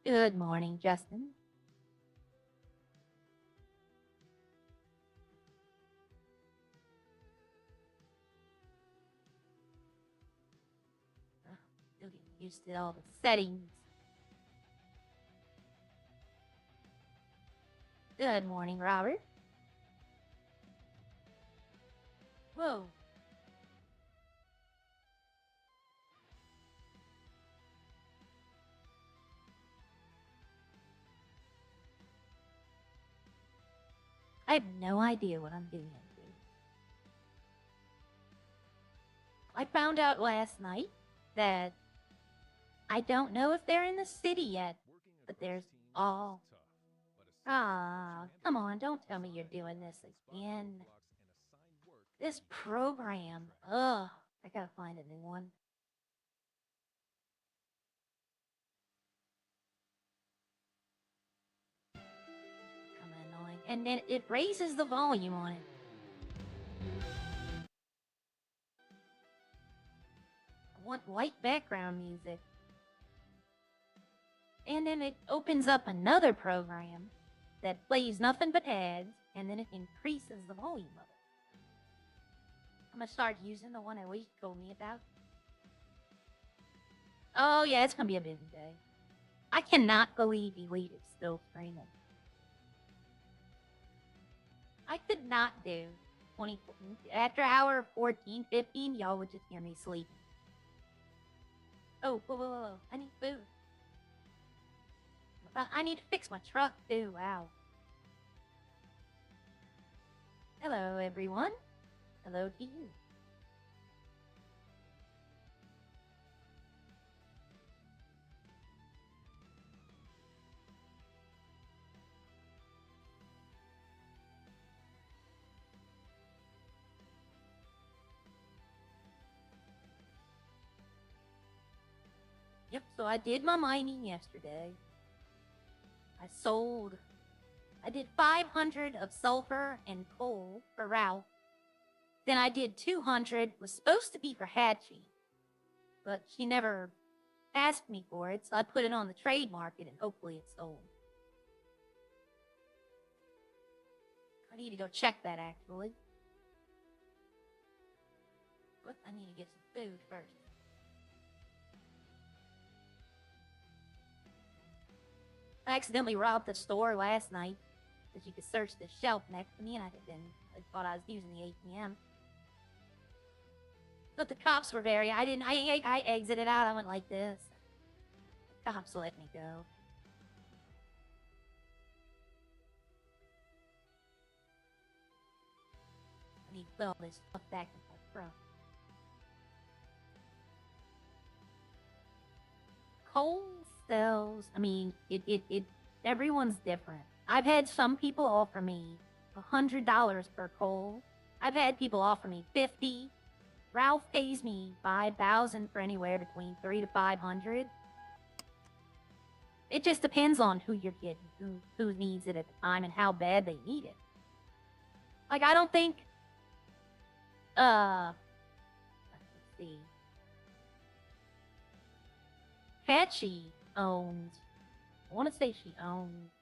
Good morning, Justin. Still getting used to all the settings. Good morning, Robert. Whoa. I have no idea what I'm doing. I found out last night that I don't know if they're in the city yet, but there's all. Come on, don't tell me you're doing this again. This program. Ugh, I gotta find a new one. Kind of annoying. And then it raises the volume on it. I want white background music. And then it opens up another program that plays nothing but ads, and then it increases the volume of it. I'm gonna start using the one Elise told me about. Oh yeah, it's gonna be a busy day. I cannot believe Elite is still streaming. I could not do 20 after hour 14, 15, y'all would just hear me sleeping. Oh, whoa. I need food. I need to fix my truck too, wow. Hello, everyone. Hello to you. Yep, so I did my mining yesterday. I did 500 of sulfur and coal for Ralph. Then I did 200, was supposed to be for Hatchie, but she never asked me for it, so I put it on the trade market and hopefully it sold. I need to go check that actually. But I need to get some food first. I accidentally robbed the store last night because you could search the shelf next to me, and I thought I was using the ATM. But the cops were very. I exited out. I went like this. The cops let me go. I need to put all this stuff back in my truck. Coal sells. I mean, everyone's different. I've had some people offer me $100 per coal. I've had people offer me 50. Ralph pays me 5,000 for anywhere between 3 to 500. It just depends on who you're getting, who needs it at the time, and how bad they need it. Like, I don't think, let's see. Hatchie owns, I want to say she owns,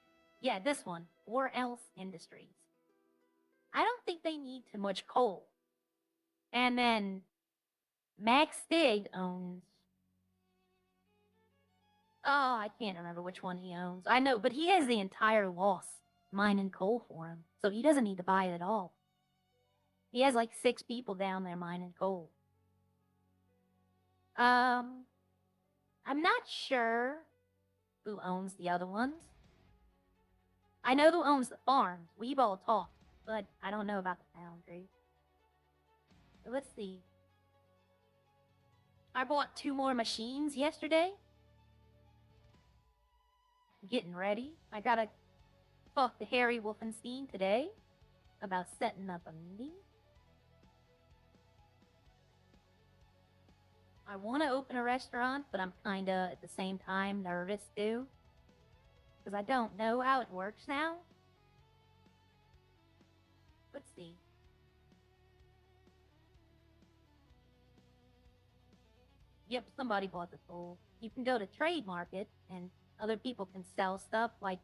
yeah, this one, or else Industries. I don't think they need too much coal. And then Max Stig owns, oh, I can't remember which one he owns. I know, but he has the entire loss mining coal for him, so he doesn't need to buy it at all. He has like 6 people down there mining coal. I'm not sure who owns the other ones. I know who owns the farms. We've all talked, but I don't know about the foundry. So let's see. I bought 2 more machines yesterday. Getting ready. I gotta talk to Harry Wolfenstein today about setting up a meeting. I want to open a restaurant, but I'm kinda at the same time nervous too, because I don't know how it works now. Let's see. Yep, somebody bought the coal. You can go to Trade Market and other people can sell stuff. Like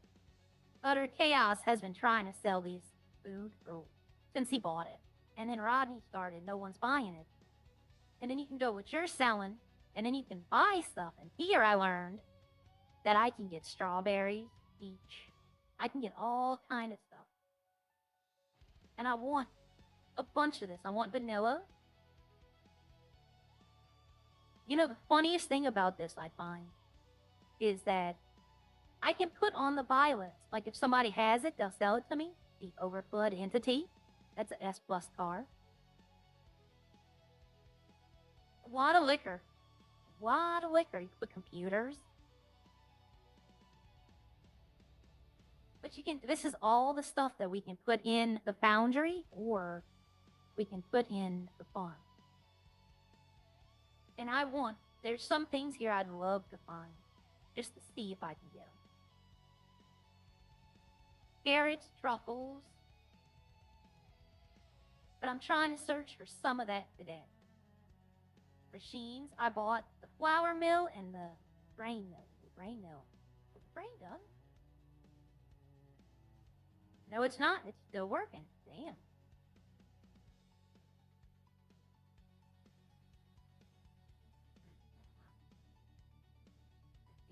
Utter Chaos has been trying to sell these food since he bought it. And then Rodney started, no one's buying it. And then you can go what you're selling, and then you can buy stuff. And here I learned that I can get strawberries, peach. I can get all kind of stuff. And I want a bunch of this. I want vanilla. You know, the funniest thing about this, I find, is that I can put on the buy list. Like, if somebody has it, they'll sell it to me. The Overflood Entity. That's an S+ car. A lot of liquor. A lot of liquor. You can put computers. But you can, this is all the stuff that we can put in the foundry, or we can put in the farm. And there's some things here I'd love to find, just to see if I can get them. Carrots, truffles. But I'm trying to search for some of that today. For Sheens, I bought the flour mill and the grain mill. Grain mill. Is the grain done? No, it's not. It's still working. Damn.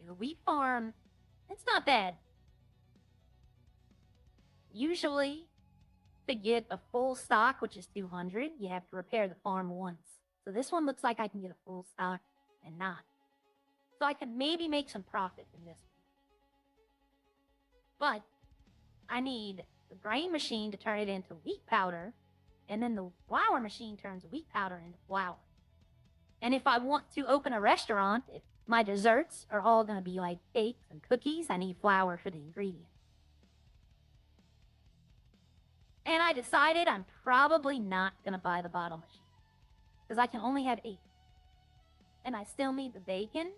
The wheat farm, it's not bad. Usually, to get a full stock, which is 200, you have to repair the farm once. So this one looks like I can get a full stock and not. So I can maybe make some profit in this one. But I need the grain machine to turn it into wheat powder, and then the flour machine turns wheat powder into flour. And if I want to open a restaurant, if my desserts are all going to be like cakes and cookies, I need flour for the ingredients. And I decided I'm probably not going to buy the bottle machine, because I can only have 8. And I still need the bacon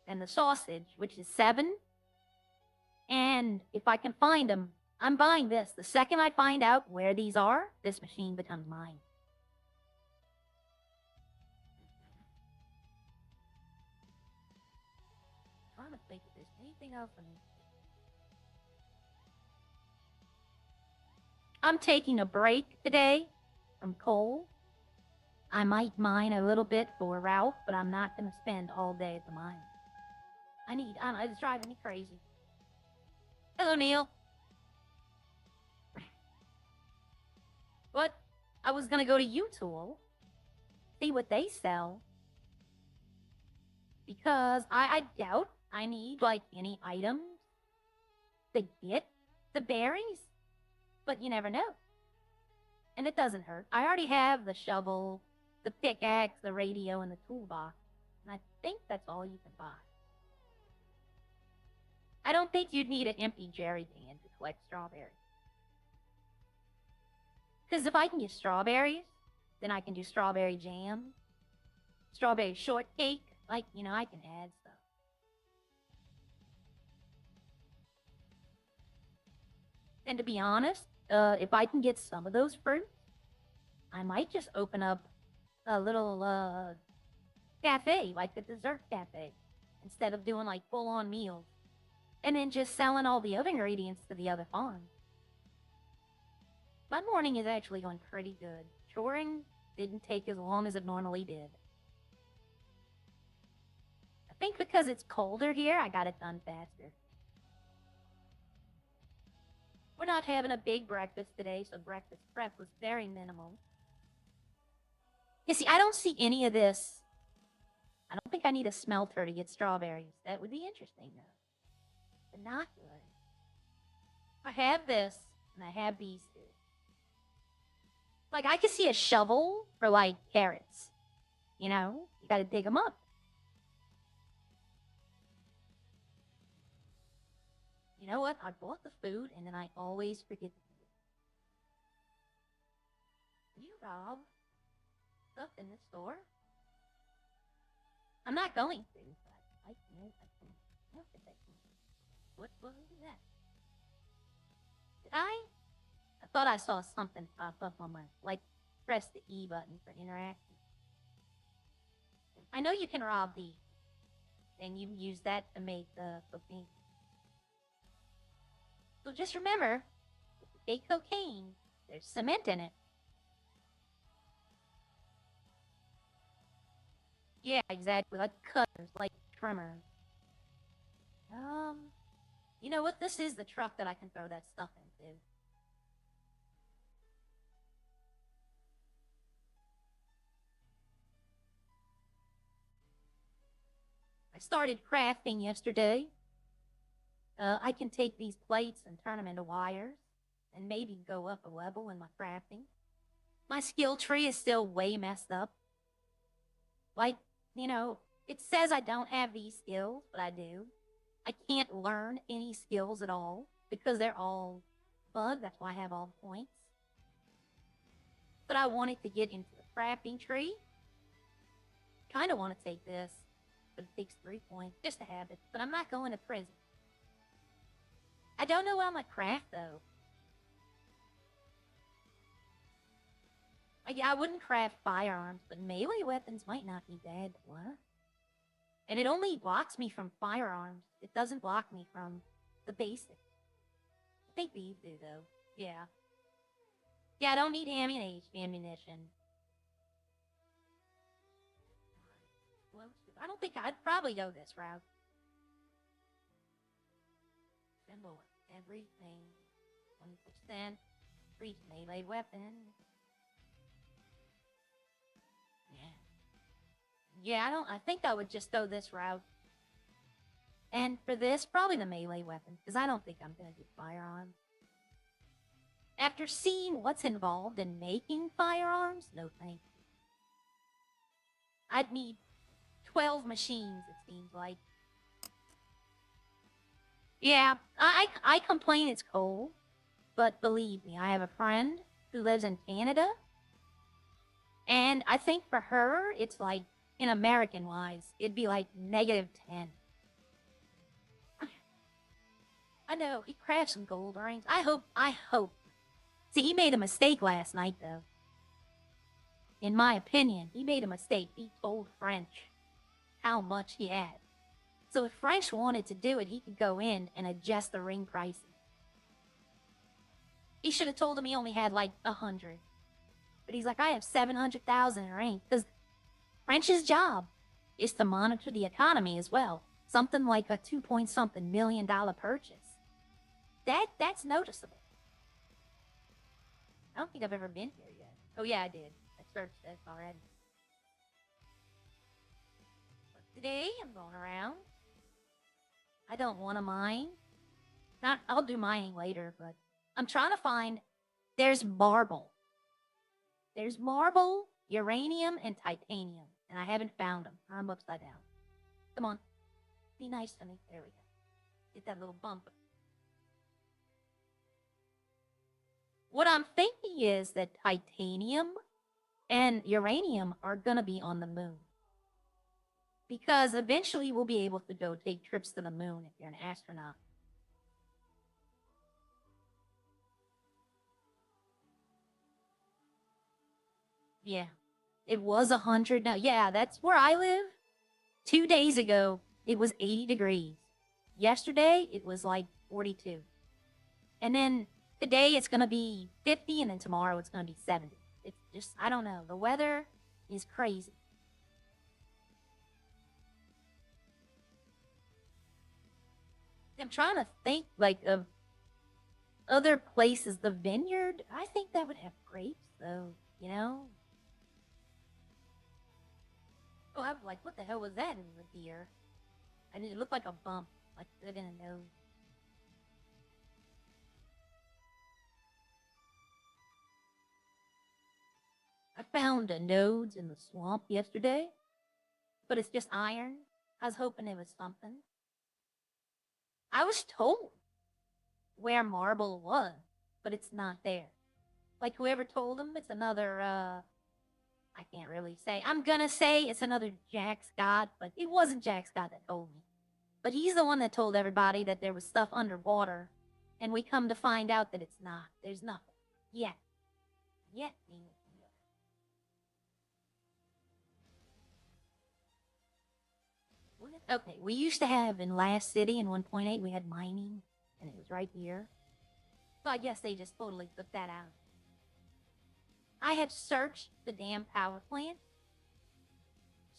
and the sausage, which is 7. And if I can find them, I'm buying this. The second I find out where these are, this machine becomes mine. I'm trying to think if there's anything else I need. I'm taking a break today from coal. I might mine a little bit for Ralph, but I'm not going to spend all day at the mine. It's driving me crazy. Hello, Neil. But I was going to go to U-Tool, see what they sell, because I doubt I need, like, any items to get the berries, but you never know. And it doesn't hurt. I already have the shovel, the pickaxe, the radio, and the toolbox, and I think that's all you can buy. I don't think you'd need an empty jerry can to collect strawberries. Because if I can get strawberries, then I can do strawberry jam, strawberry shortcake. Like, you know, I can add stuff. And to be honest, if I can get some of those fruits, I might just open up a little cafe, like a dessert cafe, instead of doing like full-on meals. And then just selling all the other ingredients to the other farms. My morning is actually going pretty good. Choring didn't take as long as it normally did. I think because it's colder here, I got it done faster. We're not having a big breakfast today, so breakfast prep was very minimal. You see, I don't see any of this. I don't think I need a smelter to get strawberries. That would be interesting, though. Binoculars. I have this, and I have these two. Like, I could see a shovel for, like, carrots. You know? You gotta dig them up. You know what? I bought the food, and then I always forget the food. You rob stuff in the store? I'm not going to, but I can. What was that? Did I thought I saw something pop up on my, like, press the E button for interaction. I know you can rob these. and you use that to make the cocaine. So just remember, fake cocaine, there's cement in it. Yeah, exactly, like cutters, like trimmers. Um, you know what? This is the truck that I can throw that stuff into. I started crafting yesterday. I can take these plates and turn them into wires and maybe go up a level in my crafting. My skill tree is still way messed up. Like, you know, it says I don't have these skills, but I do. I can't learn any skills at all because they're all bugged. That's why I have all the points. But I wanted to get into the crafting tree. Kind of want to take this, but it takes 3 points just to have it. But I'm not going to prison. I don't know how my craft though. I wouldn't craft firearms, but melee weapons might not be bad. What? And it only blocks me from firearms. It doesn't block me from the basic. I think these do though. Yeah. Yeah, I don't need ammunition. I don't think I'd probably go this route. Symbol everything. 20%. Reach melee weapon. Yeah. Yeah, I think I would just go this route. And for this, probably the melee weapon, because I don't think I'm gonna do firearms. After seeing what's involved in making firearms, no thank you. I'd need 12 machines, it seems like. Yeah, I complain it's cold, but believe me, I have a friend who lives in Canada, and I think for her, it's like, in American wise, it'd be like -10. I know, he crafts some gold rings. I hope. See, he made a mistake last night, though. In my opinion, he made a mistake. He told French how much he had. So if French wanted to do it, he could go in and adjust the ring prices. He should have told him he only had like 100. But he's like, I have 700,000 in rings. Because French's job is to monitor the economy as well. Something like a 2-point-something million purchase. That's noticeable. I don't think I've ever been here yet. Oh yeah, I did. I searched this already. But today I'm going around. I don't want to mine. I'll do mining later, but I'm trying to find. There's marble. There's marble, uranium, and titanium, and I haven't found them. I'm upside down. Come on, be nice to me. There we go. Get that little bump. What I'm thinking is that titanium and uranium are gonna be on the moon. Because eventually we'll be able to go take trips to the moon if you're an astronaut. Yeah. It was 100 now. Yeah, that's where I live. 2 days ago, it was 80 degrees. Yesterday, it was like 42. And then today, it's going to be 50, and then tomorrow, it's going to be 70. It's just, I don't know. The weather is crazy. I'm trying to think, like, of other places. The vineyard, I think that would have grapes, though, you know? Oh, I was like, what the hell was that in the deer? And it looked like a bump, like it in a nose. I found a nodes in the swamp yesterday, but it's just iron. I was hoping it was something. I was told where marble was, but it's not there. Like whoever told him, it's another, I can't really say. I'm gonna say it's another Jack Scott, but it wasn't Jack Scott that told me. But he's the one that told everybody that there was stuff underwater, and we come to find out that it's not. There's nothing. Yet. Yet. Okay, we used to have in Last City in 1.8, we had mining, and it was right here. So I guess they just totally took that out. I have searched the damn power plant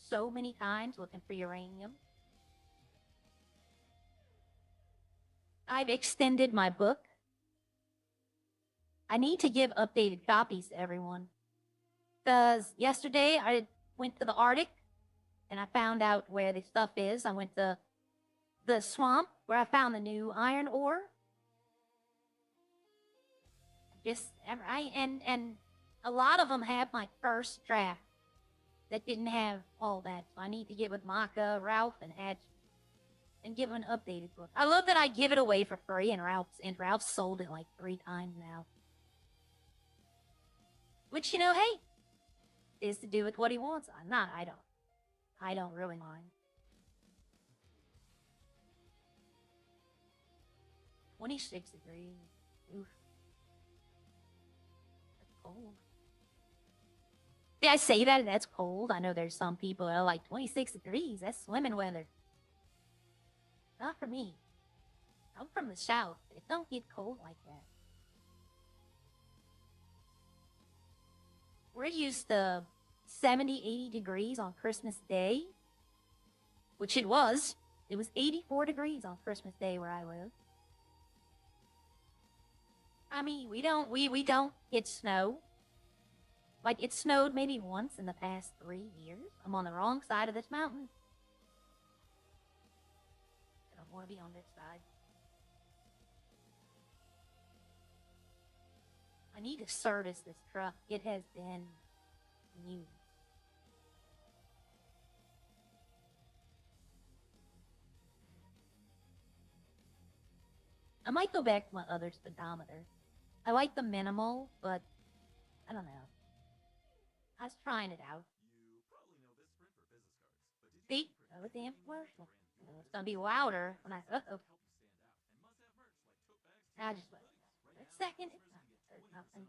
so many times looking for uranium. I've extended my book. I need to give updated copies to everyone. Because yesterday I went to the Arctic and I found out where the stuff is. I went to the swamp where I found the new iron ore. And a lot of them have my first draft that didn't have all that. So I need to get with Maka, Ralph, and Hatch and give an updated book. I love that I give it away for free, and Ralph sold it like 3 times now. Which, you know, hey, is to do with what he wants. I don't really mind. 26 degrees. Oof. That's cold. See, I say that that's cold. I know there's some people that are like 26 degrees. That's swimming weather. Not for me. I'm from the south. It don't get cold like that. We're used to 70, 80 degrees on Christmas Day. Which it was. It was 84 degrees on Christmas Day where I live. I mean, we don't get snow. Like, it snowed maybe once in the past 3 years. I'm on the wrong side of this mountain. I don't want to be on this side. I need to service this truck. It has been new. I might go back to my other speedometer. I like the minimal, but I don't know. I was trying it out. See? Oh, damn commercial. It's gonna be louder when I. Uh-oh. I just wait. A second. It's not nothing.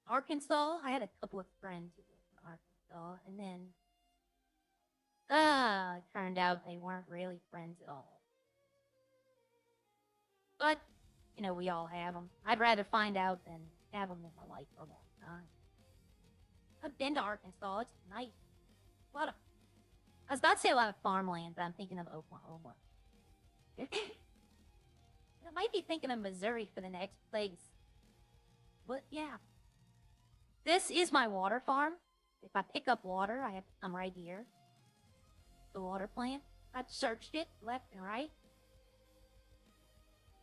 Arkansas, I had a couple of friends who lived in Arkansas, and then it turned out they weren't really friends at all. But, you know, we all have them. I'd rather find out than have them in my life for a long time. I've been to Arkansas. It's nice. A lot of, I was about to say a lot of farmland, but I'm thinking of Oklahoma. I might be thinking of Missouri for the next place. But yeah. This is my water farm. If I pick up water, I have to come right here. The water plant. I've searched it left and right.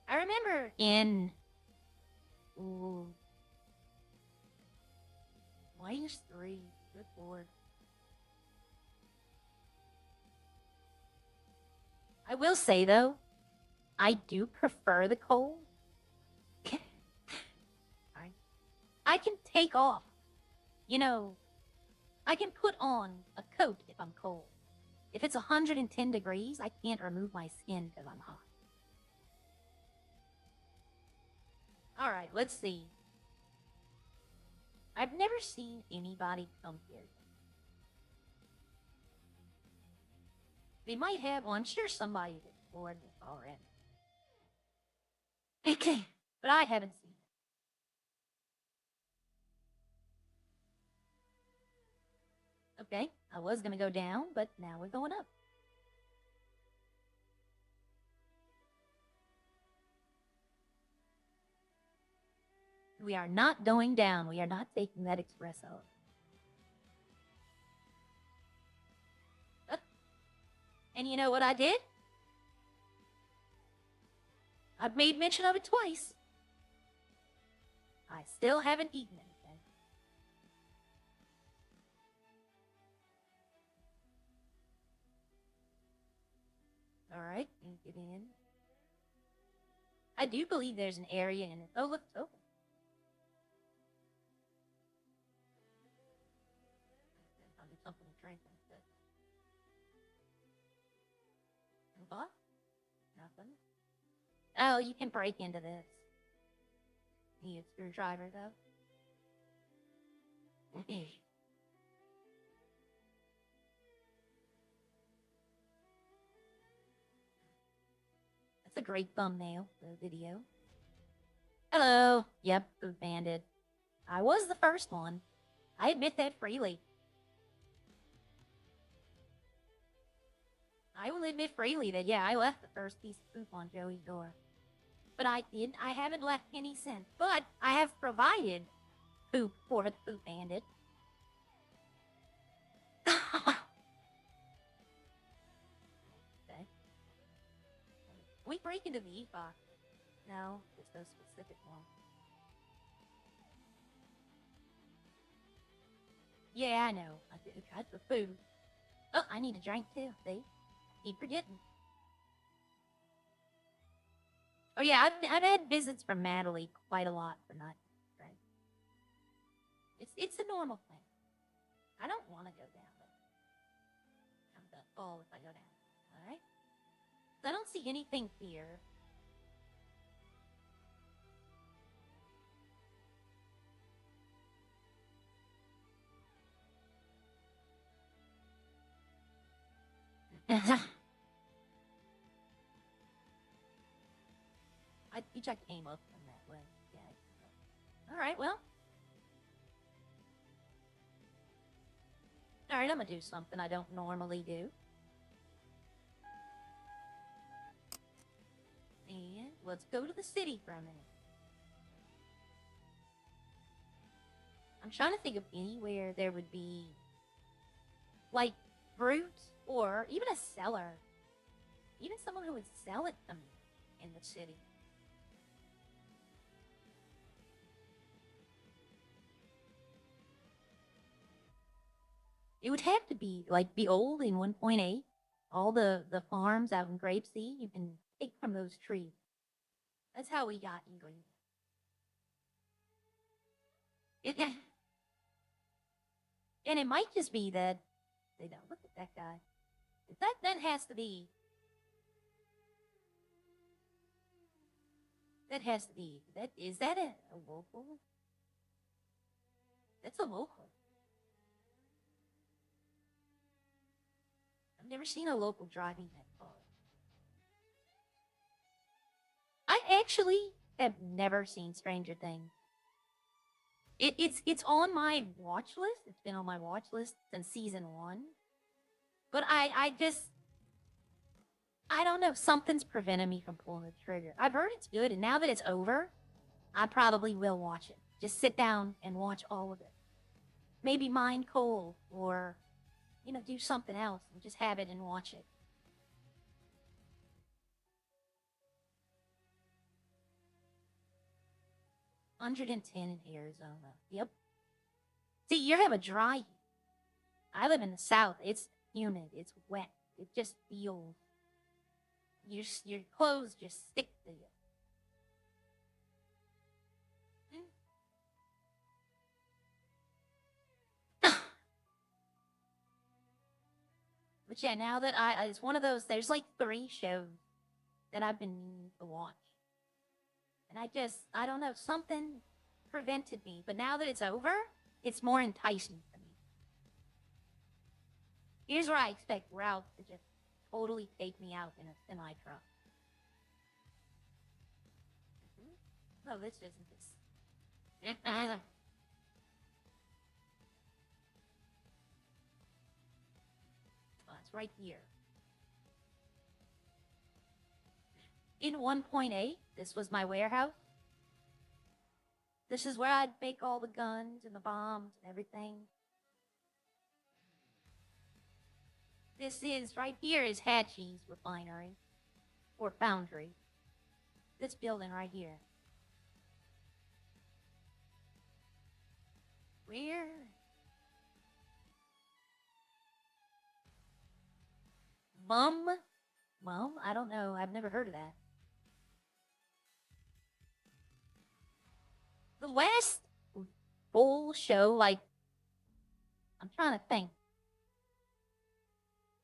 I remember in -3. Good lord. I will say though, I do prefer the cold. I can take off. You know, I can put on a coat if I'm cold. If it's 110 degrees, I can't remove my skin because I'm hot. Alright, let's see. I've never seen anybody come here. They might have, well, I'm sure somebody's explored this already. Okay, but I haven't seen it. Okay, I was gonna go down, but now we're going up. We are not going down. We are not taking that espresso. And you know what I did? I've made mention of it twice. I still haven't eaten anything. Alright, get in. I do believe there's an area in it. Oh, look, it's open. I'll do something to drink instead. What? Nothing. Oh, you can break into this. Need a screwdriver, though. That's a great thumbnail for the video. Hello. Yep, food bandit. I was the first one. I admit that freely. I will admit freely that, yeah, I left the first piece of poop on Joey's door. But I haven't left any since. But I have provided poop for the poop bandit. Okay. We break into the eat box. No, it's those specific ones. Yeah, I know. I did cut the food. Oh, I need a drink too. See? Keep forgetting. Oh yeah, I've had visits from Natalie quite a lot for not drinking. It's a normal thing. I don't want to go down, but I'm gonna fall if I go down. All right. I don't see anything here. I came up from that way. Yeah. All right. Well. All right. I'm gonna do something I don't normally do. And let's go to the city for a minute. I'm trying to think of anywhere there would be like fruit or even a seller. Even someone who would sell it to me in the city. It would have to be like the old in 1.8. All the farms out in Grapeseed, you can take from those trees. That's how we got ingredients. It, and it might just be that they don't look at that guy. That has to be. That has to be. That is that a local? That's a local. I've never seen a local driving that car. I actually have never seen Stranger Things. It's on my watch list. It's been on my watch list since season 1. But I don't know. Something's preventing me from pulling the trigger. I've heard it's good, and now that it's over, I probably will watch it. Just sit down and watch all of it. Maybe mine coal or, do something else and just have it and watch it. $110 in Arizona. Yep. See, you have a dry heat. I live in the South. It's humid. It's wet. It just feels. Your clothes just stick to you. But yeah, now that it's one of those, there's like 3 shows that I've been meaning to watch. And I don't know, something prevented me. But now that it's over, it's more enticing for me. Here's where I expect Ralph to just totally take me out in a semi truck. No, this isn't this. Oh, it's right here. In 1.8, this was my warehouse. This is where I'd make all the guns and the bombs and everything. This is, right here is Hatchie's refinery. Or foundry. This building right here. Where? Mum? I don't know. I've never heard of that. The last full show, like, I'm trying to think.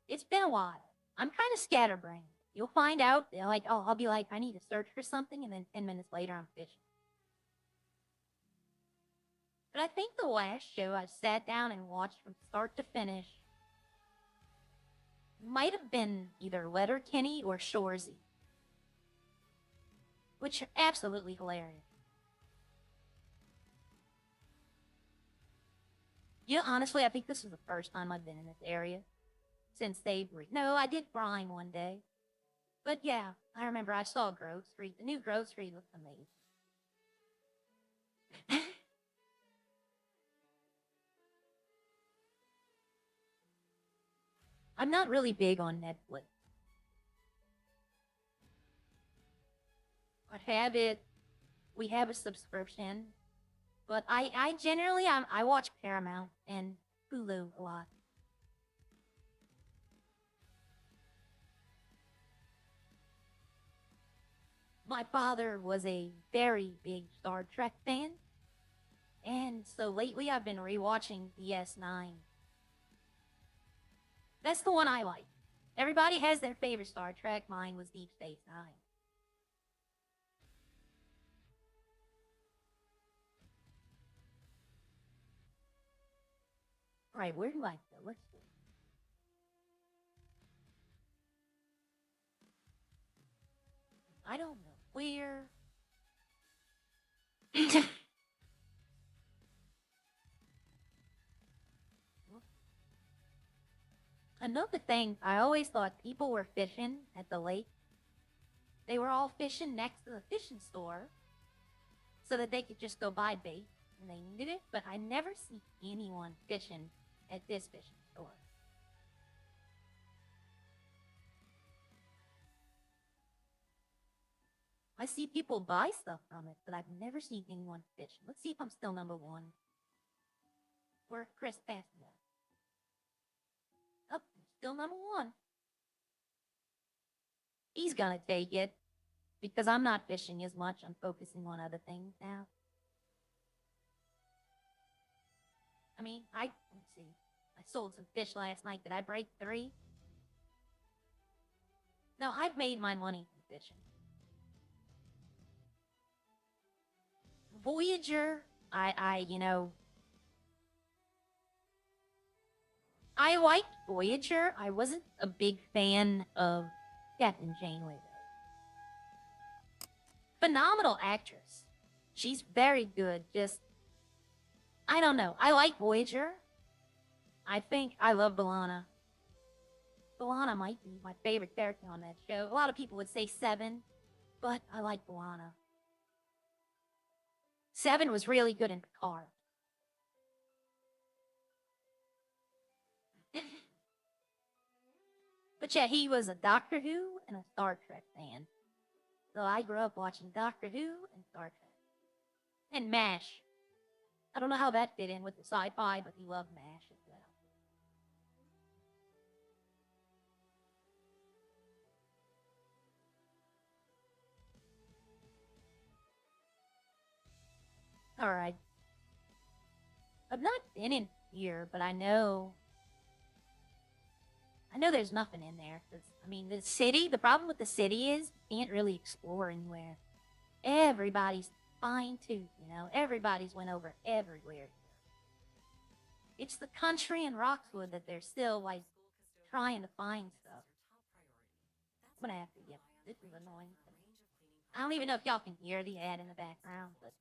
It's been a while. I'm kind of scatterbrained. You'll find out, like, oh, I'll be like, I need to search for something, and then 10 minutes later, I'm fishing. But I think the last show I sat down and watched from start to finish might have been either Letterkenny or Shoresy, which are absolutely hilarious. Yeah, honestly, I think this is the first time I've been in this area since they No, I did brine one day. But yeah, I remember I saw Grove Street. The new Grove Street looks amazing. I'm not really big on Netflix. I have it. We have a subscription, but I generally I watch Paramount and Hulu a lot. My father was a very big Star Trek fan, and so lately I've been rewatching DS9. That's the one I like. Everybody has their favorite Star Trek. Mine was Deep Space Nine. All right, where do I go? Let's see. I don't know where. Another thing, I always thought people were fishing at the lake. They were all fishing next to the fishing store so that they could just go buy bait when they needed it, but I never see anyone fishing at this fishing store. I see people buy stuff from it, but I've never seen anyone fishing. Let's see if I'm still number one. Where Chris passed me. Oh, still number one. He's gonna take it because I'm not fishing as much. I'm focusing on other things now. I mean, let's see. I sold some fish last night. Did I break 3? No, I've made my money from fishing. Voyager, I liked Voyager. I wasn't a big fan of Captain Janeway, though. Phenomenal actress. She's very good. Just, I don't know. I like Voyager. I think I love B'Elanna. B'Elanna might be my favorite character on that show. A lot of people would say Seven, but I like B'Elanna. Seven was really good in Picard. But yeah, he was a Doctor Who and a Star Trek fan. So I grew up watching Doctor Who and Star Trek. And MASH. I don't know how that fit in with the sci-fi, but he loved MASH as well. Alright. I've not been in here, but I know there's nothing in there. I mean, the problem with the city is you can't really explore anywhere. Everybody's fine too, Everybody's went over everywhere. It's the country and Roxwood that they're still, like, trying to find stuff. I'm gonna have to get this is annoying. I don't even know if y'all can hear the ad in the background, but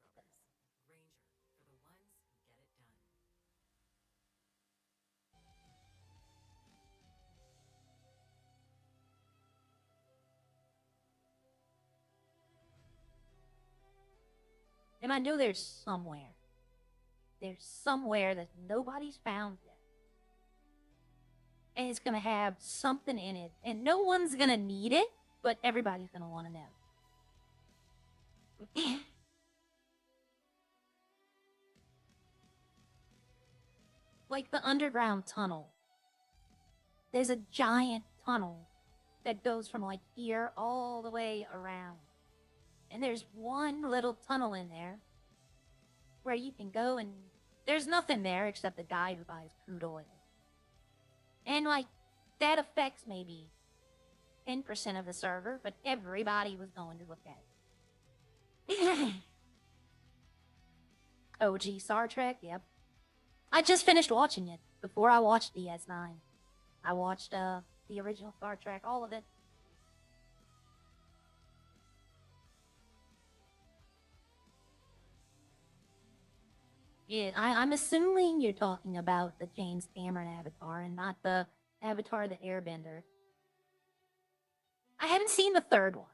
and I know there's somewhere. There's somewhere that nobody's found yet. And it's gonna have something in it. And no one's gonna need it, but everybody's gonna wanna know. Like the underground tunnel. There's a giant tunnel that goes from like here all the way around. And there's one little tunnel in there where you can go and there's nothing there except a guy who buys crude oil. And like that affects maybe 10% of the server, but everybody was going to look at it. OG Star Trek, yep. I just finished watching it before I watched DS9. I watched the original Star Trek, all of it. Yeah, I'm assuming you're talking about the James Cameron Avatar and not the Avatar the Airbender. I haven't seen the third one.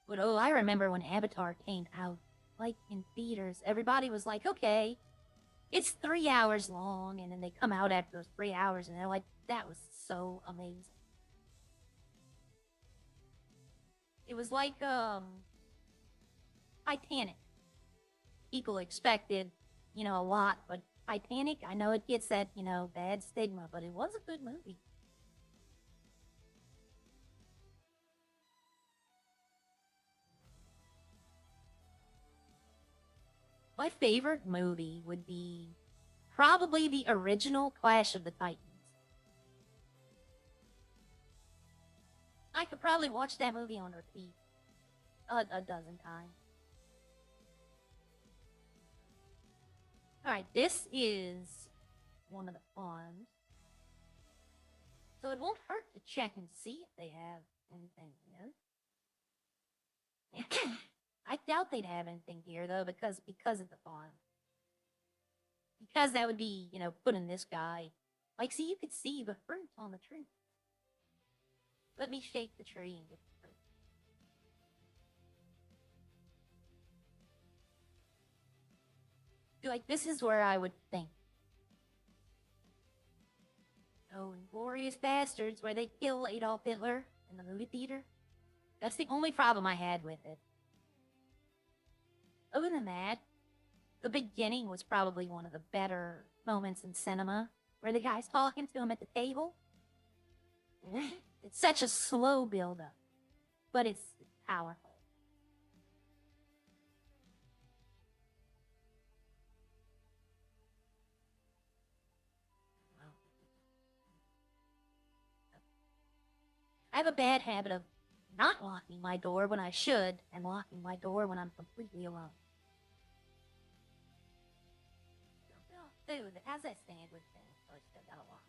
But oh, I remember when Avatar came out, like in theaters, everybody was like, okay, it's 3 hours long, and then they come out after those 3 hours and they're like, that was so amazing. It was like Titanic. People expected, a lot, but Titanic, I know it gets that, bad stigma, but it was a good movie. My favorite movie would be probably the original Clash of the Titans. I could probably watch that movie on repeat a dozen times. Alright, this is one of the farms. So it won't hurt to check and see if they have anything here. I doubt they'd have anything here though, because of the farm. Because that would be, putting this guy. Like, see, you could see the fruit on the tree. Let me shake the tree and get the fruit. Like, this is where I would think. Oh, Inglorious Bastards, where they kill Adolf Hitler in the movie theater. That's the only problem I had with it. Other than that, the beginning was probably one of the better moments in cinema, where the guy's talking to him at the table. It's such a slow build-up, but it's powerful. I have a bad habit of not locking my door when I should, and locking my door when I'm completely alone. Dude, how's that sandwich thing? Oh, I still got a lock.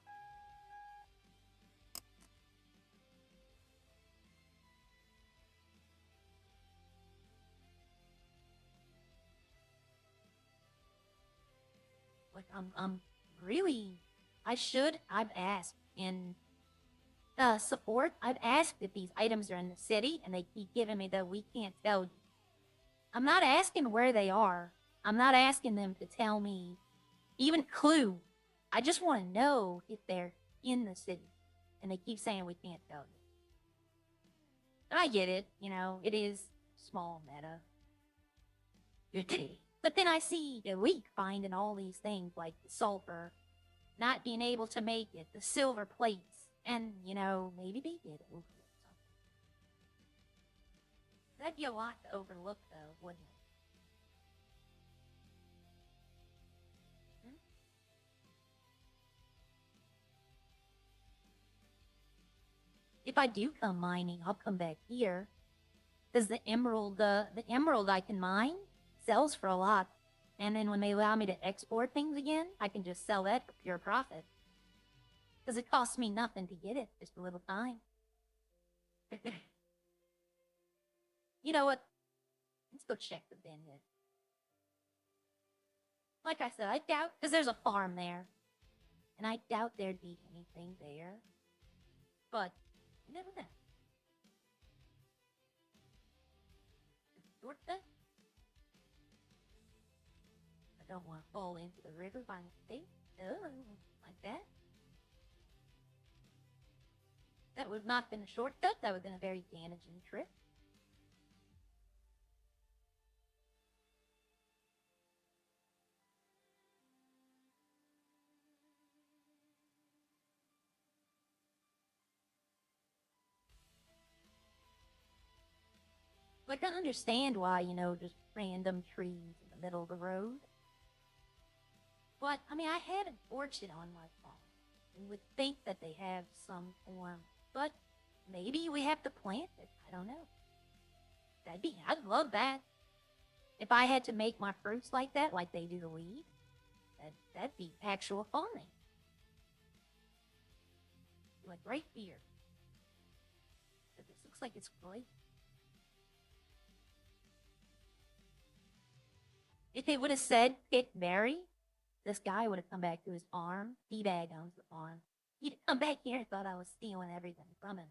Like, I'm really, I've asked in support, I've asked if these items are in the city, and they keep giving me the we can't tell you. I'm not asking where they are. I'm not asking them to tell me, even clue. I just want to know if they're in the city. And they keep saying we can't tell you. And I get it, it is small meta. But then I see the weak finding all these things like the sulfur, not being able to make it, the silver plates, and, maybe they did overlook something. That'd be a lot to overlook, though, wouldn't it? Hmm? If I do come mining, I'll come back here. Because the emerald I can mine sells for a lot. And then when they allow me to export things again, I can just sell that for pure profit. Because it costs me nothing to get it, just a little time. You know what? Let's go check the vineyard. Like I said, I doubt, because there's a farm there. And I doubt there'd be anything there. But, you never know. Short cut? I don't want to fall into the river by mistake. Oh, like that. That would not have been a shortcut. That would have been a very damaging trip. Like, I understand why, just random trees in the middle of the road. But, I mean, I had an orchard on my farm. You would think that they have some form, but maybe we have to plant it. I don't know. I'd love that. If I had to make my fruits like that, like they do the weed, that'd be actual farming. Like great beer. But this looks like it's great. If it would have said Pick Mary, this guy would have come back to his farm. Teabag owns the farm. He'd come back here and thought I was stealing everything from him.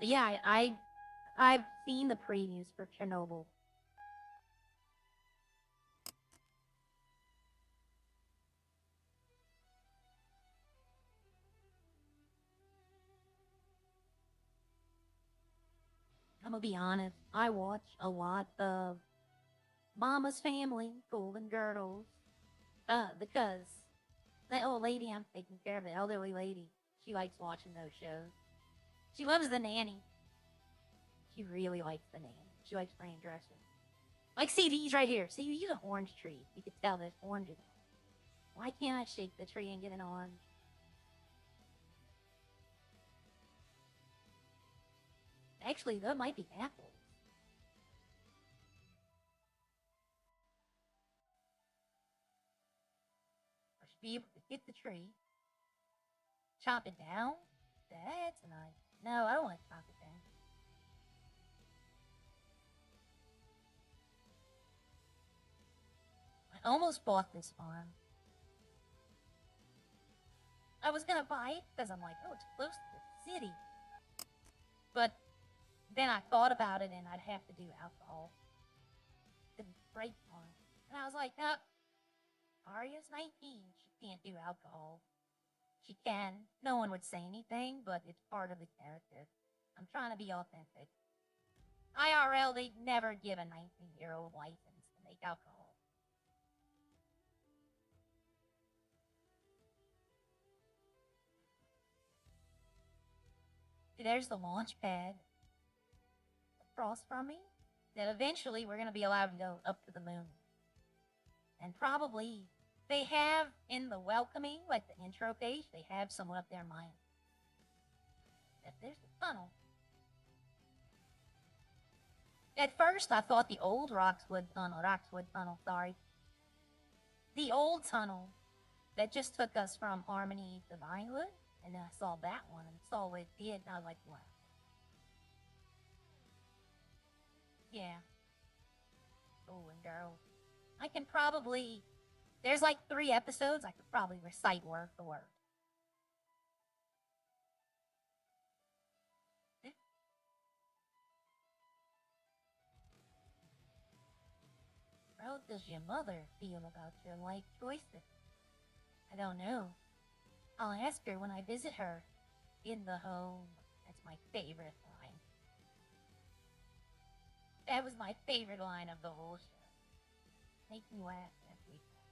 So yeah, I've seen the previews for Chernobyl. I'm gonna be honest. I watch a lot of Mama's Family, Golden Girls, because that old lady I'm taking care of, the elderly lady, she likes watching those shows. She loves The Nanny. She really likes The Nanny. She likes Fran Drescher. Like, see these right here. See, you use an orange tree. You can tell there's oranges. Why can't I shake the tree and get an orange? Actually, that might be apples. I should be able to get the tree, chop it down. That's nice. No, I don't want to chop it down. I almost bought this farm. I was gonna buy it because I'm like, oh, it's close to the city. But then I thought about it and I'd have to do alcohol. The break farm. And I was like, no, Arya's 19. She can't do alcohol. She can. No one would say anything, but it's part of the character. I'm trying to be authentic. IRL, they'd never give a 19-year-old license to make alcohol. There's the launch pad across from me. That eventually we're going to be allowed to go up to the moon. And probably they have in the welcoming, like the intro page, they have someone up there mining. There's the tunnel. At first, I thought the old Roxwood tunnel, sorry. The old tunnel that just took us from Harmony to Vinewood, and then I saw that one and saw what it did, and I was like, wow. Yeah. Oh, and girl. I can probably, there's like 3 episodes, I could probably recite word for word. How does your mother feel about your life choices? I don't know. I'll ask her when I visit her in the home. That's my favorite line. That was my favorite line of the whole show. Make me laugh every time.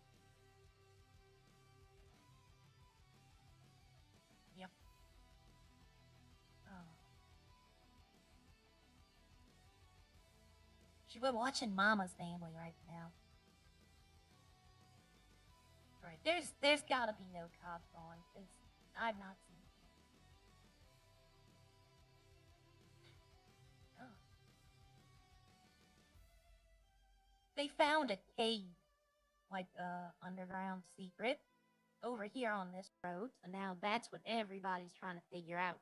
Yep. Oh. We're watching Mama's Family right now. Right. There's gotta be no cops on, because I've not seen it. Oh. They found a cave, like underground secret, over here on this road. So now that's what everybody's trying to figure out.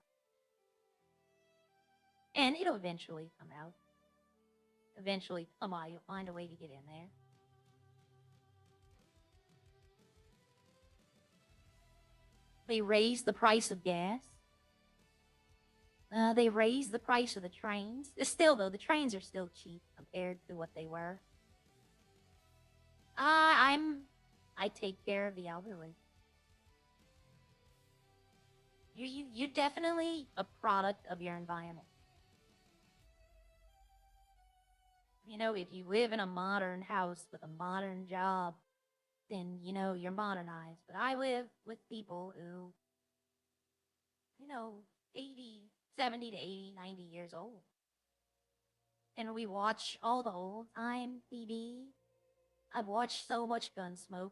And it'll eventually come out. Eventually, somebody will find a way to get in there. They raised the price of gas. They raised the price of the trains. Still, though, the trains are still cheap compared to what they were. I take care of the elderly. You're definitely a product of your environment. You know, if you live in a modern house with a modern job, then, you know, you're modernized. But I live with people who, you know, 80, 70 to 80, 90 years old. And we watch all the old time TV. I've watched so much Gunsmoke.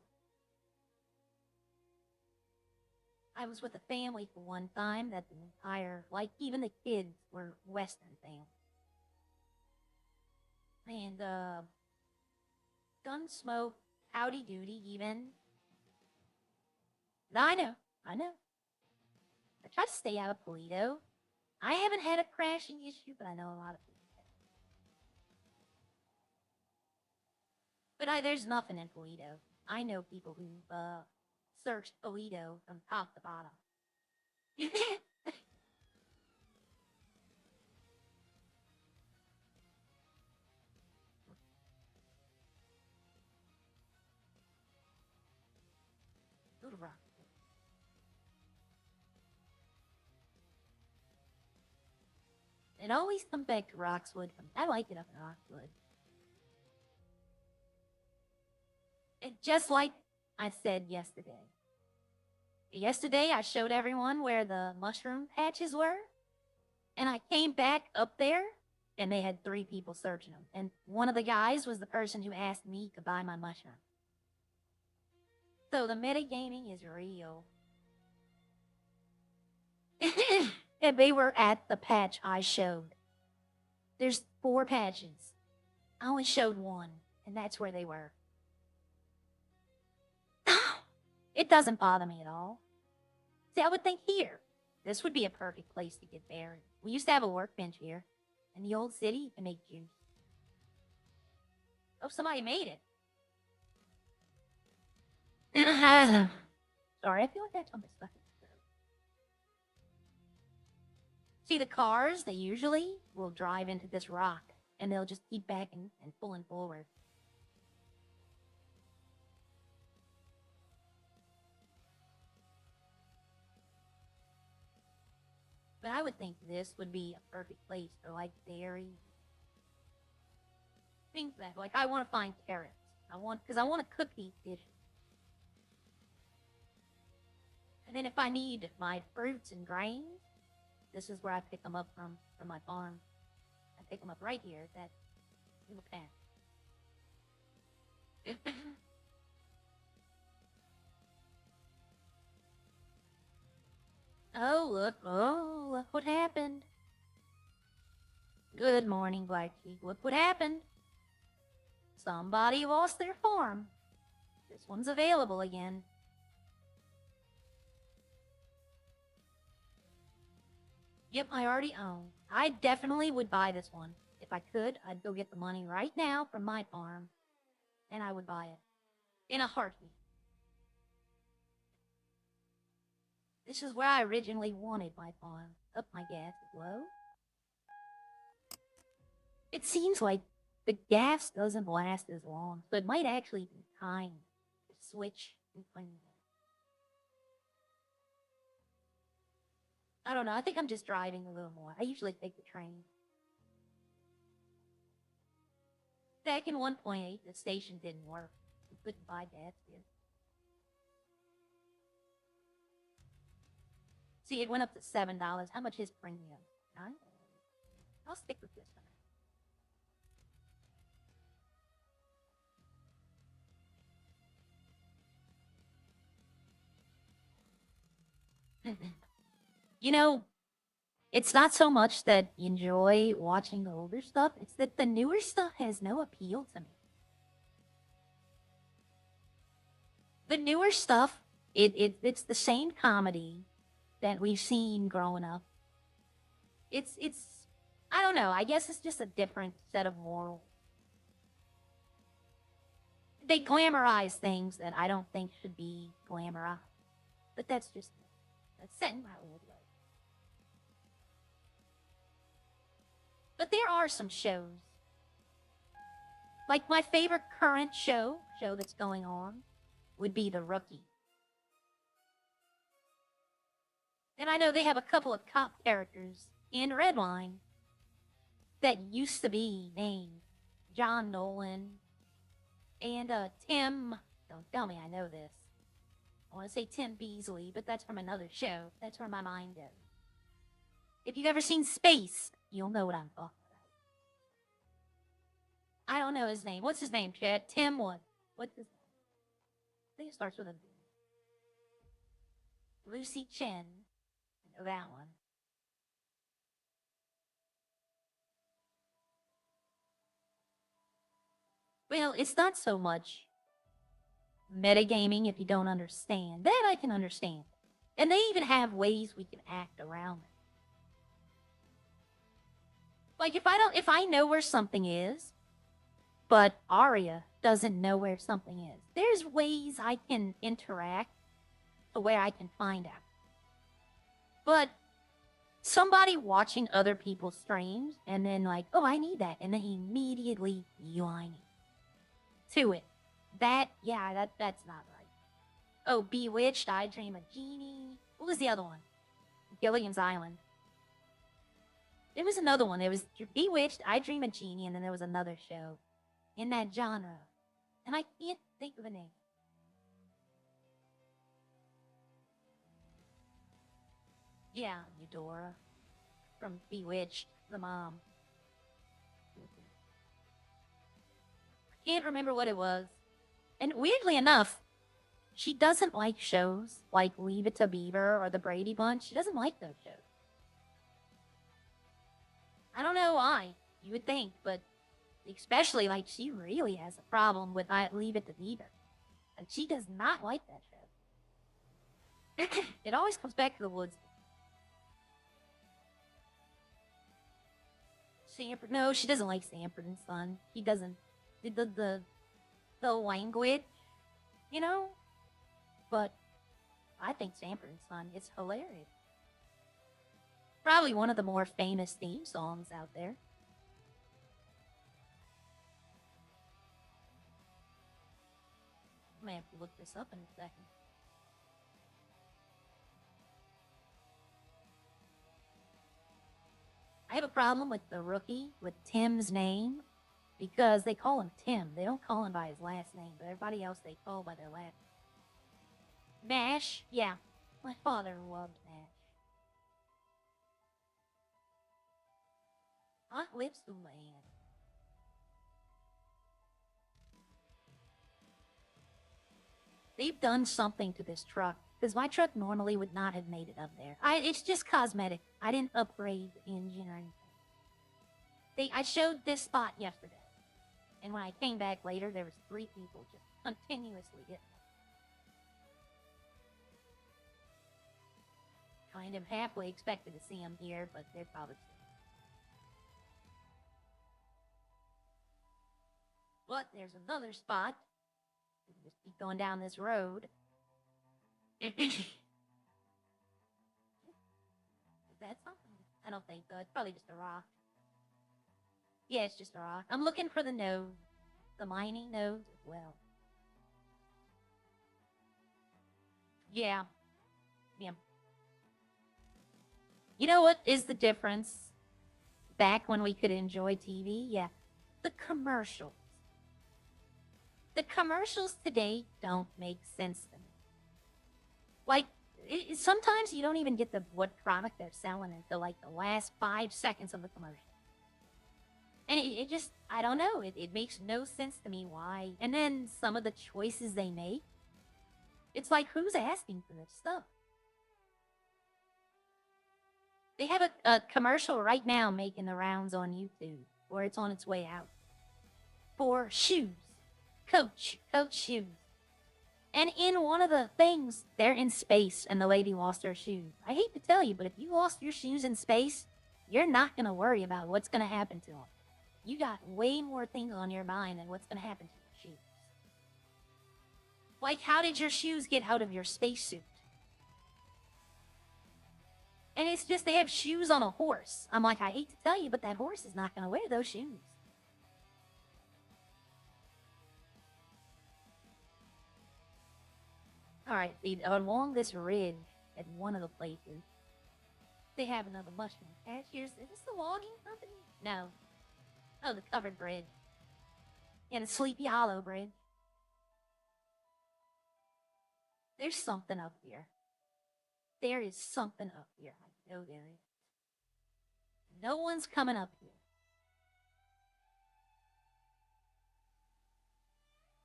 I was with a family for one time that the entire, like, even the kids were Western fans. And, Gunsmoke, Howdy Doody, even. I know, I know. I try to stay out of Toledo. I haven't had a crashing issue, but I know a lot of people have. But there's nothing in Toledo. I know people who've searched Toledo from top to bottom. Go to Rock. It always comes back to Roxwood. I like it up in Roxwood. And just like I said yesterday. Yesterday, I showed everyone where the mushroom patches were. And I came back up there, and they had 3 people searching them. And one of the guys was the person who asked me to buy my mushroom. So the metagaming is real. And they were at the patch I showed. There's 4 patches. I only showed 1, and that's where they were. It doesn't bother me at all. See, I would think here, this would be a perfect place to get buried. We used to have a workbench here. In the old city, you can make juice. Oh, somebody made it. Sorry, I feel like that's on my stuck in my throat. See, the cars, they usually will drive into this rock, and they'll just keep backing and pulling forward. But I would think this would be a perfect place for, like, dairy. Things that, like, I want to find carrots. Because I want to cook these dishes. And then if I need my fruits and grains, this is where I pick them up from my farm. I pick them up right here at that little patch. Oh, look what happened. Good morning, Black Sheep. Look what happened. Somebody lost their farm. This one's available again. Yep, I already own. I definitely would buy this one. If I could, I'd go get the money right now from my farm, and I would buy it. In a heartbeat. This is where I originally wanted my farm. Up, my gas is low. It seems like the gas doesn't last as long, so it might actually be time to switch between them. I don't know. I think I'm just driving a little more. I usually take the train. Back in 1.8, the station didn't work. You couldn't buy gas here. See, it went up to $7. How much is premium? I'll stick with this one. You know, it's not so much that you enjoy watching the older stuff, it's that the newer stuff has no appeal to me. The newer stuff, it's the same comedy that we've seen growing up. It's I don't know, I guess it's just a different set of morals. They glamorize things that I don't think should be glamorized. But that's just that's set in my old way. But there are some shows. Like my favorite current show that's going on, would be The Rookie. And I know they have a couple of cop characters in Redline that used to be named John Nolan and Tim. Don't tell me I know this. I want to say Tim Beasley, but that's from another show. That's where my mind goes. If you've ever seen Space, you'll know what I'm talking about. I don't know his name. What's his name, Chad? Tim what? What's his name? I think it starts with a V. Lucy Chen. I know that one. Well, it's not so much metagaming if you don't understand. That I can understand. And they even have ways we can act around it. Like if I know where something is, but Arya doesn't know where something is, there's ways I can interact to where I can find out. But somebody watching other people's streams and then like, oh, I need that, and then immediately whining to it. That's not right. Oh, Bewitched, I Dream a Genie. What was the other one? Gilligan's Island. There was another one. There was Bewitched, I Dream a Genie, and then there was another show in that genre. And I can't think of a name. Yeah, Eudora from Bewitched, the mom. I can't remember what it was. And weirdly enough, she doesn't like shows like Leave It to Beaver or The Brady Bunch. She doesn't like those shows. I don't know why. You would think, but especially like she really has a problem with I Leave It to Beaver. And she does not like that show. It always comes back to the woods. Sanford, no, she doesn't like Sanford and Son. He doesn't. The language, you know. But I think Sanford and Son is hilarious. Probably one of the more famous theme songs out there. I may have to look this up in a second. I have a problem with the rookie, with Tim's name, because they call him Tim. They don't call him by his last name, but everybody else they call by their last. Mash? Yeah. My father loved Mash. Hot Lips Land. They've done something to this truck, because my truck normally would not have made it up there. It's just cosmetic. I didn't upgrade the engine or anything. I showed this spot yesterday, and when I came back later, there was 3 people just continuously hitting. Kind of halfway expected to see them here, but they're probably. But there's another spot. Just keep going down this road. Is that something? I don't think so. It's probably just a rock. Yeah, it's just a rock. I'm looking for the node. The mining nodes as well. Yeah. Yeah. You know what is the difference? Back when we could enjoy TV? Yeah. The commercials. The commercials today don't make sense to me. Like, sometimes you don't even get what product they're selling until like the last 5 seconds of the commercial. And it just, I don't know, it makes no sense to me why. And then some of the choices they make, it's like, who's asking for this stuff? They have a commercial right now making the rounds on YouTube, or it's on its way out, for shoes. Coach shoes. And in one of the things, they're in space and the lady lost her shoes. I hate to tell you, but if you lost your shoes in space, you're not going to worry about what's going to happen to them. You got way more things on your mind than what's going to happen to your shoes. Like, how did your shoes get out of your spacesuit? And it's just they have shoes on a horse. I'm like, I hate to tell you, but that horse is not going to wear those shoes. All right, along this ridge at one of the places, they have another mushroom patch. Is this the logging company? No. Oh, the covered bridge. Yeah, the Sleepy Hollow bridge. There's something up here. There is something up here. I know there is. No one's coming up here.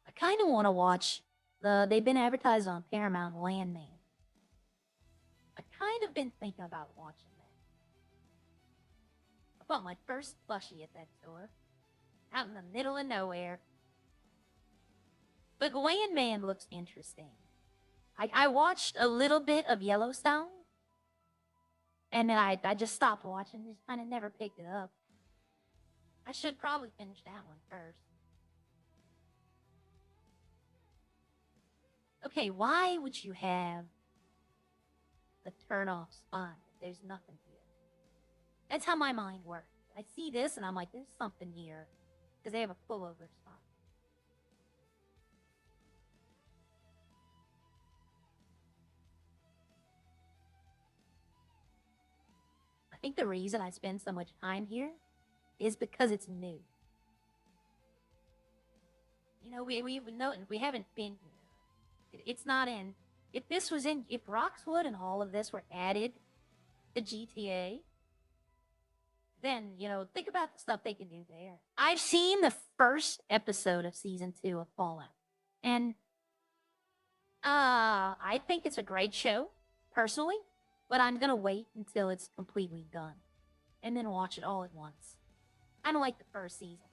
I kind of want to watch they've been advertised on Paramount Landman. I kind of been thinking about watching that. I bought my first plushie at that store. Out in the middle of nowhere. But Landman looks interesting. I watched a little bit of Yellowstone. And then I just stopped watching. Just kind of never picked it up. I should probably finish that one first. Okay, why would you have the turn off spot if there's nothing here? That's how my mind works. I see this and I'm like, there's something here. Because they have a pullover spot. I think the reason I spend so much time here is because it's new. You know, we haven't been here. It's not in. If Roxwood and all of this were added to GTA, then, you know, think about the stuff they can do there. I've seen the first episode of season 2 of Fallout. And I think it's a great show, personally, but I'm gonna wait until it's completely done. And then watch it all at once. I don't like the first season.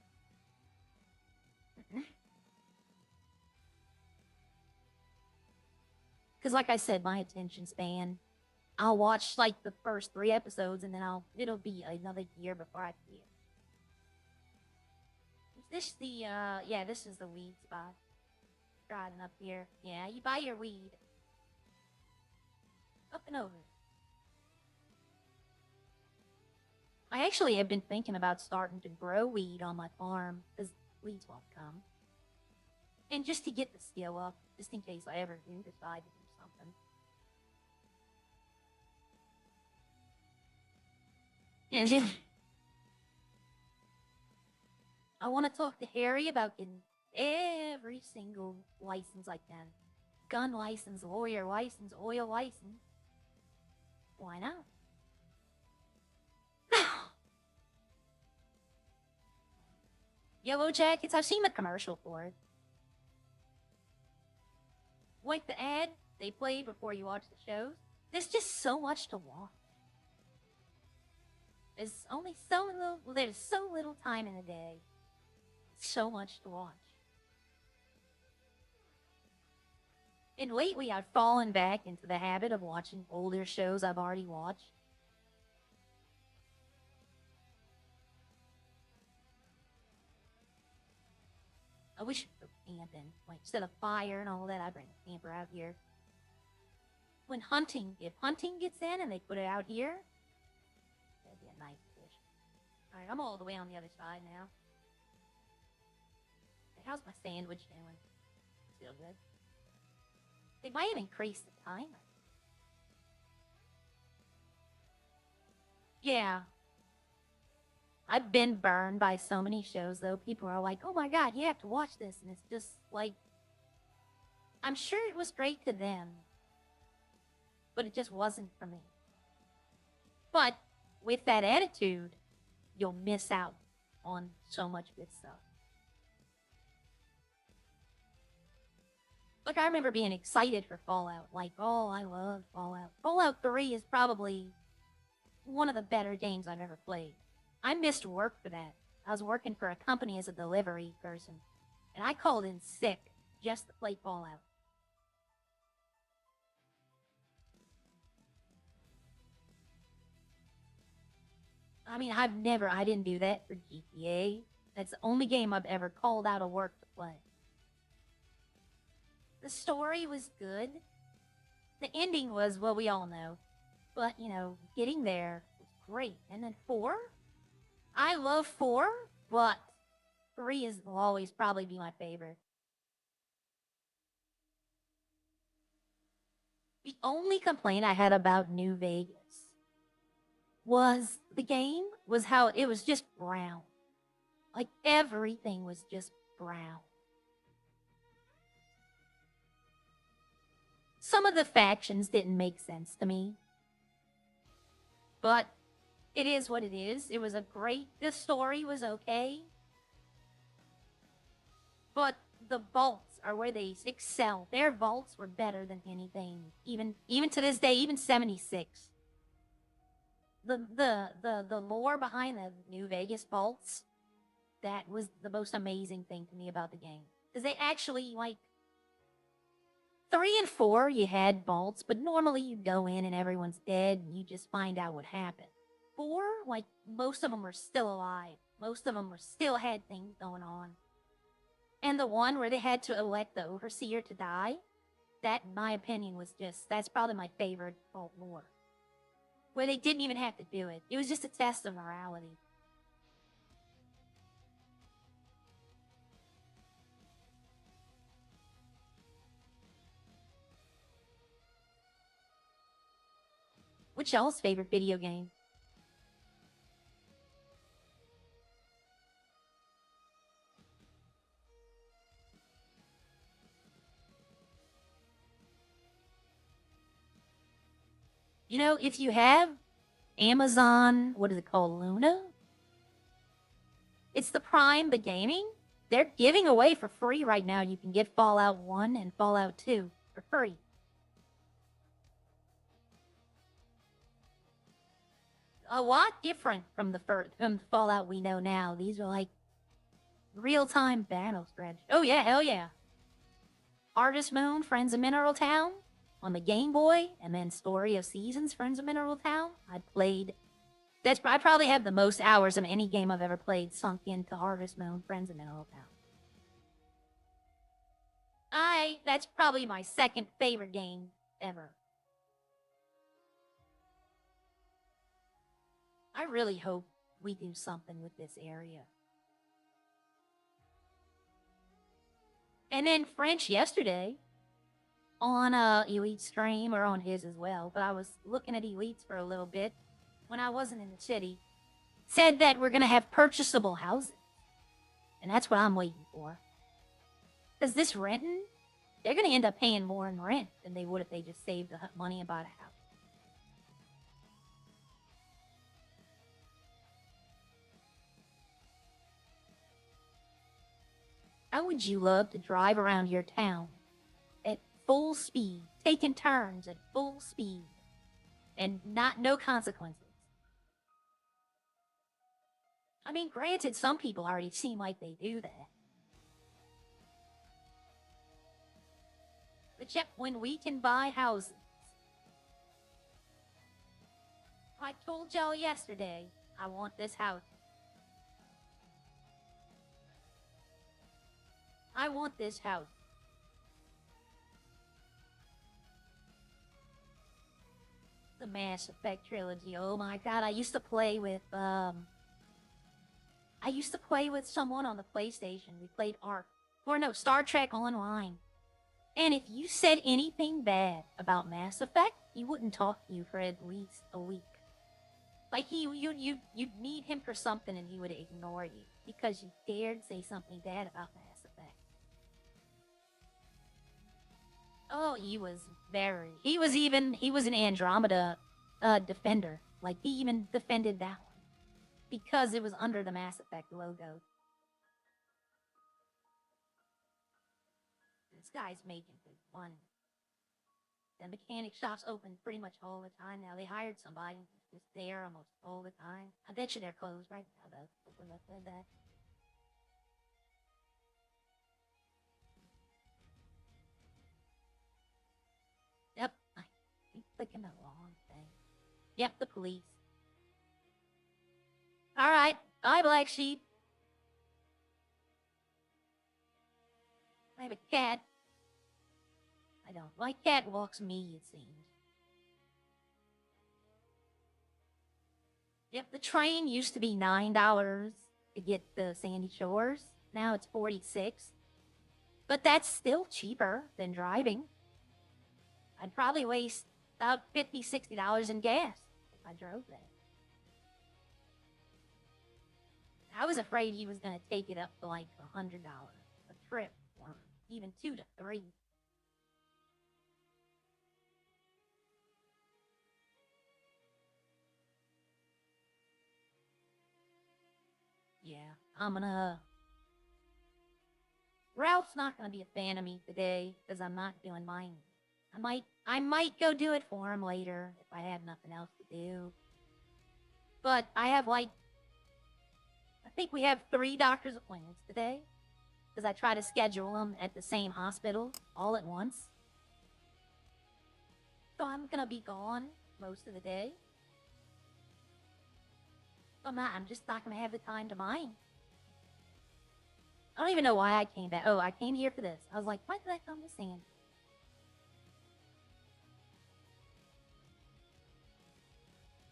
Because like I said, my attention span, I'll watch like the first 3 episodes and then it'll be another year before I see it. Is this the, yeah, this is the weed spot. Riding up here. Yeah, you buy your weed. Up and over. I actually have been thinking about starting to grow weed on my farm, because weeds won't come. And just to get the skill up, just in case I ever do decide to do something. And I want to talk to Harry about getting every single license I can. Gun license, lawyer license, oil license. Why not? Yellow Jackets, I've seen the commercial for it. Like the ad they play before you watch the shows. There's just so much to watch. There's so little time in the day. So much to watch. And lately I've fallen back into the habit of watching older shows I've already watched. I wish for camping. Like, instead of fire and all that, I bring a camper out here. If hunting gets in and they put it out here, that'd be a nice addition. Alright, I'm all the way on the other side now. How's my sandwich doing? Still good. They might have increased the timer. Yeah. I've been burned by so many shows, though. People are like, oh my god, you have to watch this. And it's just like, I'm sure it was great to them, but it just wasn't for me. But with that attitude, you'll miss out on so much good stuff. Like, I remember being excited for Fallout. Like, oh, I love Fallout. Fallout 3 is probably one of the better games I've ever played. I missed work for that. I was working for a company as a delivery person, and I called in sick just to play Fallout. I mean, I didn't do that for GTA. That's the only game I've ever called out of work to play. The story was good. The ending was, well, we all know. But, you know, getting there was great. And then 4? I love 4, but 3 will always probably be my favorite. The only complaint I had about New Vegas was the game was how it was just brown. Like, everything was just brown. Some of the factions didn't make sense to me. But It is what it is. It was a great. The story was okay, but the vaults are where they excel. Their vaults were better than anything, even to this day, even 76. The lore behind the New Vegas vaults, that was the most amazing thing to me about the game. Because they actually, like, 3 and 4, you had vaults, but normally you go in and everyone's dead and you just find out what happened. 4, like, most of them were still alive. Most of them were still had things going on. And the one where they had to elect the overseer to die, that, in my opinion, was just, that's probably my favorite vault lore. Where they didn't even have to do it. It was just a test of morality. What's y'all's favorite video game? You know, if you have Amazon, what is it called, Luna? It's the Prime, the gaming. They're giving away for free right now. You can get Fallout 1 and Fallout 2 for free. A lot different from the Fallout we know now. These are like real-time battle strategy. Oh yeah, hell yeah. Harvest Moon, Friends of Mineral Town on the Game Boy, and then Story of Seasons, Friends of Mineral Town. I probably have the most hours of any game I've ever played sunk into Harvest Moon, Friends of Mineral Town. That's probably my second favorite game ever. I really hope we do something with this area. And then French yesterday on Elite's stream, or on his as well, but I was looking at Elite's for a little bit when I wasn't in the city, said that we're gonna have purchasable houses. And that's what I'm waiting for. Because this renting, they're gonna end up paying more in rent than they would if they just saved the money and bought a house. How would you love to drive around your town at full speed, taking turns at full speed, and no consequences? I mean, granted, some people already seem like they do that. But yet, when we can buy houses, I told y'all yesterday, I want this house. I want this house. The Mass Effect trilogy. Oh my god, I used to play with someone on the PlayStation. We played Star Trek Online. And if you said anything bad about Mass Effect, he wouldn't talk to you for at least a week. Like you'd meet him for something and he would ignore you because you dared say something bad about Mass Effect. Oh, he was an Andromeda defender. Like, he even defended that one because it was under the Mass Effect logo. This guy's making good money. The mechanic shop's open pretty much all the time now. They hired somebody who's just there almost all the time. I bet you they're closed right now, though. Yep, I keep clicking the wrong thing. Yep, the police. Alright, bye, Black Sheep. I have a cat. I don't. My cat walks me, it seems. Yep, the train used to be $9 to get the Sandy Shores. Now it's $46. But that's still cheaper than driving. I'd probably waste about $50, $60 in gas if I drove that. I was afraid he was going to take it up to like $100 a trip, or even 2 to 3. Yeah, I'm gonna. Ralph's not gonna be a fan of me today because I'm not doing mine. I might go do it for him later if I have nothing else to do. But I have like, I think we have 3 doctor's appointments today because I try to schedule them at the same hospital all at once. So I'm gonna be gone most of the day. I'm just not gonna have the time to mine. I don't even know why I came back. Oh, I came here for this. I was like, why did I come to Sandy?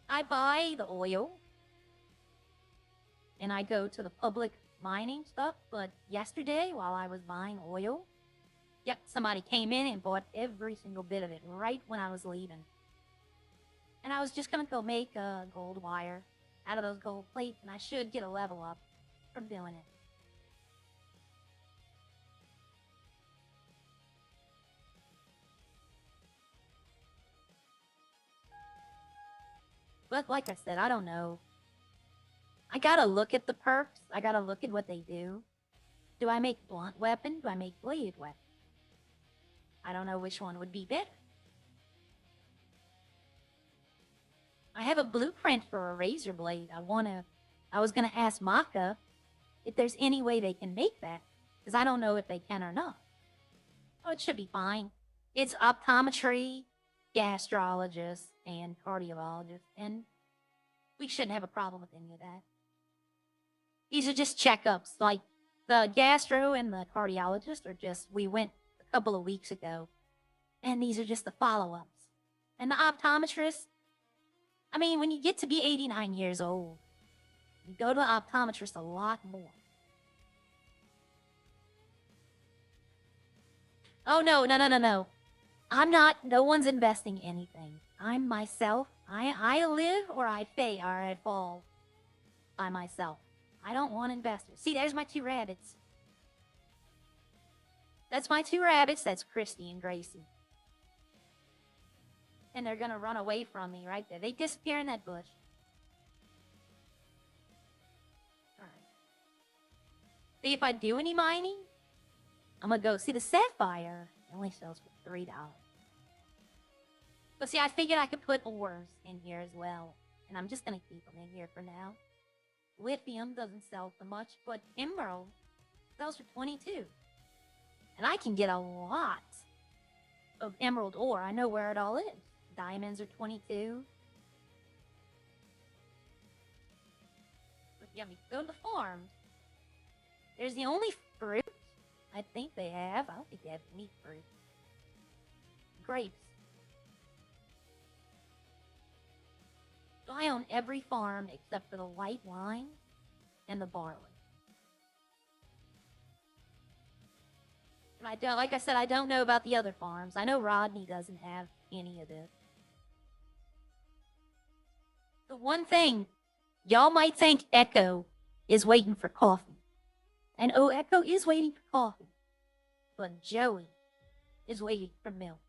I buy the oil and I go to the public mining stuff. But yesterday, while I was buying oil, yep, somebody came in and bought every single bit of it right when I was leaving. And I was just gonna go make a gold wire out of those gold plates, and I should get a level up from doing it. But like I said, I don't know. I gotta look at the perks. I gotta look at what they do. Do I make blunt weapon? Do I make blade weapon? I don't know which one would be better. I have a blueprint for a razor blade. I was gonna ask Maka if there's any way they can make that, because I don't know if they can or not. Oh, it should be fine. It's optometry, gastrologist, and cardiologist, and we shouldn't have a problem with any of that. These are just checkups. Like the gastro and the cardiologist are just, we went a couple of weeks ago, and these are just the follow ups. And the optometrist, I mean, when you get to be 89 years old, you go to the optometrist a lot more. Oh, no, no, no, no, no. I'm not, no one's investing anything. I'm myself. I live or I fail or I fall by myself. I don't want investors. See, there's my 2 rabbits. That's my 2 rabbits. That's Christy and Gracie. And they're gonna run away from me right there. They disappear in that bush. Alright. See, if I do any mining, I'm gonna go see the sapphire. It only sells for $3. But see, I figured I could put ores in here as well. And I'm just gonna keep them in here for now. Lithium doesn't sell for much, but emerald sells for 22. And I can get a lot of emerald ore. I know where it all is. Diamonds are 22. But yeah, we go to the farms. There's the only fruit I think they have. I don't think they have any fruit. Grapes. So I own every farm except for the white wine and the barley. And I don't, like I said, I don't know about the other farms. I know Rodney doesn't have any of this. The one thing, y'all might think Echo is waiting for coffee. And oh, Echo is waiting for coffee. But Joey is waiting for milk.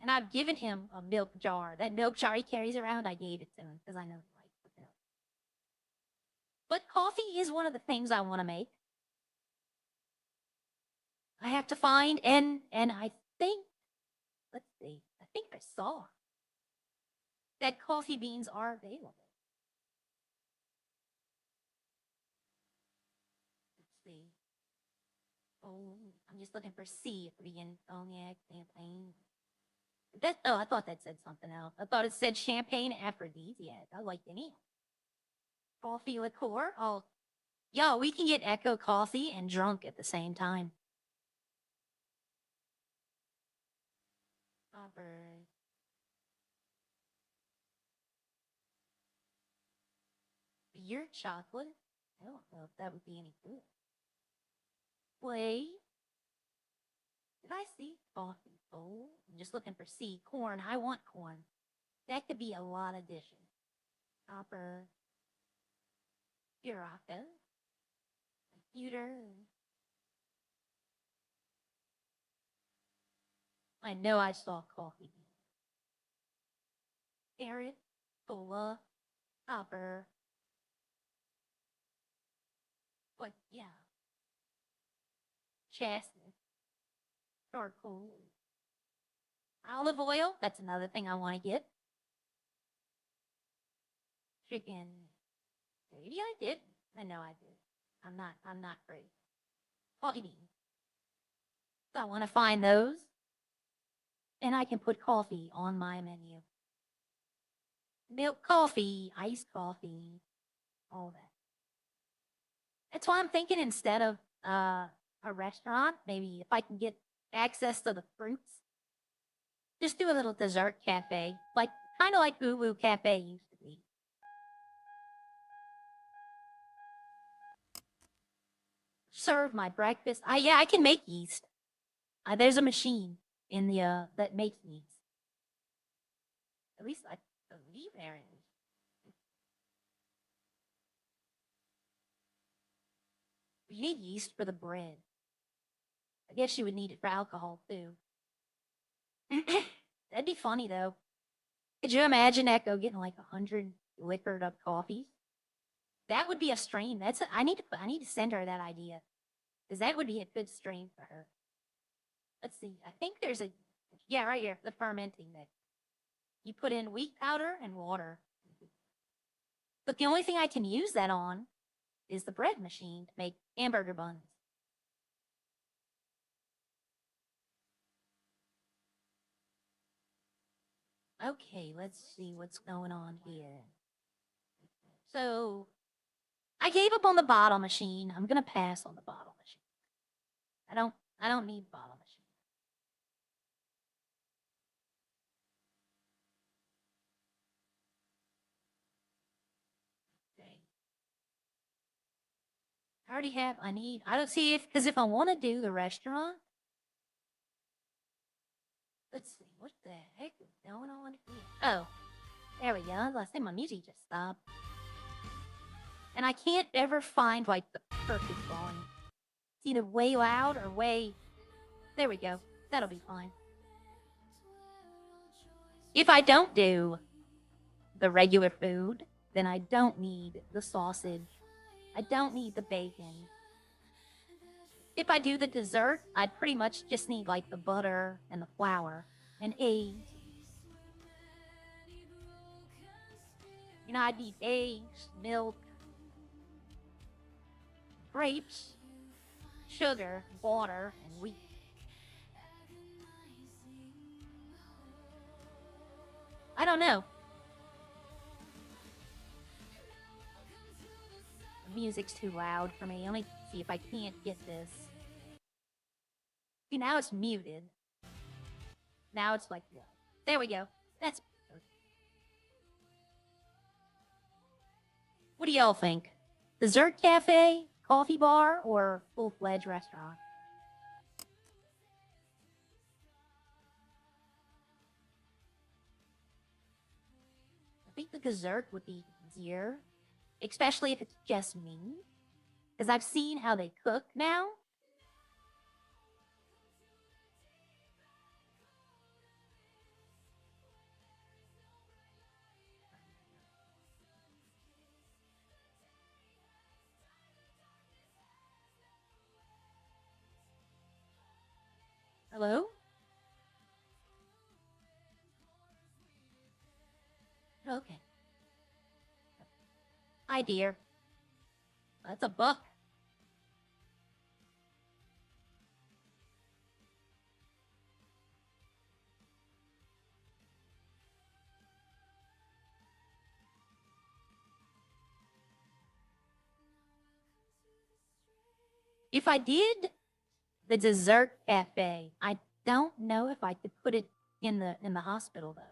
And I've given him a milk jar. That milk jar he carries around, I gave it to him because I know he likes the milk. But coffee is one of the things I want to make. I have to find, and I think, let's see, I think I saw that coffee beans are available. Let's see. Oh, I'm just looking for C at the beginning. Cognac, champagne. That, oh, I thought that said something else. I thought it said champagne aphrodisiac. I like any. Coffee liqueur. Oh, yeah, we can get Echo coffee and drunk at the same time. Copper. Beer chocolate. I don't know if that would be any good. Whey. Did I see coffee? Oh, I'm just looking for C. Corn. I want corn. That could be a lot of dishes. Copper. Buraca. Computer. I know I saw coffee. Carrot. Cola. Copper. chassis. Charcoal. Olive oil. That's another thing I want to get. Chicken. Maybe I did. I know I did. I'm not great. Coffee beans. So I want to find those. And I can put coffee on my menu. Milk coffee, iced coffee, all that. That's why I'm thinking instead of a restaurant, maybe if I can get access to the fruits, just do a little dessert cafe, like kind of like Boo Boo Cafe used to be. Serve my breakfast. Yeah, I can make yeast. There's a machine in the that makes yeast. At least I believe there is. You need yeast for the bread. I guess you would need it for alcohol too. That'd be funny though. Could you imagine Echo getting like 100 liquored up coffees? That would be a stream. I need to send her that idea because that would be a good stream for her. Let's see. I think there's a yeah right here the fermenting that you put in wheat powder and water. But the only thing I can use that on is the bread machine to make hamburger buns. Okay, let's see what's going on here. So I gave up on the bottle machine. I'm gonna pass on the bottle machine. I don't need bottle machine. Okay. I already have I don't see if I want to do the restaurant. Let's see, what the heck is going on here? Oh, there we go. Last time my music just stopped. And I can't ever find like the perfect volume. It's either way loud or way. There we go. That'll be fine. If I don't do the regular food, then I don't need the sausage. I don't need the bacon. If I do the dessert, I'd pretty much just need like the butter and the flour and eggs. You know, I'd need eggs, milk, grapes, sugar, water, and wheat. I don't know. The music's too loud for me. Let me see if I can't get this. See, now it's muted. Now it's like, there we go. That's. What do y'all think? Dessert cafe, coffee bar, or full-fledged restaurant? I think the dessert would be easier, especially if it's just me, because I've seen how they cook now. Hello? Okay. Hi, dear. That's a book. If I did the dessert cafe, I don't know if I could put it in the hospital though.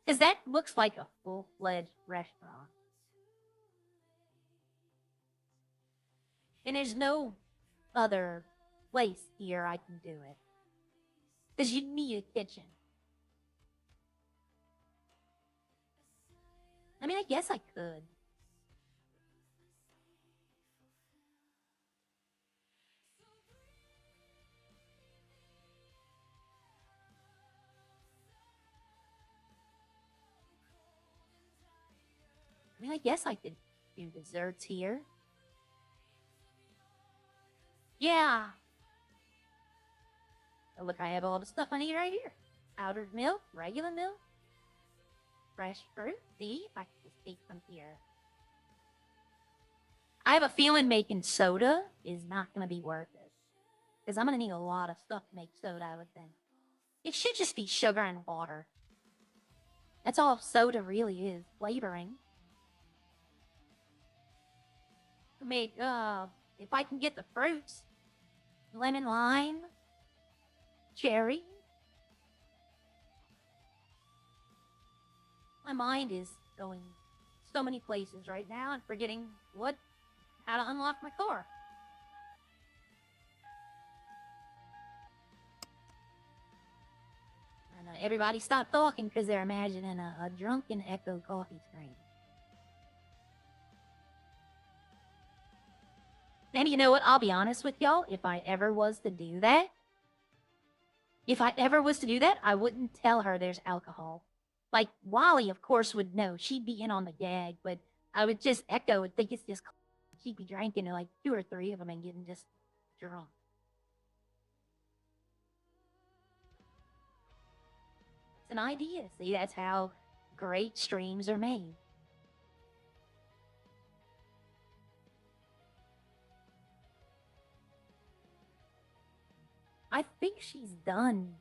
Because that looks like a full-fledged restaurant. And there's no other place here I can do it. Because you need a kitchen. I mean, I guess I could. I mean, I guess I could do desserts here. Yeah. Oh, look, I have all the stuff I need right here. Powdered milk, regular milk, fresh fruit. See, if I can just take from here. I have a feeling making soda is not going to be worth it. Because I'm going to need a lot of stuff to make soda, I would think. It should just be sugar and water. That's all soda really is, flavoring. Made, if I can get the fruits, lemon, lime, cherry. My mind is going so many places right now and forgetting how to unlock my car. And everybody stopped talking because they're imagining a drunken Echo coffee screen. And you know what? I'll be honest with y'all. If I ever was to do that, I wouldn't tell her there's alcohol. Like, Wally, of course, would know. She'd be in on the gag, but I would just Echo would think it's just she'd be drinking like 2 or 3 of them and getting just drunk. It's an idea. See, that's how great streams are made. I think she's done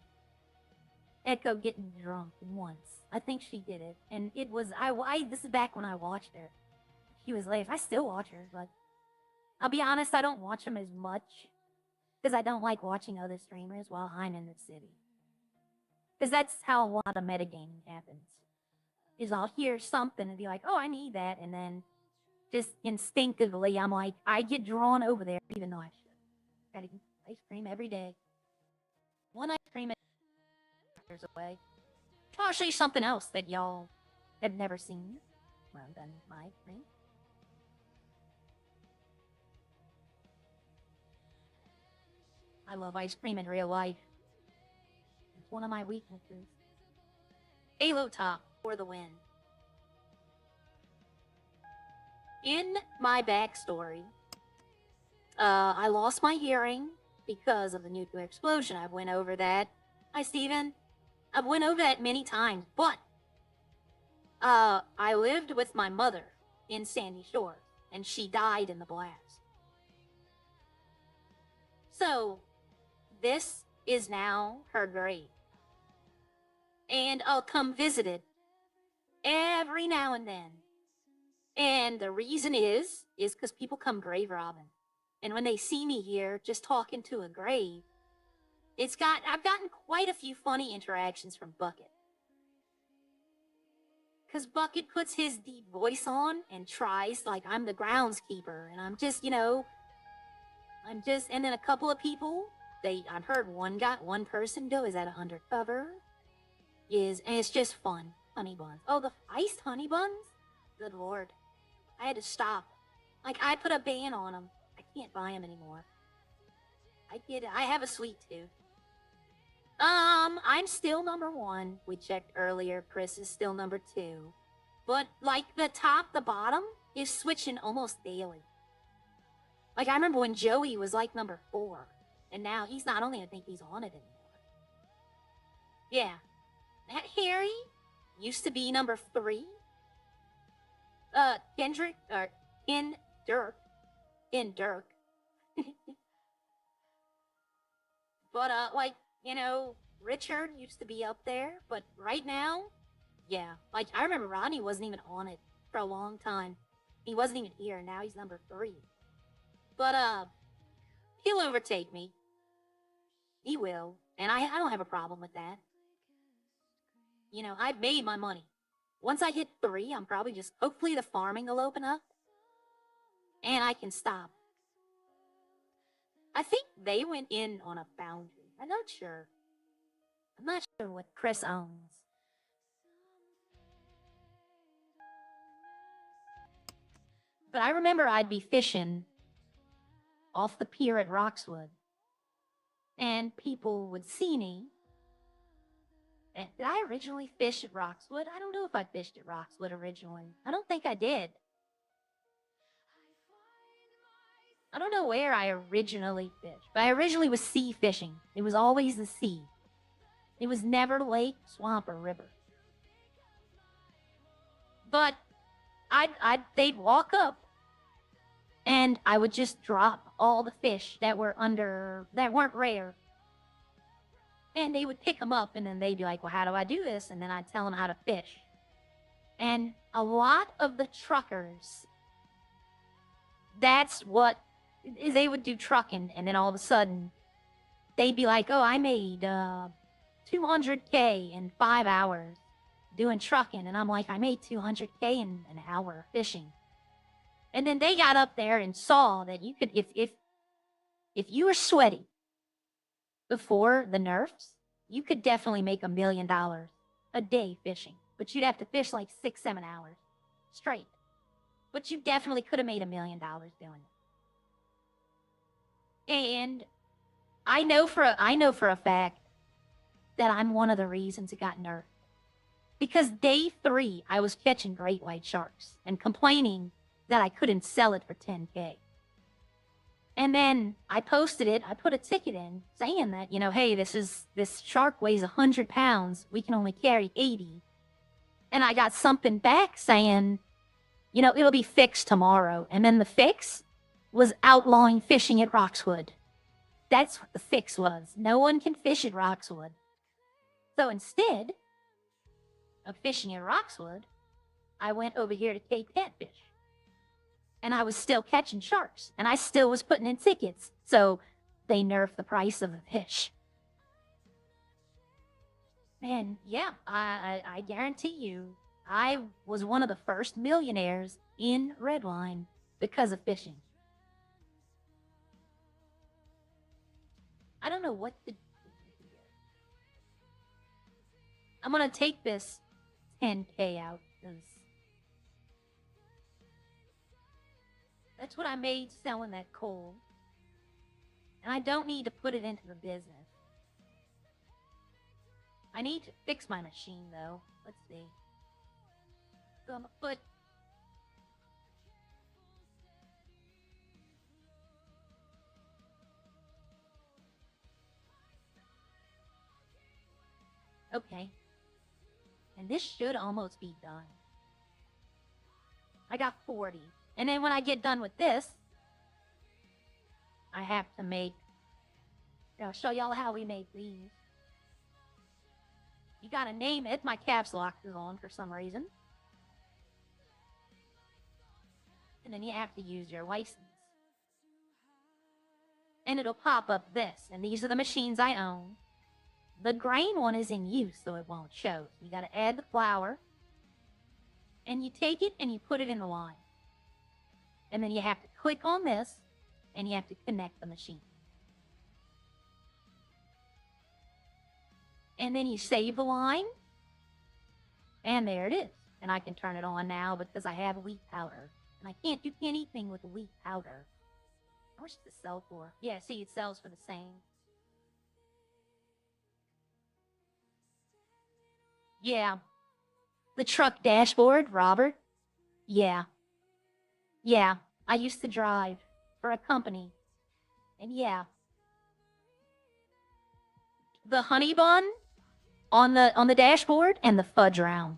Echo getting drunk once. I think she did it, and it was this is back when I watched her. She was late. I still watch her, but I'll be honest, I don't watch them as much because I don't like watching other streamers while I'm in the city. Because that's how a lot of metagaming happens. Is I'll hear something and be like, "Oh, I need that," and then just instinctively, I'm like, I get drawn over there, even though I should. Gotta eat ice cream every day. One ice cream years away. I'll show you something else that y'all have never seen. Well, then my ice cream. I love ice cream in real life. It's one of my weaknesses. Halo top for the win. In my backstory, I lost my hearing because of the nuclear explosion. I went over that. Hi, Steven. I've went over that many times, but I lived with my mother in Sandy Shores, and she died in the blast. So, this is now her grave. And I'll come visit it every now and then. And the reason is because people come grave robbing. And when they see me here just talking to a grave, I've gotten quite a few funny interactions from Bucket. Because Bucket puts his deep voice on and tries like I'm the groundskeeper. And I'm just, and then a couple of people, I've heard one person go, is that a undercover? And it's just fun. Honey buns. Oh, the iced honey buns? Good lord. I had to stop. Like, I put a ban on them. I can't buy them anymore. I have a sweet tooth. I'm still number 1. We checked earlier. Chris is still number 2. But, like, the bottom is switching almost daily. Like, I remember when Joey was, like, number 4. And now he's not only, I think he's on it anymore. Yeah. That Harry used to be number 3. Kendrick, or in Dirk. But, Richard used to be up there, but right now, yeah. Like, I remember Ronnie wasn't even on it for a long time. He wasn't even here, now he's number 3. But, he'll overtake me. He will, and I don't have a problem with that. I've made my money. Once I hit 3, I'm probably just, hopefully the farming will open up, and I can stop. I think they went in on a boundary. I'm not sure. I'm not sure what Chris owns. But I remember I'd be fishing off the pier at Roxwood, and people would see me. And did I originally fish at Roxwood? I don't know if I fished at Roxwood originally. I don't think I did. I don't know where I originally fished, but I originally was sea fishing. It was always the sea. It was never lake, swamp, or river. But they'd walk up, and I would just drop all the fish that weren't rare. And they would pick them up, and then they'd be like, well, how do I do this? And then I'd tell them how to fish. And a lot of the truckers, that's what they would do, trucking, and then all of a sudden they'd be like, oh, I made 200K in 5 hours doing trucking. And I'm like, I made 200K in an hour fishing. And then they got up there and saw that you could, if you were sweaty before the nerfs, you could definitely make $1 million a day fishing. But you'd have to fish like 6-7 hours straight. But you definitely could have made $1 million doing it. And I know for a fact that I'm one of the reasons it got nerfed. Because day 3, I was catching great white sharks and complaining that I couldn't sell it for 10K. And then I posted it, I put a ticket in saying that, hey, this shark weighs 100 pounds. We can only carry 80. And I got something back saying, it'll be fixed tomorrow. And then the fix was outlawing fishing at Roxwood. That's what the fix was. No one can fish at Roxwood. So instead of fishing at Roxwood, I went over here to Cape Catfish. And I was still catching sharks. And I still was putting in tickets. So they nerfed the price of the fish. And yeah, I guarantee you, I was one of the first millionaires in Redline because of fishing. I don't know what to do here. I'm going to take this 10K out because that's what I made selling that coal. And I don't need to put it into the business. I need to fix my machine, though. Let's see. So I'm gonna put... Okay. And this should almost be done. I got 40. And then when I get done with this, I have to make... I'll show y'all how we make these. You gotta name it. My caps lock is on for some reason. And then you have to use your license. And it'll pop up this. And these are the machines I own. The grain one is in use, so it won't show. You gotta add the flour. And you take it and you put it in the line. And then you have to click on this. And you have to connect the machine. And then you save the line. And there it is. And I can turn it on now because I have wheat powder. And I can't do anything with wheat powder. How much does it sell for? Yeah, see, it sells for the same. Yeah. The truck dashboard, Robert? Yeah. Yeah. I used to drive for a company. And yeah. The honey bun on the dashboard and the fudge round.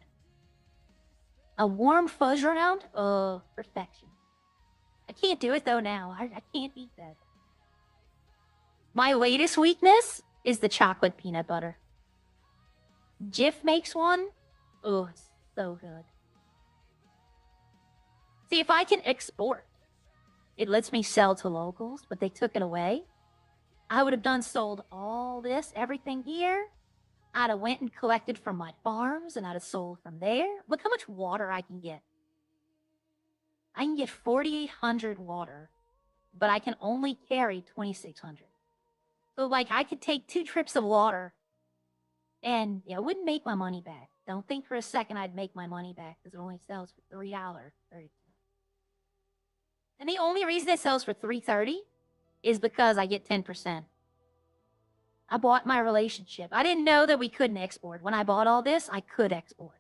A warm fudge round? Oh, perfection. I can't do it though now. I can't eat that. My latest weakness is the chocolate peanut butter. Jif makes one. Oh, it's so good. See, if I can export, it lets me sell to locals, but they took it away. I would have sold all this, everything here. I'd have went and collected from my farms, and I'd have sold from there. Look how much water I can get. I can get 4,800 water, but I can only carry 2,600. So, like, I could take 2 trips of water, and it wouldn't make my money back. Don't think for a second I'd make my money back, because it only sells for $3. And the only reason it sells for $3.30 is because I get 10%. I bought my relationship. I didn't know that we couldn't export. When I bought all this, I could export.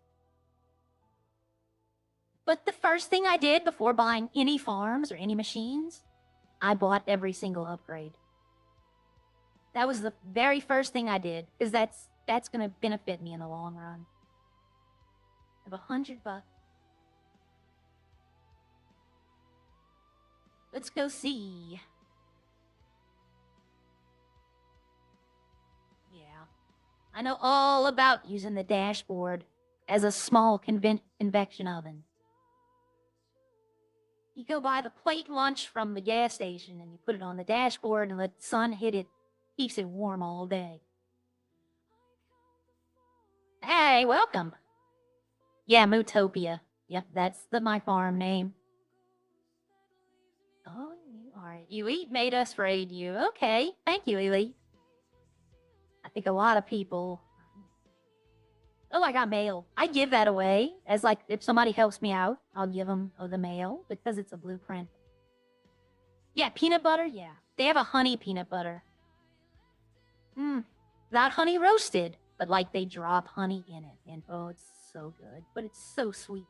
But the first thing I did before buying any farms or any machines I bought every single upgrade. That was the very first thing I did, because that's gonna benefit me in the long run. I have $100. Let's go see. Yeah. I know all about using the dashboard as a small convection oven. You go buy the plate lunch from the gas station and you put it on the dashboard and let the sun hit it. Keeps it warm all day. Hey, welcome. Yeah, Mootopia. Yep, that's my farm name. Oh, you are. Elite made us raid you. Okay, thank you, Elite. I think a lot of people... Oh, I got mail. I give that away. As like, if somebody helps me out, I'll give them the mail because it's a blueprint. Yeah, peanut butter, yeah. They have a honey peanut butter. Not honey roasted, but like they drop honey in it. And oh, it's so good. But it's so sweet.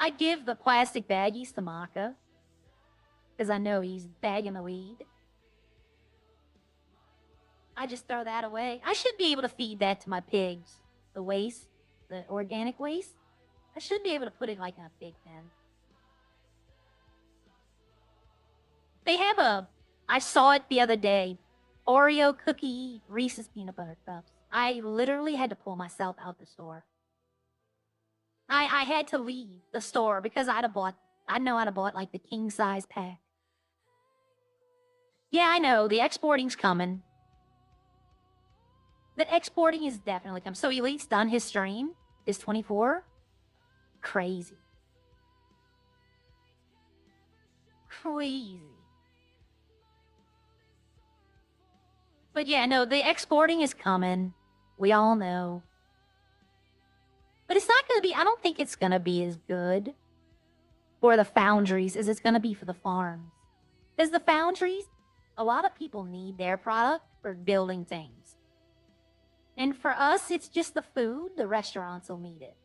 I give the plastic baggies to Maka. Because I know he's bagging the weed. I just throw that away. I should be able to feed that to my pigs. The waste. The organic waste. I should be able to put it like in a pig pen. They have I saw it the other day. Oreo cookie Reese's peanut butter cups. I literally had to pull myself out the store. I had to leave the store because I know I'd have bought like the king size pack. Yeah, I know. The exporting's coming. The exporting is definitely coming. So Elite's done his stream. Is 24. Crazy. Crazy. But yeah, no, the exporting is coming. We all know. But it's not going to be, I don't think it's going to be as good for the foundries as it's going to be for the farms. Because the foundries, a lot of people need their product for building things. And for us, it's just the food. The restaurants will need it.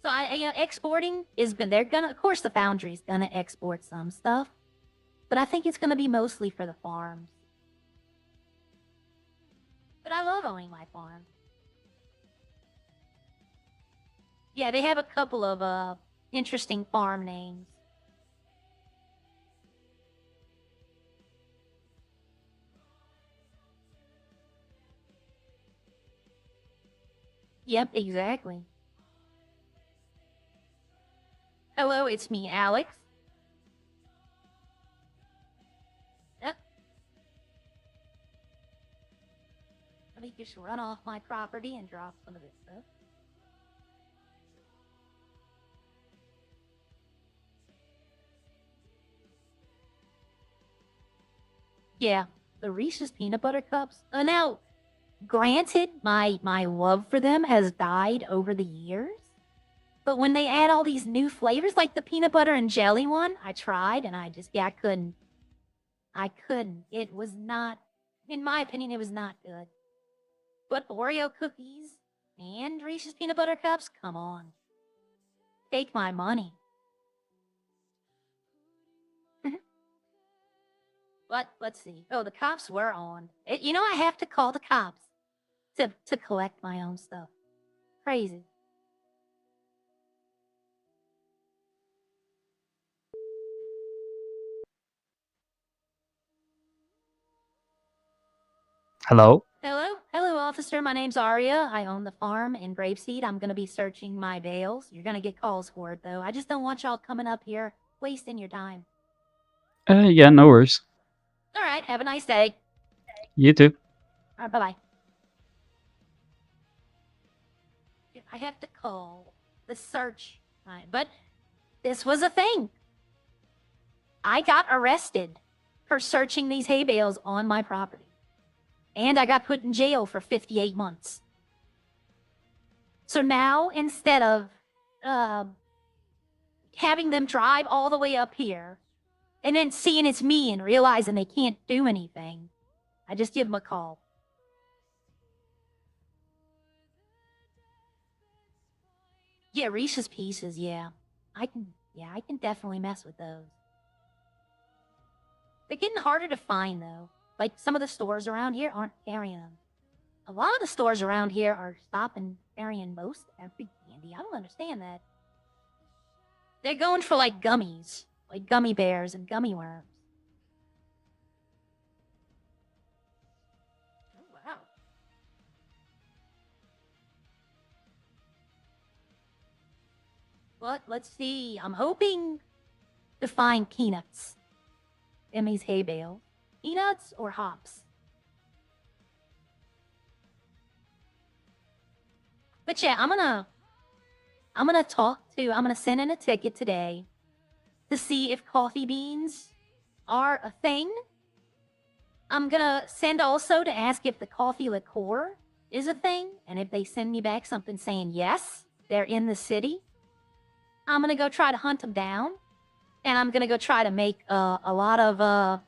So exporting is good. They're gonna, of course, the foundry's gonna export some stuff, but I think it's gonna be mostly for the farms. But I love owning my farm. Yeah, they have a couple of interesting farm names. Yep, exactly. Hello, it's me, Alex. Yep. Let me just run off my property and drop some of this stuff. Yeah, the Reese's peanut butter cups. Now, granted, my love for them has died over the years. But when they add all these new flavors, like the peanut butter and jelly one, I tried and I couldn't. I couldn't. It was not, in my opinion, it was not good. But Oreo cookies and Reese's peanut butter cups, come on. Take my money. But let's see. Oh, the cops were on. I have to call the cops to collect my own stuff. Crazy. Hello? Hello, officer. My name's Aria. I own the farm in Grapeseed. I'm going to be searching my bales. You're going to get calls for it, though. I just don't want y'all coming up here wasting your time. Yeah, no worries. All right, have a nice day. You too. All right, bye-bye. I have to call the search. But this was a thing. I got arrested for searching these hay bales on my property. And I got put in jail for 58 months. So now, instead of having them drive all the way up here and then seeing it's me and realizing they can't do anything, I just give them a call. Yeah, Reese's Pieces, yeah. I can definitely mess with those. They're getting harder to find, though. Like, some of the stores around here aren't carrying them. A lot of the stores around here are stopping carrying most every candy. I don't understand that. They're going for, like, gummies. Like gummy bears and gummy worms. Oh, wow. But, let's see. I'm hoping to find peanuts. Emmy's hay bale. Peanuts or hops? But yeah, I'm gonna send in a ticket today to see if coffee beans are a thing. I'm gonna send also to ask if the coffee liqueur is a thing, and if they send me back something saying yes, they're in the city, I'm gonna go try to hunt them down, and I'm gonna go try to make a lot of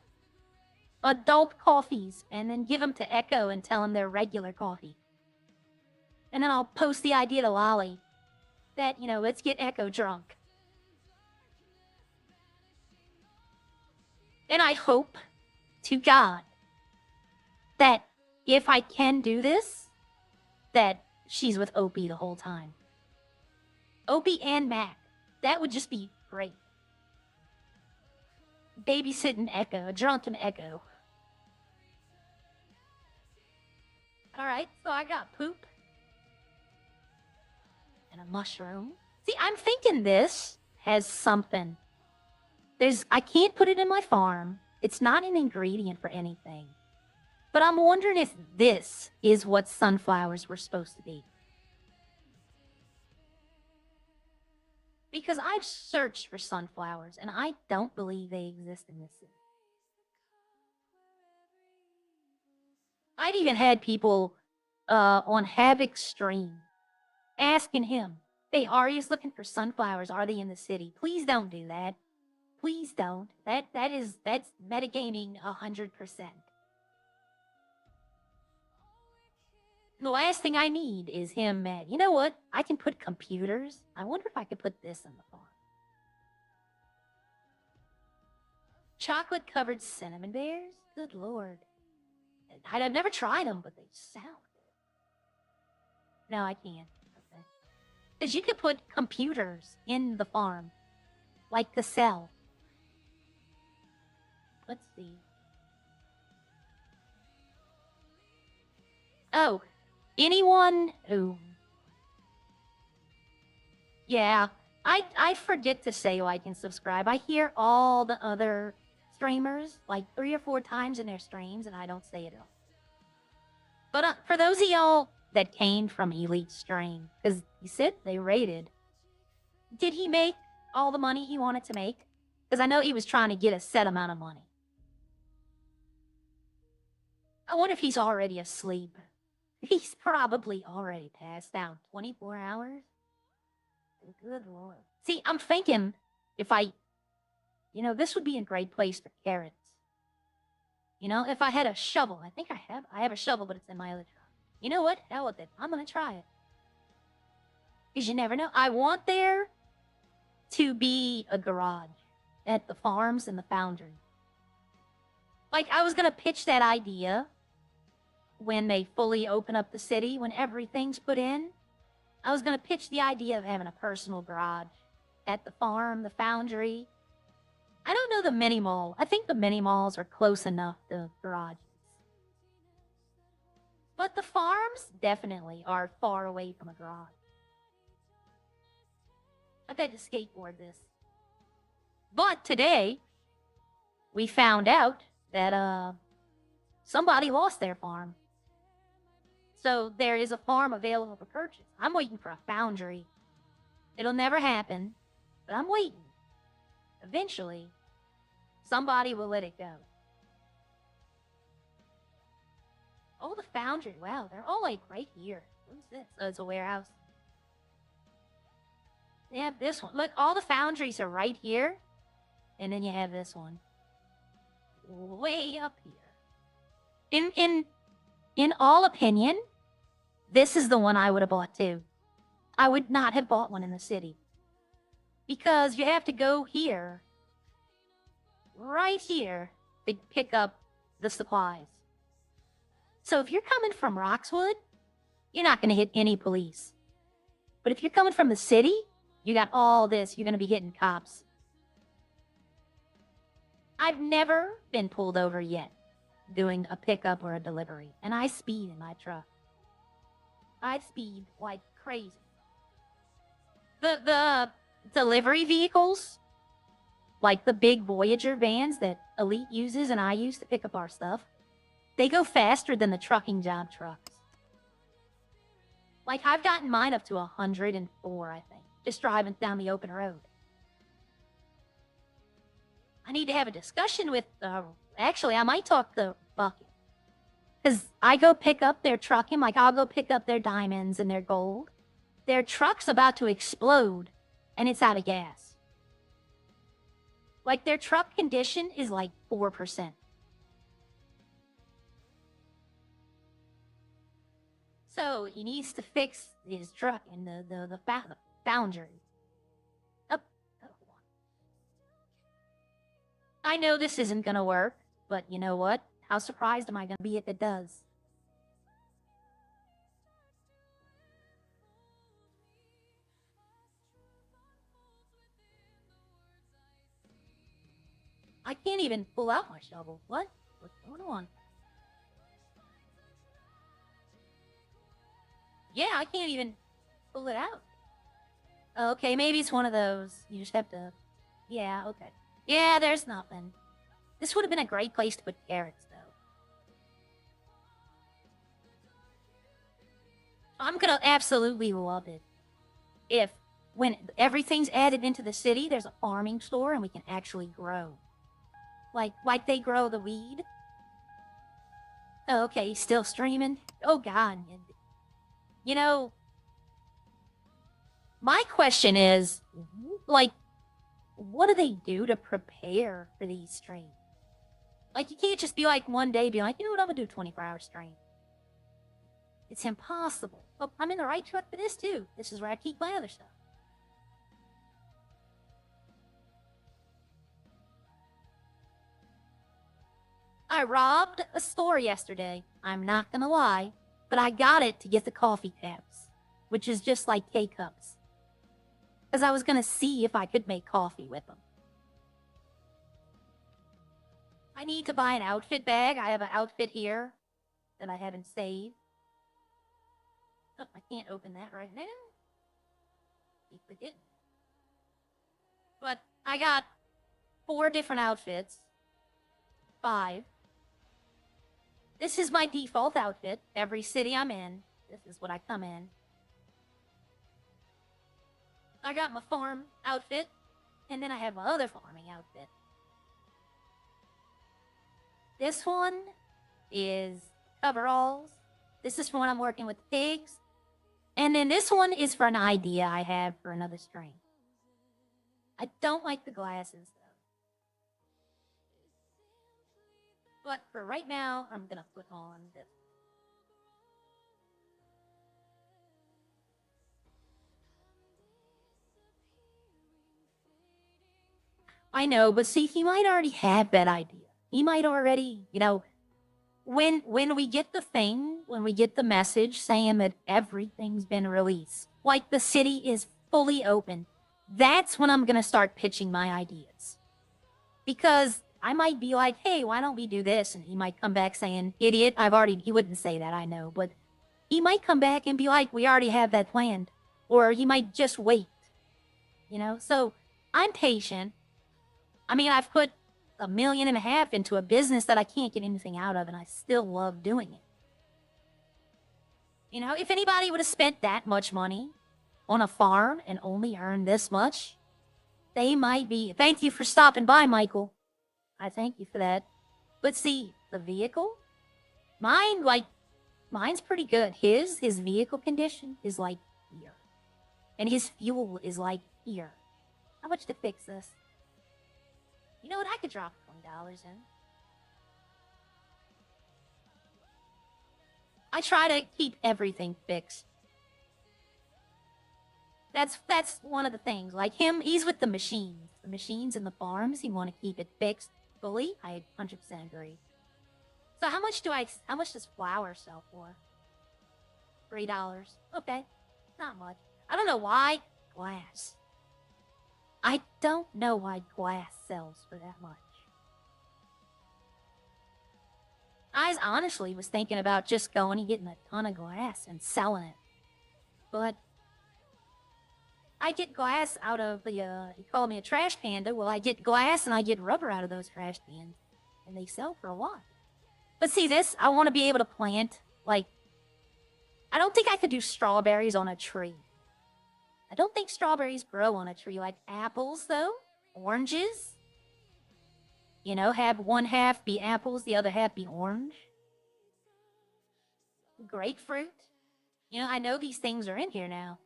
adult coffees, and then give them to Echo and tell them they're regular coffee. And then I'll post the idea to Lolly that, let's get Echo drunk. And I hope to God that if I can do this, that she's with Opie the whole time. Opie and Mac. That would just be great. Babysitting Echo, a drunken Echo. Alright, so I got poop. And a mushroom. See, I'm thinking this has something. I can't put it in my farm. It's not an ingredient for anything. But I'm wondering if this is what sunflowers were supposed to be. Because I've searched for sunflowers, and I don't believe they exist in this city. I've even had people on Havoc's stream asking him, hey, Ari's looking for sunflowers. Are they in the city? Please don't do that. Please don't. That's metagaming 100%. The last thing I need is him mad. You know what? I can put computers. I wonder if I could put this in the farm. Chocolate-covered cinnamon bears? Good lord. I've never tried them, but they sound good. No, I can't. Okay. Because you could put computers in the farm. Like to sell. Let's see. Oh, anyone who... Yeah, I forget to say like and subscribe. I hear all the other streamers like 3 or 4 times in their streams, and I don't say it all. But for those of y'all that came from Elite Stream, because he said they rated, did he make all the money he wanted to make? Because I know he was trying to get a set amount of money. I wonder if he's already asleep. He's probably already passed out. 24 hours? Good lord. See, I'm thinking if this would be a great place for carrots. If I had a shovel. I think I have a shovel, but it's in my other truck. You know what? Hell with it. I'm gonna try it. Because you never know. I want there to be a garage at the farms and the foundry. Like, I was gonna pitch that idea when they fully open up the city, when everything's put in. I was gonna pitch the idea of having a personal garage at the farm, the foundry. I don't know the mini mall. I think the mini malls are close enough to garages. But the farms definitely are far away from a garage. I've had to skateboard this. But today, we found out that somebody lost their farm. So there is a farm available for purchase. I'm waiting for a foundry. It'll never happen, but I'm waiting. Eventually, somebody will let it go. Oh, the foundry. Wow, they're all like right here. What's this? Oh, it's a warehouse. They have this one. Look, all the foundries are right here. And then you have this one. Way up here. In all opinion, this is the one I would have bought too. I would not have bought one in the city. Because you have to go here, right here, to pick up the supplies. So if you're coming from Roxwood, you're not going to hit any police. But if you're coming from the city, you got all this. You're going to be hitting cops. I've never been pulled over yet doing a pickup or a delivery, and I speed in my truck. I speed like crazy. The delivery vehicles, like the big Voyager vans that Elite uses and I use to pick up our stuff, they go faster than the trucking job trucks. Like, I've gotten mine up to 104, I think, just driving down the open road. I need to have a discussion with, actually, I might talk to Bucket. Because I go pick up their trucking, like, I'll go pick up their diamonds and their gold. Their truck's about to explode, and it's out of gas. Like, their truck condition is like 4%. So he needs to fix his truck in the foundry. Up. I know this isn't gonna work, but you know what? How surprised am I gonna be if it does? I can't even pull out my shovel. What? What's going on? Yeah, I can't even pull it out. Okay, maybe it's one of those. You just have to... Yeah, okay. Yeah, there's nothing. This would have been a great place to put carrots, though. I'm gonna absolutely love it if, when everything's added into the city, there's a farming store and we can actually grow. Like they grow the weed. Oh, okay, he's still streaming. Oh, God. You know, my question is, like, what do they do to prepare for these streams? Like, you can't just be like, one day, be like, you know what, I'm gonna do a 24-hour stream. It's impossible. Oh, I'm in the right truck for this, too. This is where I keep my other stuff. I robbed a store yesterday. I'm not gonna lie, but I got it to get the coffee tabs, which is just like K-cups. Because I was gonna see if I could make coffee with them. I need to buy an outfit bag. I have an outfit here that I haven't saved. Oh, I can't open that right now. Keep forgetting. But I got 4 different outfits. 5. This is my default outfit. Every city I'm in, this is what I come in. I got my farm outfit, and then I have my other farming outfit. This one is coveralls. This is for when I'm working with the pigs. And then this one is for an idea I have for another stream. I don't like the glasses, though. But for right now, I'm gonna put on this. I know, but see, he might already have that idea. He might already, you know, when we get the thing, when we get the message saying that everything's been released, like the city is fully open, that's when I'm gonna start pitching my ideas. Because I might be like, hey, why don't we do this? And he might come back saying, idiot, he wouldn't say that, I know, but he might come back and be like, we already have that planned. Or he might just wait, you know? So I'm patient. I mean, I've put $1.5 million into a business that I can't get anything out of, and I still love doing it. You know, if anybody would have spent that much money on a farm and only earned this much, they might be... Thank you for stopping by, Michael. I thank you for that. But see, the vehicle? Mine's pretty good. His vehicle condition is like here. And his fuel is like here. How much to fix this? You know what? I could drop $20 in. I try to keep everything fixed. That's one of the things. Like him, he's with the machines. The machines and the farms, he want to keep it fixed fully. I 100% agree. So how much does flour sell for? $3. Okay. Not much. I don't know why glass. I don't know why glass sells for that much. I honestly was thinking about just going and getting a ton of glass and selling it. But I get glass out of the, you call me a trash panda. Well, I get glass and I get rubber out of those trash cans. And they sell for a lot. But see this, I want to be able to plant, like, I don't think I could do strawberries on a tree. I don't think strawberries grow on a tree like apples, though. Oranges. You know, have one half be apples, the other half be orange. Grapefruit. You know, I know these things are in here now.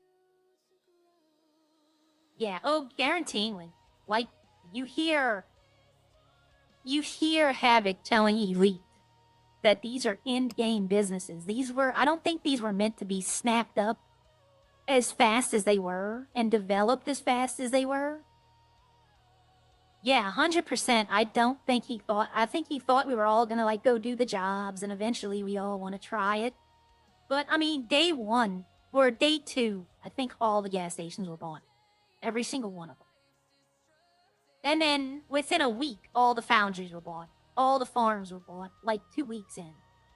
Yeah, oh, guaranteeingly. Like, you hear Havoc telling Elite that these are in-game businesses. I don't think these were meant to be snapped up as fast as they were and developed as fast as they were. Yeah, 100%. I think he thought we were all gonna, like, go do the jobs and eventually we all want to try it. But, I mean, day 1 or day 2, I think all the gas stations were bought. Every single one of them. And then, within a week, all the foundries were bought. All the farms were bought, like 2 weeks in.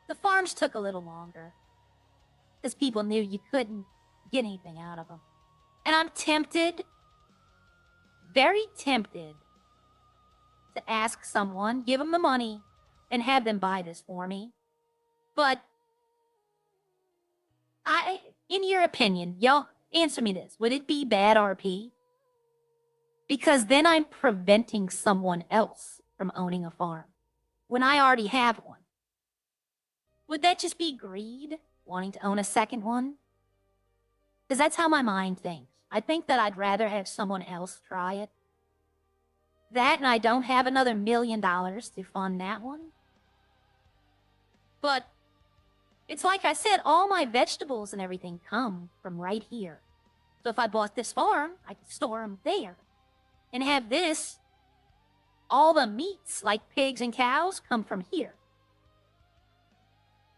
The farms took a little longer. Because people knew you couldn't get anything out of them. And I'm tempted, very tempted, to ask someone, give them the money, and have them buy this for me. But, in your opinion, y'all, answer me this. Would it be bad RP? Because then I'm preventing someone else from owning a farm when I already have one. Would that just be greed, wanting to own a second one? Because that's how my mind thinks. I think that I'd rather have someone else try it. That, and I don't have another $1 million to fund that one. But it's like I said, all my vegetables and everything come from right here. So if I bought this farm, I could store them there. And have this, all the meats, like pigs and cows, come from here.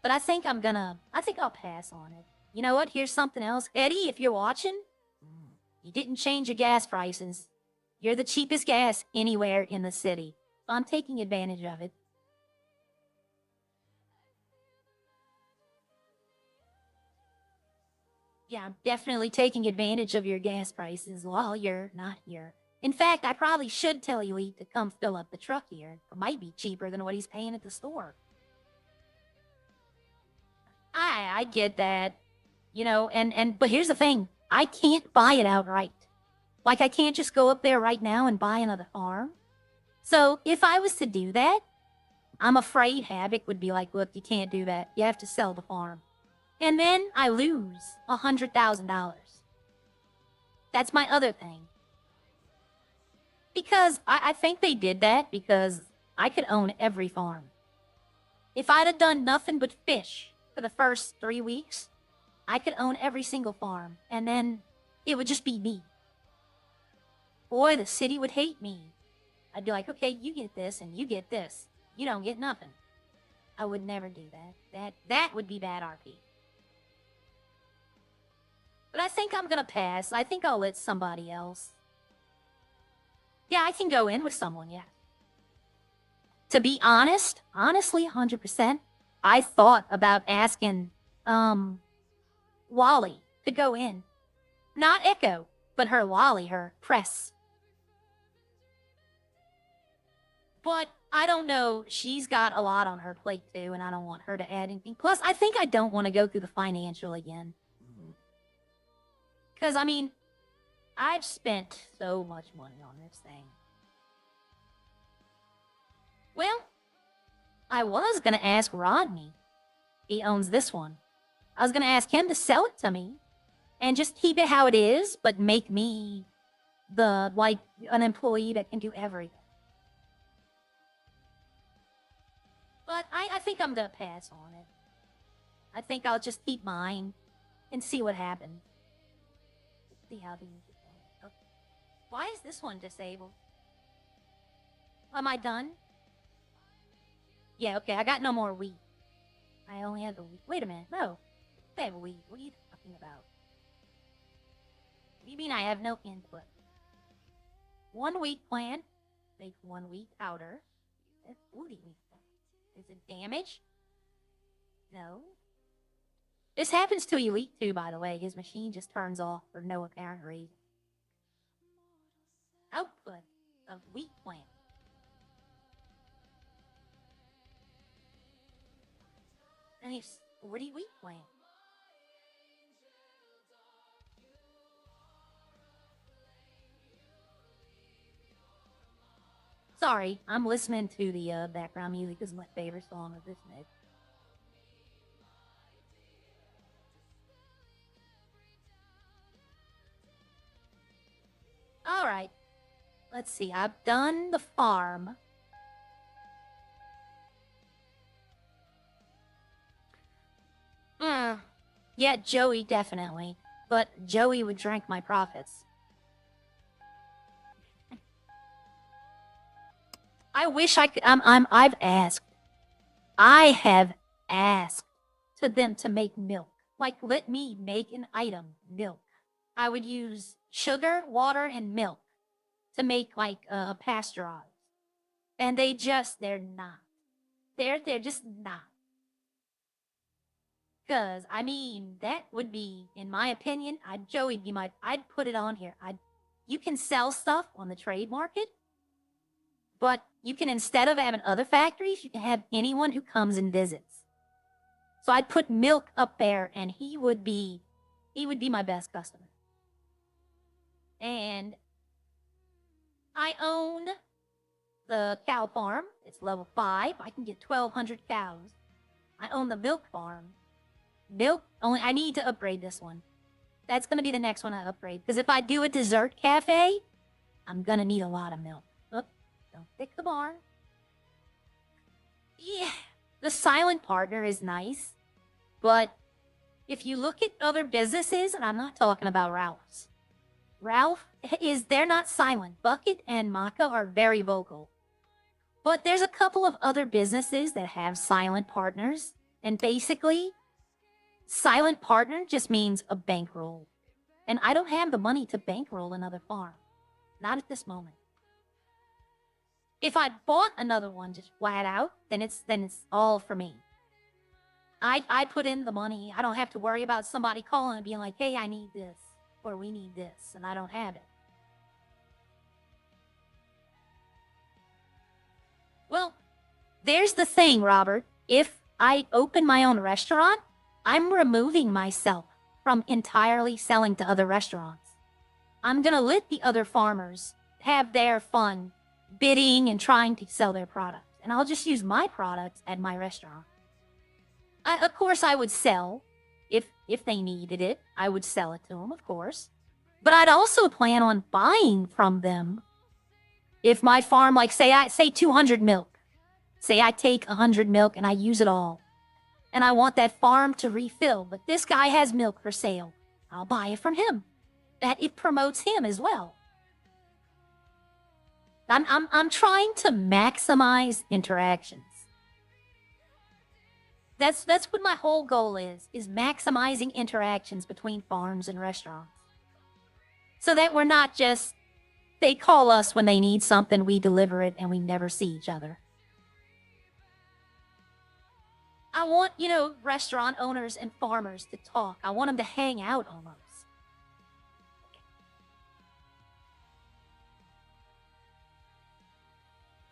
But I think I'll pass on it. You know what? Here's something else. Eddie, if you're watching, you didn't change your gas prices. You're the cheapest gas anywhere in the city. So I'm taking advantage of it. Yeah, I'm definitely taking advantage of your gas prices while you're not here. In fact, I probably should tell you to come fill up the truck here. It might be cheaper than what he's paying at the store. I get that. You know, but here's the thing. I can't buy it outright. Like, I can't just go up there right now and buy another farm. So, if I was to do that, I'm afraid Havoc would be like, look, you can't do that. You have to sell the farm. And then I lose $100,000. That's my other thing. Because I think they did that because I could own every farm. If I'd have done nothing but fish for the first 3 weeks, I could own every single farm. And then it would just be me. Boy, the city would hate me. I'd be like, okay, you get this and you get this. You don't get nothing. I would never do that. That would be bad RP. But I think I'm gonna pass. I think I'll let somebody else. Yeah, I can go in with someone, yeah. To be honest, honestly, 100%, I thought about asking, Wally to go in. Not Echo, but her Wally, her press. But I don't know, she's got a lot on her plate too, and I don't want her to add anything. Plus, I think I don't want to go through the financial again. Because, I mean, I've spent so much money on this thing. Well, I was going to ask Rodney. He owns this one. I was going to ask him to sell it to me and just keep it how it is, but make me an employee that can do everything. But I think I'm going to pass on it. I think I'll just keep mine and see what happens. See how these are going. Okay. Why is this one disabled? Am I done? Yeah, okay, I got no more wheat. I only have the wheat. Wait a minute, no. I have wheat. What are you talking about? What do you mean I have no input? 1 wheat plant makes 1 wheat powder. That's 40 wheat. Is it damaged? No. This happens to Elite too, by the way. His machine just turns off for no apparent reason. Output of wheat plant. And it's 40 wheat plant. Sorry, I'm listening to the background music. This is my favorite song of this mix. All right. Let's see. I've done the farm. Yeah, Joey, definitely. But Joey would drink my profits. I wish I could. I've asked. I have asked to them to make milk. Like, let me make an item, milk. I would use sugar, water, and milk to make like pasteurized. And they're not. They're just not. Cause I mean, that would be, in my opinion, I'd put it on here. You can sell stuff on the trade market, but you can, instead of having other factories, you can have anyone who comes and visits. So I'd put milk up there, and he would be my best customer. And I own the cow farm. It's level 5. I can get 1,200 cows. I own the milk farm. Milk only. I need to upgrade this one. That's gonna be the next one I upgrade. Because if I do a dessert cafe, I'm gonna need a lot of milk. Oop, don't fix the barn. Yeah, the silent partner is nice, but if you look at other businesses, and I'm not talking about Ralph's. They're not silent. Bucket and Maka are very vocal. But there's a couple of other businesses that have silent partners, and basically, silent partner just means a bankroll. And I don't have the money to bankroll another farm. Not at this moment. If I bought another one just flat out, then it's all for me. I put in the money. I don't have to worry about somebody calling and being like, hey, I need this, or we need this, and I don't have it. Well, there's the thing, Robert. If I open my own restaurant, I'm removing myself from entirely selling to other restaurants. I'm gonna let the other farmers have their fun bidding and trying to sell their products, and I'll just use my products at my restaurant. Of course, I would sell if they needed it. I would sell it to them, of course. But I'd also plan on buying from them. If my farm, like say 200 milk, say I take 100 milk and I use it all, and I want that farm to refill, but this guy has milk for sale, I'll buy it from him. That it promotes him as well. I'm trying to maximize interactions. That's what my whole goal is maximizing interactions between farms and restaurants. So that we're not just, they call us when they need something, we deliver it, and we never see each other. I want, restaurant owners and farmers to talk. I want them to hang out almost.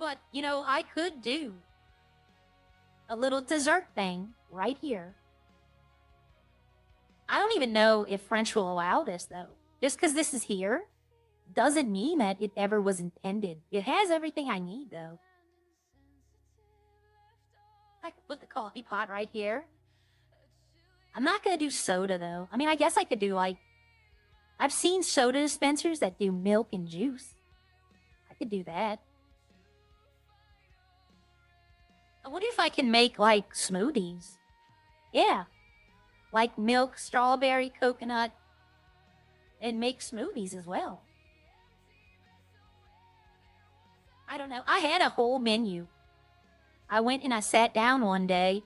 But, I could do a little dessert thing right here. I don't even know if French will allow this, though. Just because this is here doesn't mean that it ever was intended. It has everything I need, though. I could put the coffee pot right here. I'm not going to do soda, though. I mean, I guess I could do, I've seen soda dispensers that do milk and juice. I could do that. I wonder if I can make, smoothies. Yeah. Like milk, strawberry, coconut. and make smoothies as well. I don't know. I had a whole menu. I went and I sat down one day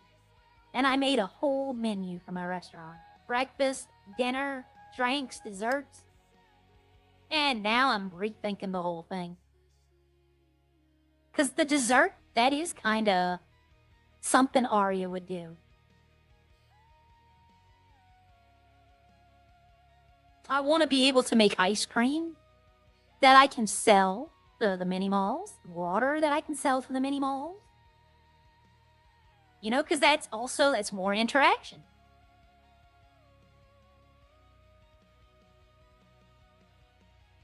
and I made a whole menu for my restaurant. Breakfast, dinner, drinks, desserts. And now I'm rethinking the whole thing. Because the dessert, that is kind of something Arya would do. I want to be able to make ice cream that I can sell to the mini malls, water that I can sell to the mini malls. You know, because that's more interaction.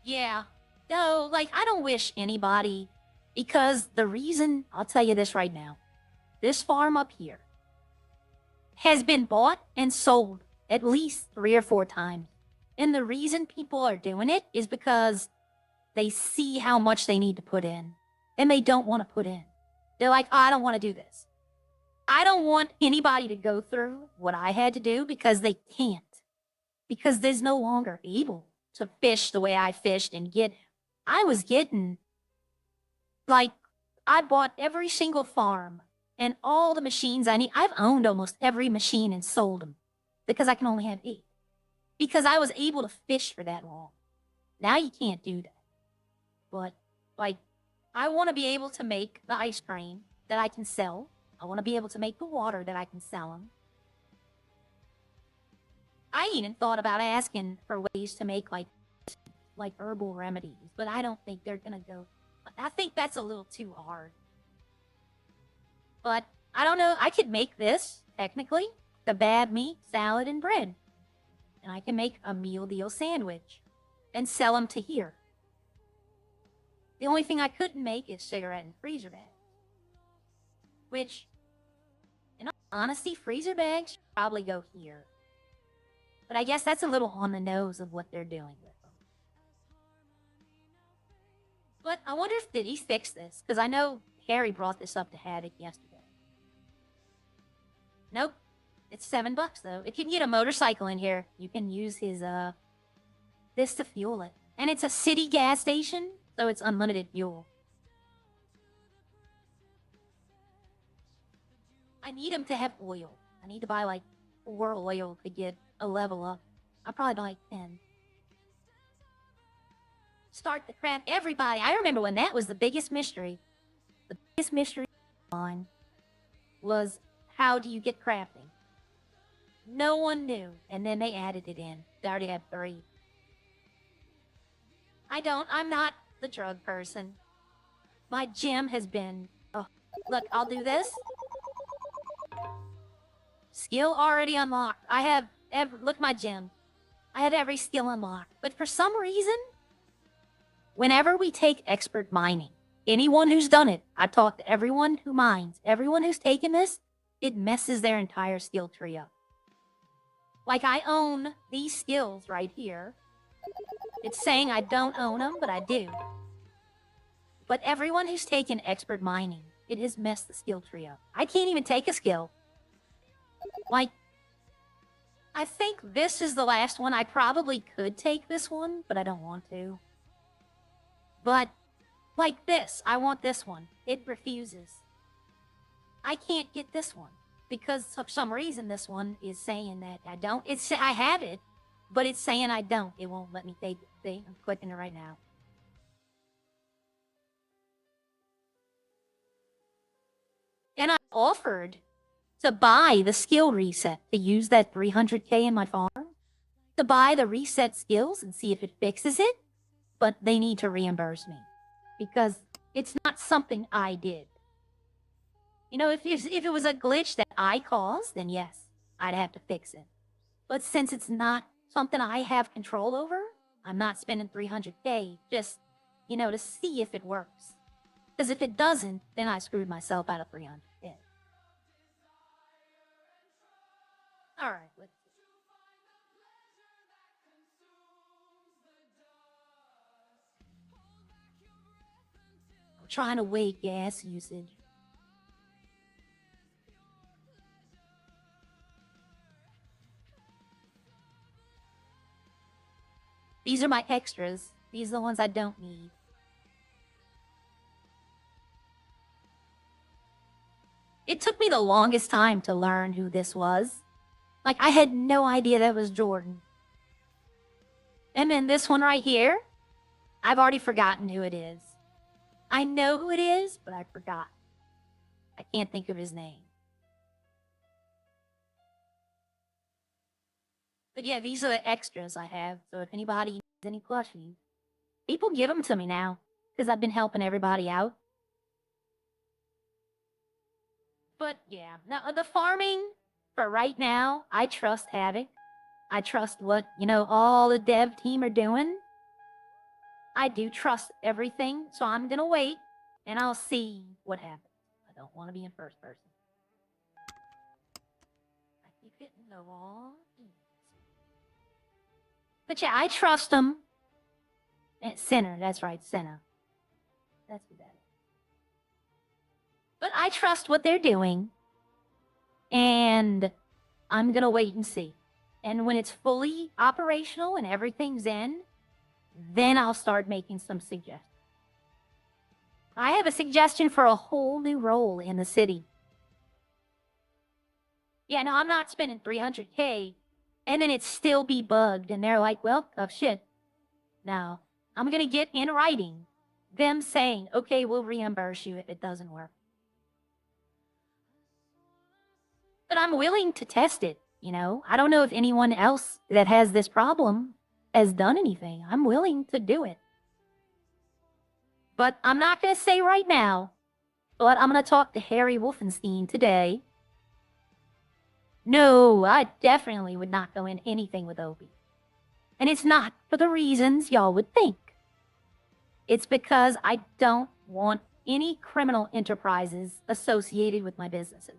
Yeah. No, like, I don't wish anybody, because the reason, I'll tell you this right now, this farm up here has been bought and sold at least 3 or 4 times. And the reason people are doing it is because they see how much they need to put in and they don't want to put in. They're like, oh, I don't want to do this. I don't want anybody to go through what I had to do because they can't. Because there's no longer able to fish the way I fished and I was getting, like, I bought every single farm and all the machines I need. I've owned almost every machine and sold them because I can only have 8. Because I was able to fish for that long. Now you can't do that. But, like, I want to be able to make the ice cream that I can sell. I want to be able to make the water that I can sell them. I even thought about asking for ways to make, like herbal remedies, but I don't think they're going to go. I think that's a little too hard. But, I don't know. I could make this, technically, kebab meat, salad, and bread. And I can make a meal deal sandwich and sell them to here. The only thing I couldn't make is cigarette and freezer bags. Which, in all honesty, freezer bags should probably go here. But I guess that's a little on the nose of what they're doing with them. But I wonder if did he fix this? Because I know Harry brought this up to Haddock yesterday. Nope. It's $7 though. If you can get a motorcycle in here, you can use his this to fuel it. And it's a city gas station, so it's unlimited fuel. I need him to have oil. I need to buy like 4 oil to get a level up. I'll probably buy like 10. Start the craft. Everybody, I remember when that was the biggest mystery. The biggest mystery online was, how do you get crafting? No one knew, and then they added it in. They already have 3. I'm not the drug person. My gym has been, oh, look, I'll do this. Skill already unlocked. I have, look my gym. I had every skill unlocked. But for some reason, whenever we take expert mining, anyone who's done it, I talked to everyone who mines, everyone who's taken this, it messes their entire skill tree up. Like, I own these skills right here. It's saying I don't own them, but I do. But everyone who's taken expert mining, it has messed the skill tree up. I can't even take a skill. Like, I think this is the last one. I probably could take this one, but I don't want to. But, like this, I want this one. It refuses. I can't get this one. Because for some reason this one is saying that I don't. I have it, but it's saying I don't. It won't let me take it. See, I'm clicking it right now. And I offered to buy the skill reset, to use that 300k in my farm, to buy the reset skills and see if it fixes it, but they need to reimburse me because it's not something I did. You know, if it was a glitch that I caused, then yes, I'd have to fix it. But since it's not something I have control over, I'm not spending 300k just, you know, to see if it works. Because if it doesn't, then I screwed myself out of 300k. Alright, let's see. I'm trying to weigh gas usage. These are my extras. These are the ones I don't need. It took me the longest time to learn who this was. Like, I had no idea that was Jordan. And then this one right here, I've already forgotten who it is. I know who it is, but I forgot. I can't think of his name. But yeah, these are the extras I have. So if anybody needs any plushies, people give them to me now because I've been helping everybody out. But yeah, now the farming for right now, I trust Havoc. I trust what, all the dev team are doing. I do trust everything, so I'm gonna wait and I'll see what happens. I don't want to be in first person. I keep hitting the wall. But yeah, I trust them. Sinner, that's right, Sinner. That's who that is. But I trust what they're doing. And I'm gonna wait and see. And when it's fully operational and everything's in, then I'll start making some suggestions. I have a suggestion for a whole new role in the city. Yeah, no, I'm not spending 300K and then it still be bugged. And they're like, well, tough shit. Now, I'm going to get in writing them saying, okay, we'll reimburse you if it doesn't work. But I'm willing to test it, I don't know if anyone else that has this problem has done anything. I'm willing to do it. But I'm not going to say right now, but I'm going to talk to Harry Wolfenstein today. No, I definitely would not go in anything with Obi. And it's not for the reasons y'all would think. It's because I don't want any criminal enterprises associated with my businesses.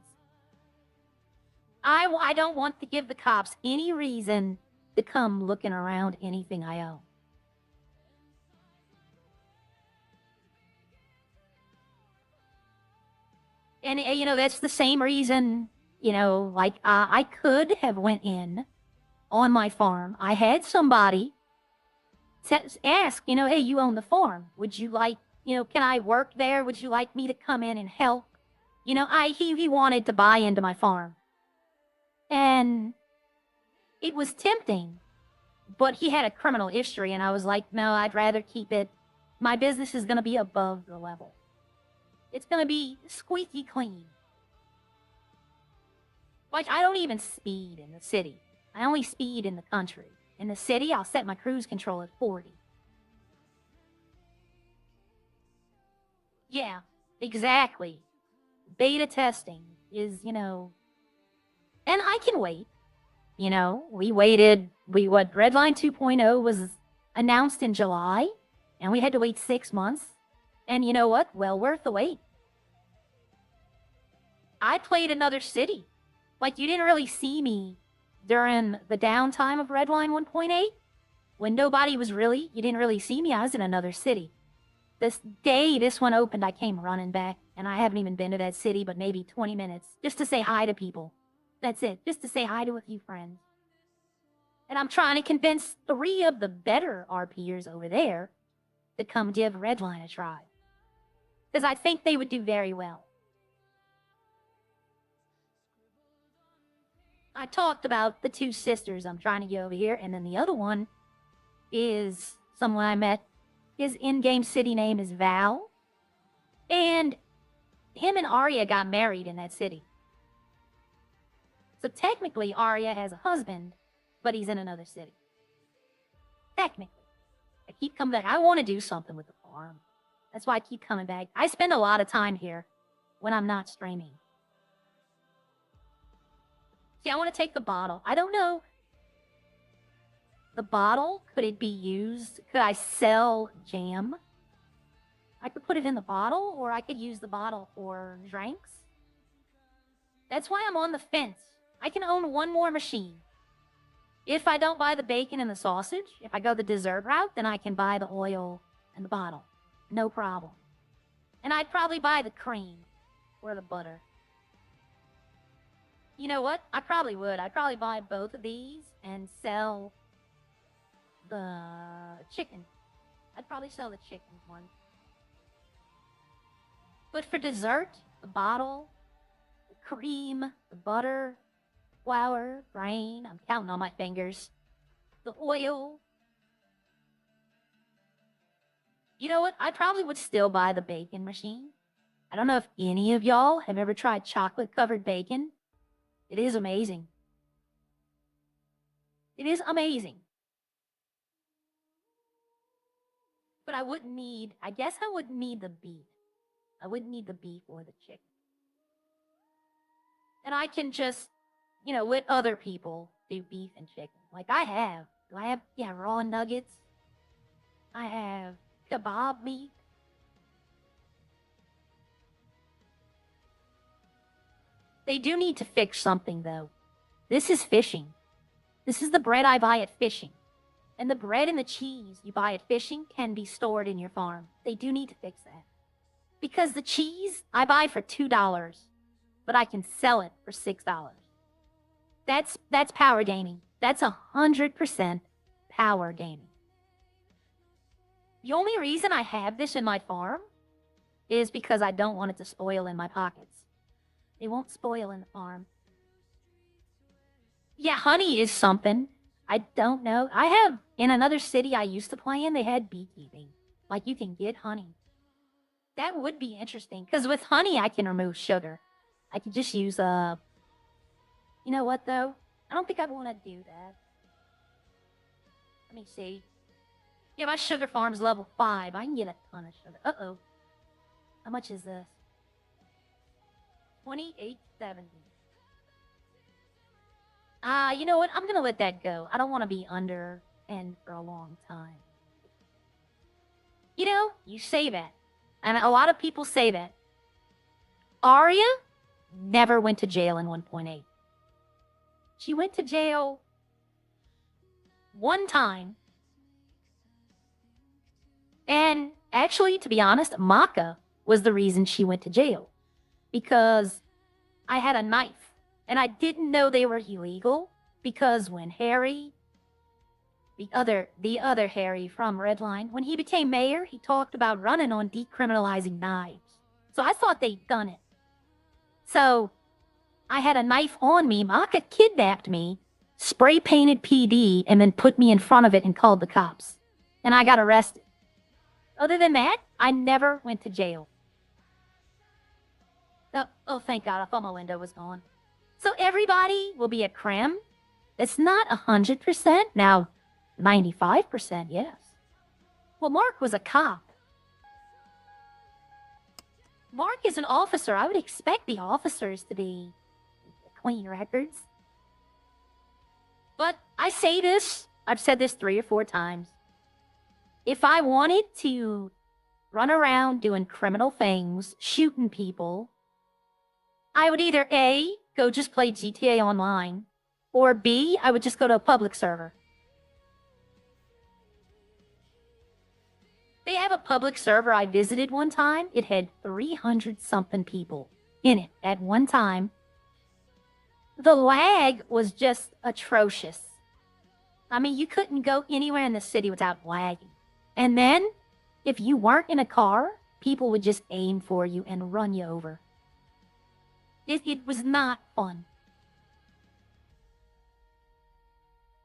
I don't want to give the cops any reason to come looking around anything I own. And, that's the same reason, I could have went in on my farm. I had somebody ask, hey, you own the farm. Would you like, can I work there? Would you like me to come in and help? He wanted to buy into my farm. And it was tempting, but he had a criminal history. And I was like, no, I'd rather keep it. My business is going to be above the level. It's going to be squeaky clean. Like, I don't even speed in the city. I only speed in the country. In the city, I'll set my cruise control at 40. Yeah, exactly. Beta testing is, and I can wait. We waited, Redline 2.0 was announced in July, and we had to wait 6 months. And you know what? Well worth the wait. I played another city. Like, you didn't really see me during the downtime of Redline 1.8. When nobody was you didn't really see me. I was in another city. This day this one opened, I came running back, and I haven't even been to that city but maybe 20 minutes just to say hi to people. That's it, just to say hi to a few friends. And I'm trying to convince 3 of the better RPers over there to come give Redline a try. Because I think they would do very well. I talked about the 2 sisters I'm trying to get over here, and then the other one is someone I met. His in-game city name is Val. And him and Arya got married in that city. So technically, Arya has a husband, but he's in another city. Technically. I keep coming back. I want to do something with the farm. That's why I keep coming back. I spend a lot of time here when I'm not streaming. See, I want to take the bottle. I don't know. The bottle, could it be used? Could I sell jam? I could put it in the bottle, or I could use the bottle for drinks. That's why I'm on the fence. I can own 1 more machine. If I don't buy the bacon and the sausage, if I go the dessert route, then I can buy the oil and the bottle. No problem. And I'd probably buy the cream or the butter. You know what? I probably would. I'd probably buy both of these and sell the chicken. I'd probably sell the chicken one. But for dessert, the bottle, the cream, the butter, flour, grain, I'm counting on my fingers, the oil. You know what? I probably would still buy the bacon machine. I don't know if any of y'all have ever tried chocolate covered bacon. It is amazing. It is amazing. But I guess I wouldn't need the beef. I wouldn't need the beef or the chicken. And I can just, let other people do beef and chicken. Like I have. Do I have, raw nuggets? I have kebab meat. They do need to fix something, though. This is fishing. This is the bread I buy at fishing. And the bread and the cheese you buy at fishing can be stored in your farm. They do need to fix that. Because the cheese I buy for $2, but I can sell it for $6. That's power gaming. That's 100% power gaming. The only reason I have this in my farm is because I don't want it to spoil in my pockets. It won't spoil in the farm. Yeah, honey is something. I don't know. I have, in another city I used to play in, they had beekeeping. Like, you can get honey. That would be interesting. Because with honey, I can remove sugar. I could just use, You know what, though? I don't think I'd want to do that. Let me see. Yeah, my sugar farm's level 5. I can get a ton of sugar. Uh-oh. How much is this? $28.70. You know what? I'm going to let that go. I don't want to be under and for a long time. You say that. And a lot of people say that. Arya never went to jail in 1.8. She went to jail one time. And actually, to be honest, Maka was the reason she went to jail. Because I had a knife. And I didn't know they were illegal. Because when Harry, the other Harry from Redline, when he became mayor, he talked about running on decriminalizing knives. So I thought they'd done it. So I had a knife on me. Maka kidnapped me, spray painted PD, and then put me in front of it and called the cops. And I got arrested. Other than that, I never went to jail. Oh, thank God. I thought my window was gone. So everybody will be a creme. It's not 100%. Now, 95%, yes. Well, Mark was a cop. Mark is an officer. I would expect the officers to be clean records. But I say this, I've said this 3 or 4 times. If I wanted to run around doing criminal things, shooting people, I would either A, go just play GTA Online, or B, I would just go to a public server. They have a public server I visited one time. It had 300-something people in it at one time. The lag was just atrocious. I mean, you couldn't go anywhere in the city without lagging. And then, if you weren't in a car, people would just aim for you and run you over. It was not fun.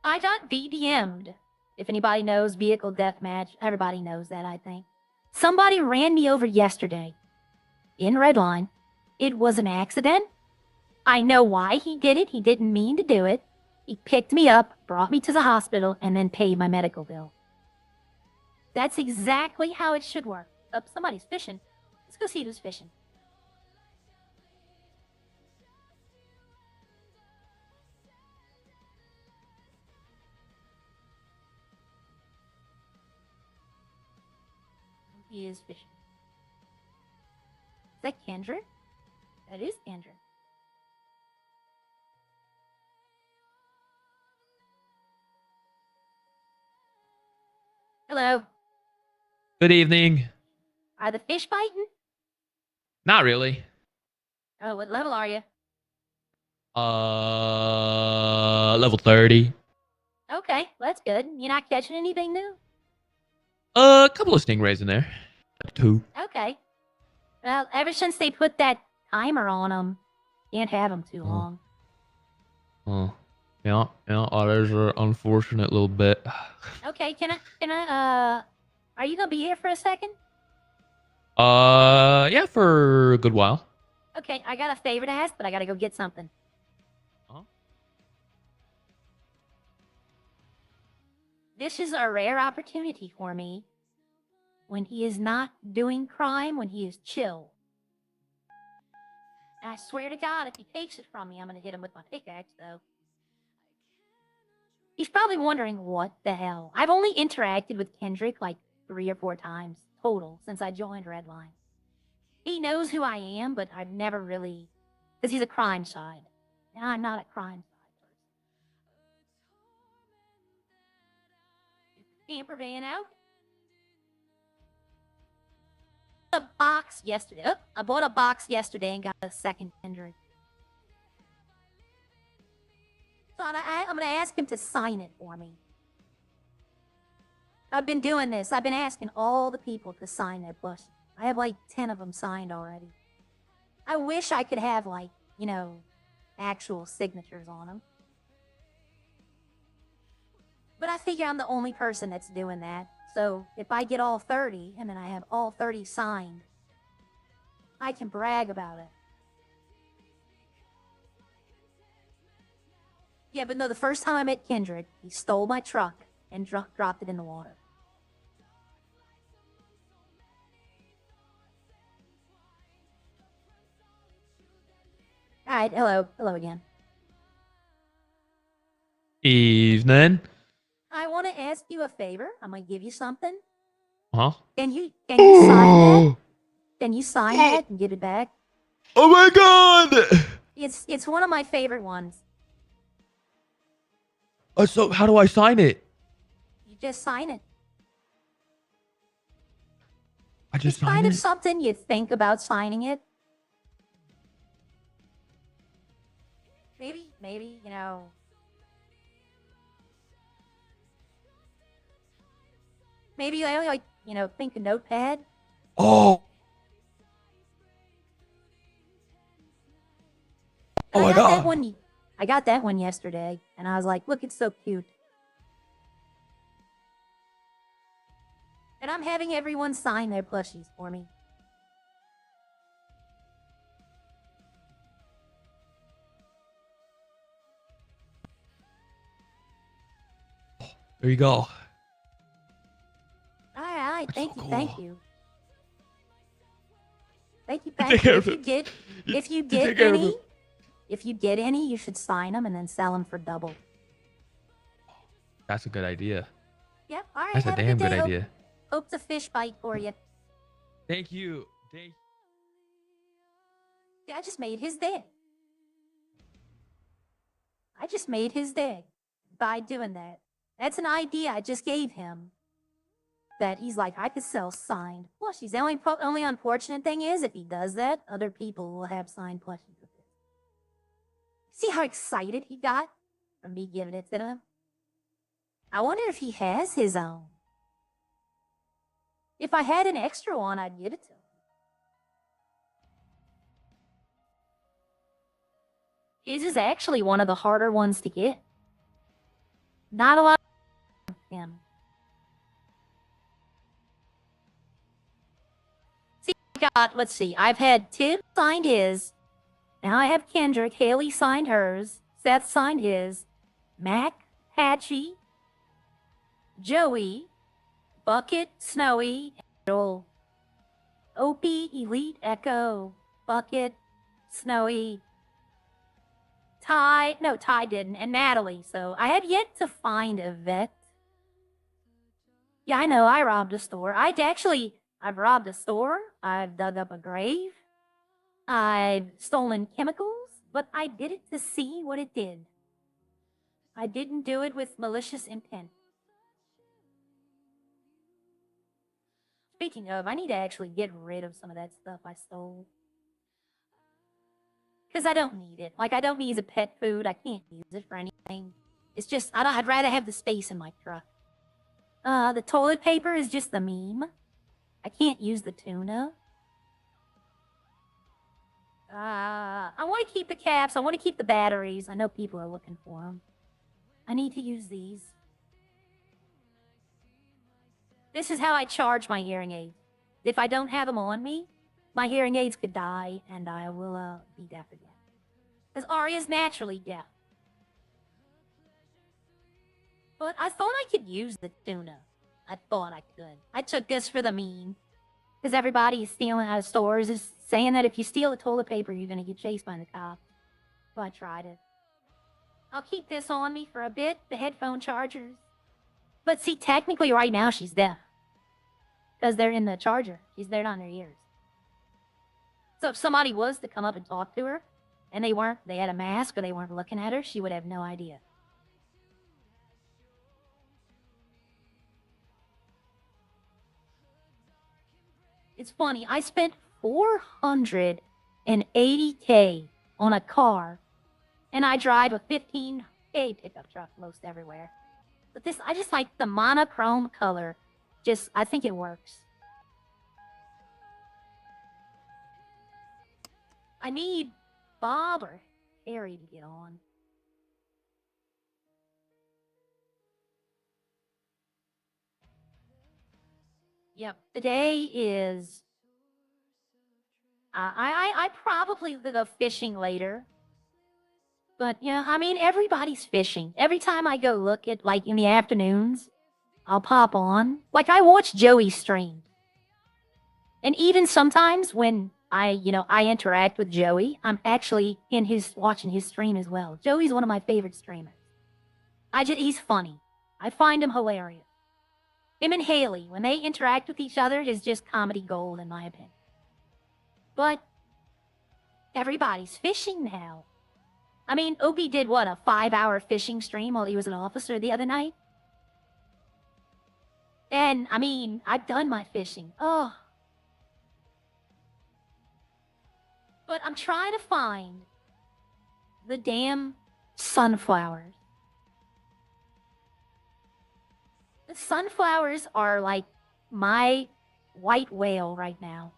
I got BDM'd. If anybody knows vehicle deathmatch, everybody knows that, I think. Somebody ran me over yesterday in Redline. It was an accident. I know why he did it. He didn't mean to do it. He picked me up, brought me to the hospital, and then paid my medical bill. That's exactly how it should work. Oh, somebody's fishing. Let's go see who's fishing. He is fishing. Is that Kendra? That is Kendra. Hello. Good evening. Are the fish biting? Not really. Oh, what level are you? Level 30. Okay, that's good. You're not catching anything new? A couple of stingrays in there. 2. Okay. Well, ever since they put that timer on them, can't have them too Oh. long. Oh. Yeah, there's an unfortunate little bit. Okay, are you gonna be here for a second? Yeah, for a good while. Okay, I got a favor to ask, but I gotta go get something. Uh-huh. This is a rare opportunity for me. When he is not doing crime, when he is chill. I swear to God, if he takes it from me, I'm gonna hit him with my pickaxe, though. He's probably wondering what the hell. I've only interacted with Kendrick like 3 or 4 times total since I joined Redline. He knows who I am, but I've never really... Because he's a crime side. And I'm not a crime side person. Camper van out. I bought a box yesterday and got a second Kendrick. So I'm going to ask him to sign it for me. I've been doing this. I've been asking all the people to sign their plushies. I have like 10 of them signed already. I wish I could have like, actual signatures on them. But I figure I'm the only person that's doing that. So if I get all 30 and then I have all 30 signed, I can brag about it. Yeah, but no, the first time I met Kendrick, he stole my truck and dropped it in the water. All right, hello again. Evening. I want to ask you a favor. I'm gonna give you something. Huh? Can you sign that? Can you sign that and give it back? Oh my god! It's one of my favorite ones. So how do I sign it? You just sign it. I just It's sign kind it? of something you think about signing it. Maybe, Maybe, I like, think a notepad. Oh! Oh my god! I got that one yesterday, and I was like, look, it's so cute. And I'm having everyone sign their plushies for me. There you go. All right, That's thank so you, cool. thank you. Thank you, Take thank care you. of it. If you take get care of any, it. if you get any, you should sign them and then sell them for double. That's a good idea. Yep, all right, That's a have damn good good day. idea. Hope the fish bite for you. Thank you. I just made his day. I just made his day by doing that. That's an idea I just gave him. That he's like, I could sell signed plushies. The only unfortunate thing is, if he does that, other people will have signed plushies with it. See how excited he got from me giving it to him? I wonder if he has his own. If I had an extra one, I'd give it to him. His is actually one of the harder ones to get. Not a lot of him. See, let's see. I've had Tim signed his. Now I have Kendrick. Haley signed hers. Seth signed his. Mac, Patchy, Joey, Bucket, Snowy, Joel, Opie, Elite, Echo, Bucket, Snowy, Ty. No, Ty didn't. And Natalie. So I have yet to find a vet. Yeah, I know. I robbed a store. I've robbed a store. I've dug up a grave. I've stolen chemicals, but I did it to see what it did. I didn't do it with malicious intent. Speaking of, I need to actually get rid of some of that stuff I stole. Because I don't need it. Like, I don't need it as a pet food. I can't use it for anything. It's just, I'd rather have the space in my truck. The toilet paper is just the meme. I can't use the tuna. I want to keep the caps. I want to keep the batteries. I know people are looking for them. I need to use these. This is how I charge my hearing aids. If I don't have them on me, my hearing aids could die and I will be deaf again. Because Arya's naturally deaf. But I thought I could use the tuna. I thought I could. I took this for the meme. Because everybody is stealing out of stores is saying that if you steal the toilet paper, you're going to get chased by the cops. So I tried it. I'll keep this on me for a bit, the headphone chargers. But see, technically right now she's deaf. Because they're in the charger. They're not in her ears. So if somebody was to come up and talk to her, and they had a mask or they weren't looking at her, she would have no idea. It's funny, I spent $480K on a car, and I drive a $15K pickup truck most everywhere. But this, I just like the monochrome color. I think it works. I need Bob or Harry to get on. Yep, today is... I probably will go fishing later. But, yeah, I mean, everybody's fishing. Every time I go look at, like, in the afternoons, I'll pop on. Like, I watch Joey's stream. And even sometimes when I interact with Joey, I'm actually watching his stream as well. Joey's one of my favorite streamers. He's funny. I find him hilarious. Him and Haley, when they interact with each other, is just comedy gold, in my opinion. But everybody's fishing now. I mean, Opie did what, a 5-hour fishing stream while he was an officer the other night? And, I mean, I've done my fishing. Oh. But I'm trying to find the damn sunflowers. The sunflowers are like my white whale right now.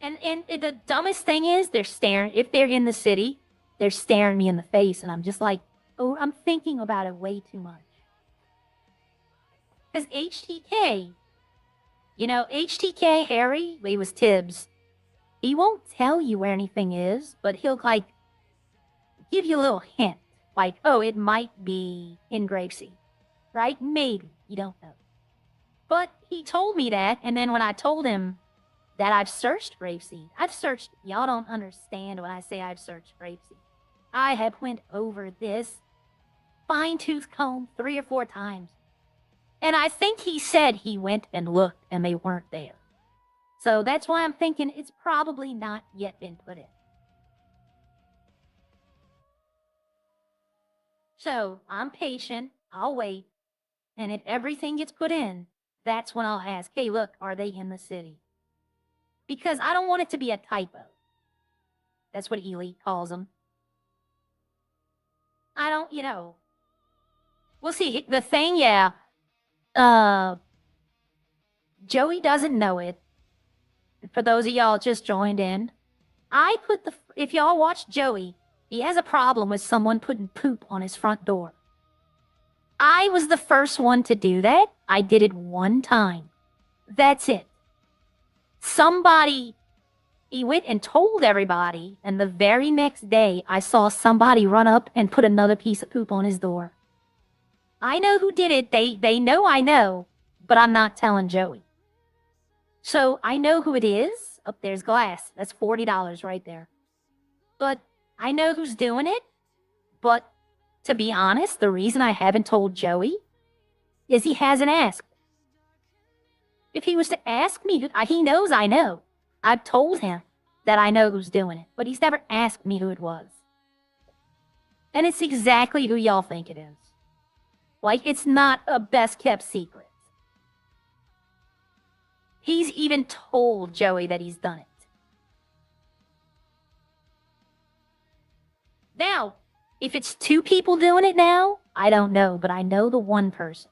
And the dumbest thing is they're staring, if they're in the city, they're staring me in the face and I'm just like, oh, I'm thinking about it way too much. Because HTK, HTK Harry, he was Tibbs. He won't tell you where anything is, but he'll like give you a little hint. Like, oh, it might be in Grapeseed, right? Maybe. You don't know. But he told me that, and then when I told him that I've searched Grapeseed, y'all don't understand when I say I've searched Grapeseed. I have went over this fine-tooth comb 3 or 4 times. And I think he said he went and looked, and they weren't there. So that's why I'm thinking it's probably not yet been put in. So, I'm patient, I'll wait, and if everything gets put in, that's when I'll ask, hey, look, are they in the city? Because I don't want it to be a typo. That's what Elite calls them. I don't, We'll see, the thing, yeah, Joey doesn't know it. For those of y'all just joined in, if y'all watch Joey, he has a problem with someone putting poop on his front door. I was the first one to do that. I did it 1 time. That's it. He went and told everybody, and the very next day, I saw somebody run up and put another piece of poop on his door. I know who did it. They know I know, but I'm not telling Joey. So I know who it is. Oh, there's glass. That's $40 right there. But I know who's doing it, but to be honest, the reason I haven't told Joey is he hasn't asked. If he was to ask me, he knows I know. I've told him that I know who's doing it, but he's never asked me who it was. And it's exactly who y'all think it is. Like, it's not a best-kept secret. He's even told Joey that he's done it. Now, if it's 2 people doing it now, I don't know, but I know the one person.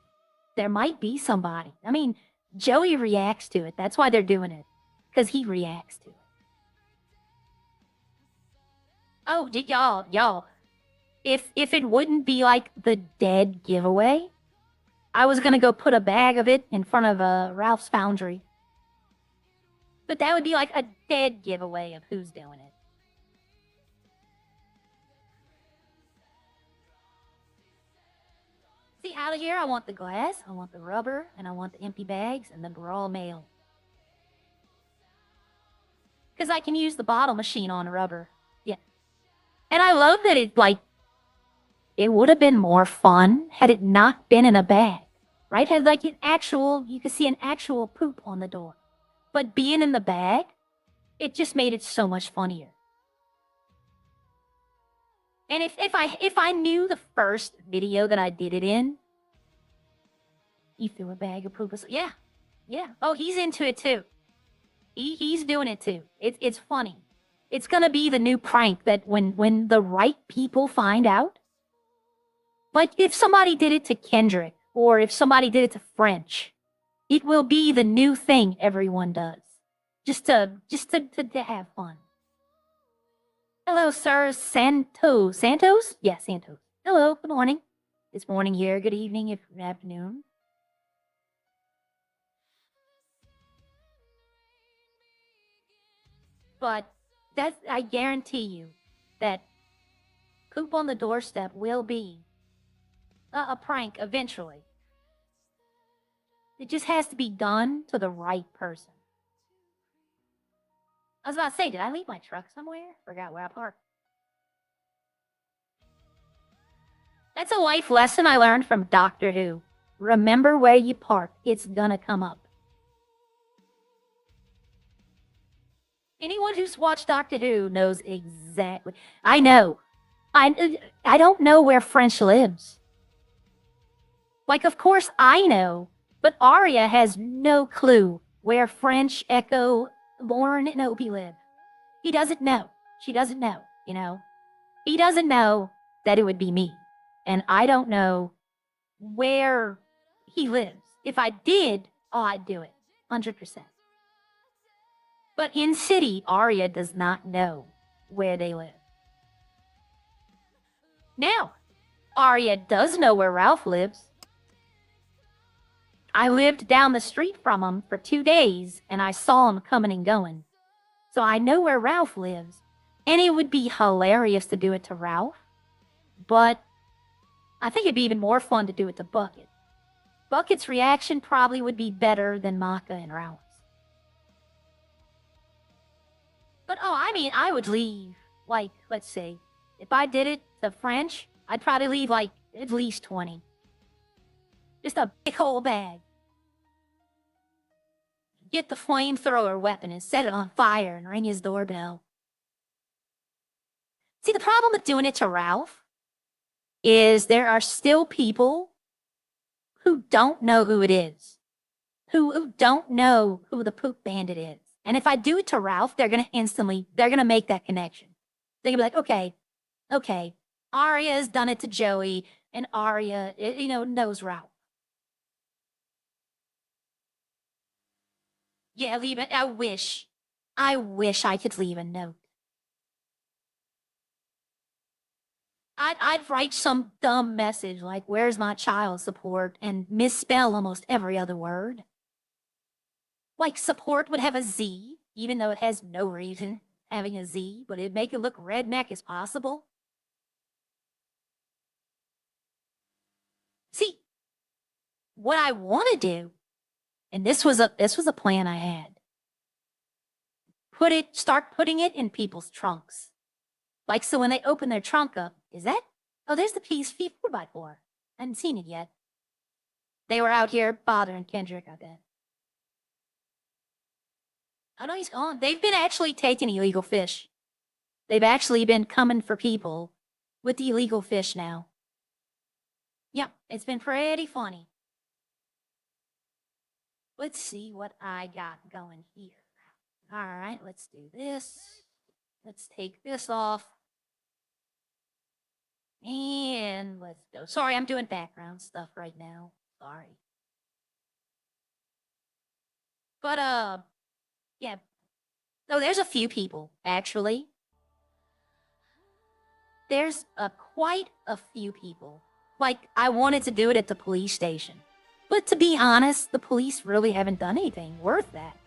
There might be somebody. I mean, Joey reacts to it. That's why they're doing it. Because he reacts to it. Oh, y'all. If it wouldn't be like the dead giveaway, I was gonna go put a bag of it in front of Ralph's Foundry. But that would be like a dead giveaway of who's doing it. See, out of here, I want the glass, I want the rubber, and I want the empty bags, and then raw mail. Because I can use the bottle machine on rubber. Yeah. And I love that it would have been more fun had it not been in a bag, right? Had like you could see an actual poop on the door. But being in the bag, it just made it so much funnier. And if I knew the first video that I did it in, you threw a bag of poop. Yeah. Oh, he's into it too. He's doing it too. It's funny. It's gonna be the new prank that when the right people find out. Like if somebody did it to Kendrick, or if somebody did it to French, it will be the new thing everyone does. Just to have fun. Hello, sir. Santos? Yeah, Santos. Hello, good morning. It's morning here, good evening, if afternoon. But I guarantee you that poop on the doorstep will be a prank eventually. It just has to be done to the right person. I was about to say, did I leave my truck somewhere? Forgot where I parked. That's a life lesson I learned from Doctor Who. Remember where you park. It's gonna come up. Anyone who's watched Doctor Who knows exactly. I know. I don't know where French lives. Like, of course I know, but Arya has no clue where French, Echo, Lauren, and Opie live. He doesn't know. She doesn't know, you know? He doesn't know that it would be me. And I don't know where he lives. If I did, oh, I'd do it. 100%. But in city, Arya does not know where they live. Now, Arya does know where Ralph lives. I lived down the street from him for 2 days, and I saw him coming and going. So I know where Ralph lives. And it would be hilarious to do it to Ralph. But I think it'd be even more fun to do it to Bucket. Bucket's reaction probably would be better than Maka and Ralph's. But, oh, I mean, I would leave, like, let's see. If I did it to French, I'd probably leave, like, at least 20. Just a big whole bag. Get the flamethrower weapon and set it on fire and ring his doorbell. See, the problem with doing it to Ralph is there are still people who don't know who it is, who don't know who the poop bandit is. And if I do it to Ralph, they're going to make that connection. They're going to be like, okay, Arya's done it to Joey, and Arya, knows Ralph. Yeah, leave it. I wish I could leave a note. I'd write some dumb message like, where's my child support, and misspell almost every other word. Like support would have a Z, even though it has no reason having a Z, but it'd make it look redneck as possible. See, what I want to do, and this was a plan I had. Start putting it in people's trunks. Like, so when they open their trunk up, oh, there's the piece 4x4. I hadn't seen it yet. They were out here bothering Kendrick, I bet. Oh no, he's gone. They've been actually taking illegal fish. They've actually been coming for people with the illegal fish now. Yep, it's been pretty funny. Let's see what I got going here. All right, let's do this. Let's take this off. let's go. Sorry, I'm doing background stuff right now. Sorry. But, yeah. No, there's a few people, actually. There's quite a few people. Like, I wanted to do it at the police station. But to be honest, the police really haven't done anything worth that.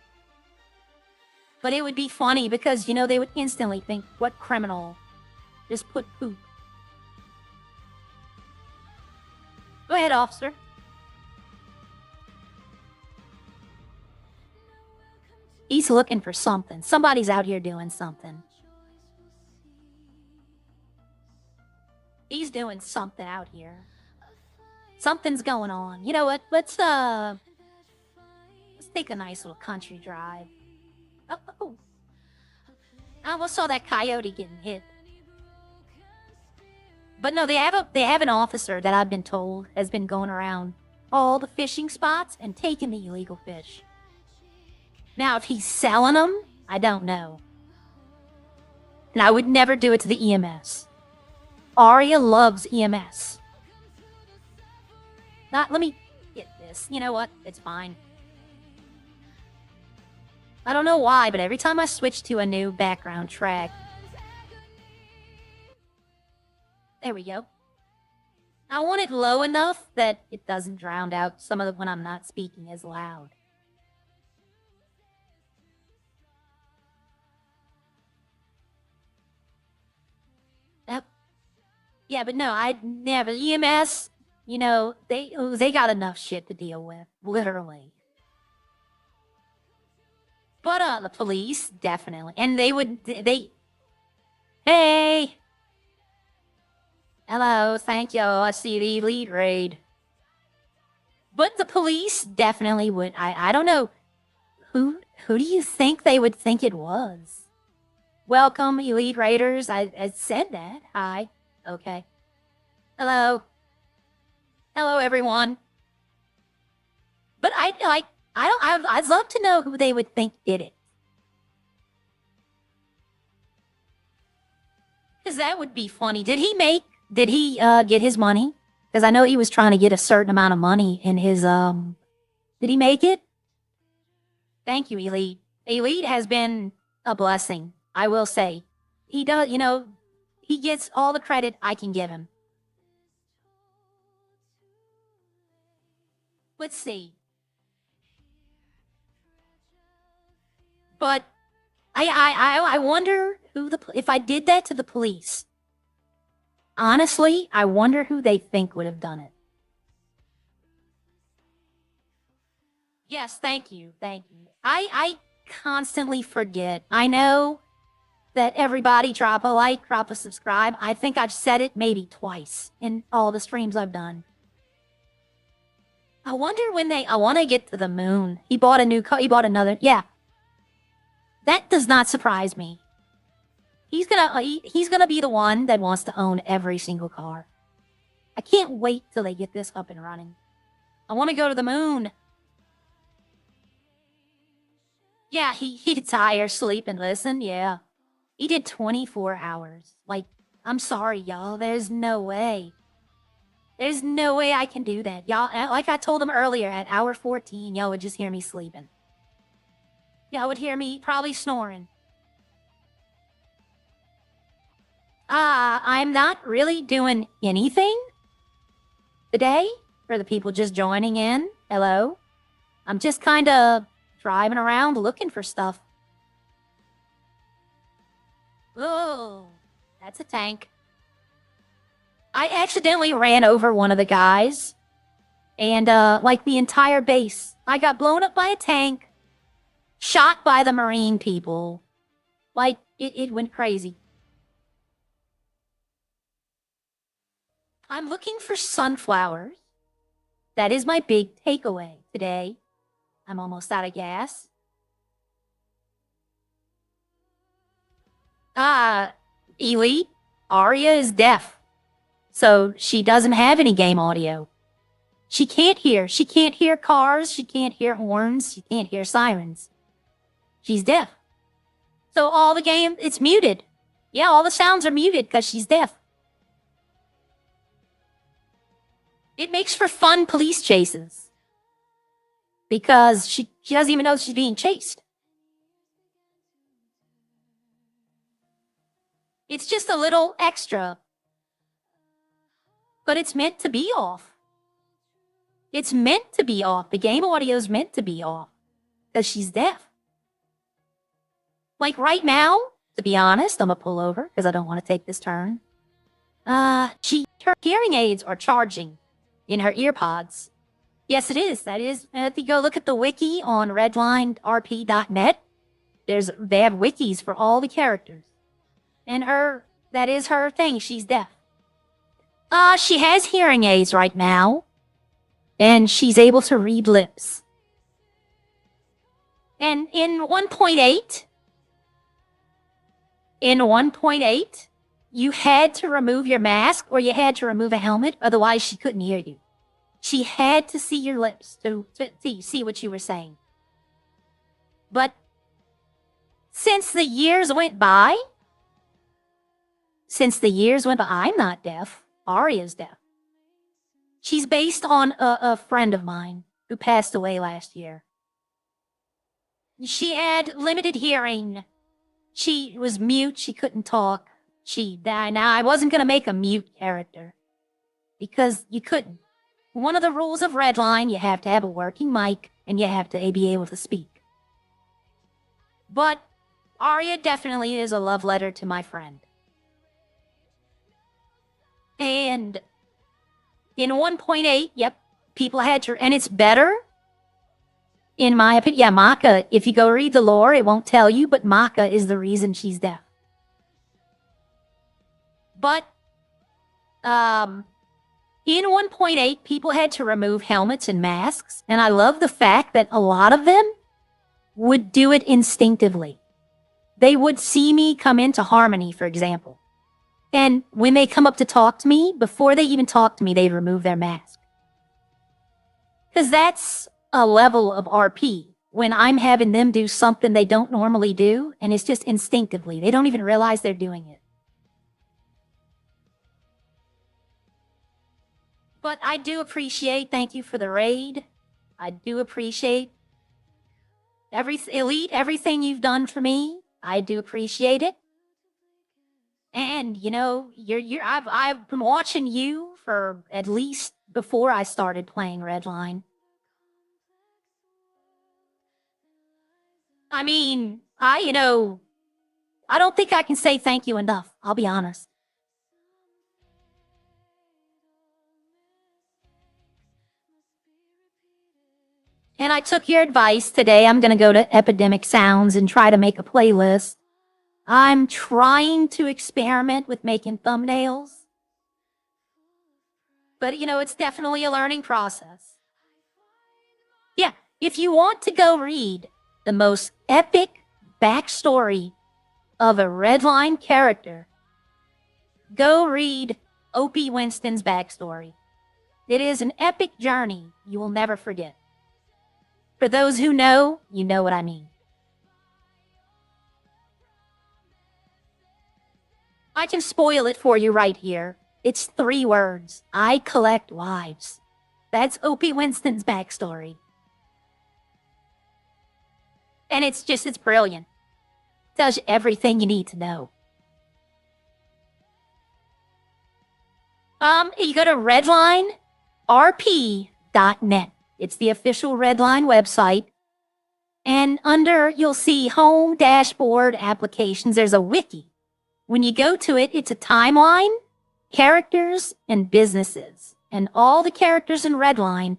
But it would be funny because, you know, they would instantly think, what criminal just put poop? Go ahead, officer. He's looking for something. Somebody's out here doing something. He's doing something out here. Something's going on. You know what? Let's take a nice little country drive. Oh. I almost saw that coyote getting hit. But no, they have an officer that I've been told has been going around all the fishing spots and taking the illegal fish. Now, if he's selling them, I don't know. And I would never do it to the EMS. Aria loves EMS. Let me get this. You know what? It's fine. I don't know why, but every time I switch to a new background track... There we go. I want it low enough that it doesn't drown out some of the when I'm not speaking as loud. Yep. Yeah, but no, I'd never... EMS, you know, they got enough shit to deal with. Literally. But, the police, definitely. And Hey! Hello, thank you. I see the lead raid. But the police definitely would. I don't know. Who do you think they would think it was? Welcome, Elite Raiders. I said that. Hi. Okay. Hello. Hello, everyone. But I'd love to know who they would think did it. Because that would be funny. Did he get his money? Because I know he was trying to get a certain amount of money in his, Did he make it? Thank you, Elite. Elite has been a blessing, I will say. He does, you know, he gets all the credit I can give him. Let's see. But I wonder if I did that to the police. Honestly, I wonder who they think would have done it. Yes, thank you. I constantly forget. I know that everybody drop a like, drop a subscribe. I think I've said it maybe twice in all the streams I've done. I wonder I want to get to the moon. He bought a new car. He bought another. Yeah. That does not surprise me. He's gonna be the one that wants to own every single car. I can't wait till they get this up and running. I want to go to the moon. Yeah, he's tired, sleep, and listen. Yeah. He did 24 hours. Like, I'm sorry, y'all. There's no way. There's no way I can do that. Y'all, like I told him earlier, at hour 14, y'all would just hear me sleeping. Y'all would hear me probably snoring. I'm not really doing anything today for the people just joining in. Hello. I'm just kind of driving around looking for stuff. Oh, that's a tank. I accidentally ran over one of the guys. And, like the entire base. I got blown up by a tank. Shot by the Marine people. Like, it went crazy. I'm looking for sunflowers. That is my big takeaway today. I'm almost out of gas. Elite, Aria is deaf. So she doesn't have any game audio. She can't hear. She can't hear cars. She can't hear horns. She can't hear sirens. She's deaf. So all the game, it's muted. Yeah, all the sounds are muted because she's deaf. It makes for fun police chases. Because she doesn't even know she's being chased. It's just a little extra. But it's meant to be off. It's meant to be off. The game audio's meant to be off. Because she's deaf. Like right now, to be honest, I'm gonna pull over because I don't want to take this turn. Her hearing aids are charging in her ear pods. Yes, it is. That is. If you go look at the wiki on RedLineRP.net, they have wikis for all the characters. And that is her thing. She's deaf. She has hearing aids right now. And she's able to read lips. And in 1.8, you had to remove your mask or you had to remove a helmet, otherwise she couldn't hear you. She had to see your lips to see what you were saying. But since the years went by, I'm not deaf. Aria's deaf. She's based on a friend of mine who passed away last year. She had limited hearing. She was mute. She couldn't talk. She died. Now, I wasn't going to make a mute character because you couldn't. One of the rules of Redline, you have to have a working mic and you have to be able to speak. But Aria definitely is a love letter to my friend. And in 1.8, yep, people had to, and it's better. In my opinion, yeah, Maka, if you go read the lore, it won't tell you, but Maka is the reason she's deaf. But, in 1.8, people had to remove helmets and masks, and I love the fact that a lot of them would do it instinctively. They would see me come into Harmony, for example. And when they come up to talk to me, before they even talk to me, they'd remove their mask. Because that's a level of RP when I'm having them do something they don't normally do, and it's just instinctively. They don't even realize they're doing it. But I do appreciate, thank you for the raid. I do appreciate everything you've done for me. I do appreciate it. And you know, I've been watching you for at least before I started playing Redline. I mean, I don't think I can say thank you enough. I'll be honest. And I took your advice today. I'm going to go to Epidemic Sounds and try to make a playlist. I'm trying to experiment with making thumbnails. But, it's definitely a learning process. Yeah, if you want to go read the most epic backstory of a Redline character, go read Opie Winston's backstory. It is an epic journey you will never forget. For those who know, you know what I mean. I can spoil it for you right here. It's 3 words. I collect wives. That's Opie Winston's backstory. And it's brilliant. Tells you everything you need to know. You go to RedlineRP.net. It's the official Redline website. And you'll see Home Dashboard Applications. There's a wiki. When you go to it, it's a timeline, characters, and businesses. And all the characters in Redline,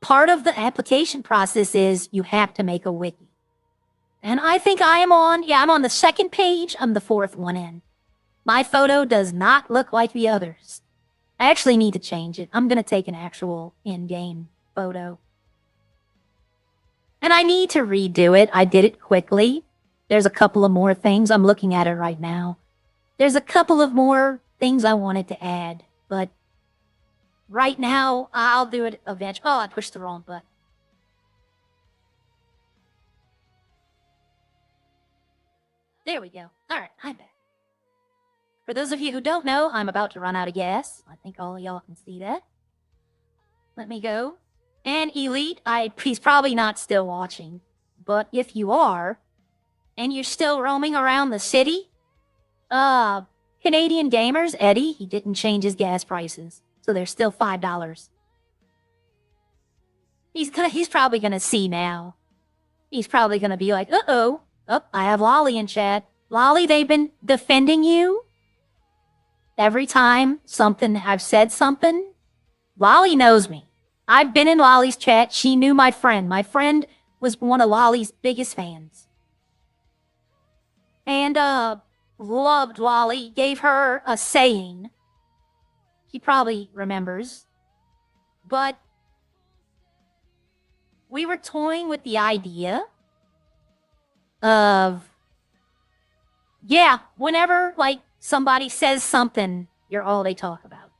part of the application process is you have to make a wiki. And I think I'm on the 2nd page. I'm the 4th one in. My photo does not look like the others. I actually need to change it. I'm going to take an actual in-game photo. And I need to redo it. I did it quickly. There's a couple of more things. I'm looking at it right now. There's a couple of more things I wanted to add. But right now, I'll do it eventually. Oh, I pushed the wrong button. There we go. All right, I'm back. For those of you who don't know, I'm about to run out of gas. I think all of y'all can see that. Let me go. And Elite, he's probably not still watching. But if you are, and you're still roaming around the city, Canadian Gamers, Eddie, he didn't change his gas prices. So they're still $5. He's probably gonna see now. He's probably gonna be like, uh-oh. Oh, I have Lolly in chat. Lolly, they've been defending you. Every time I've said something, Lolly knows me. I've been in Lolly's chat. She knew my friend. My friend was one of Lolly's biggest fans. And, loved Lolly, gave her a saying. She probably remembers. But we were toying with the idea of, yeah, whenever, like, somebody says something, you're all they talk about.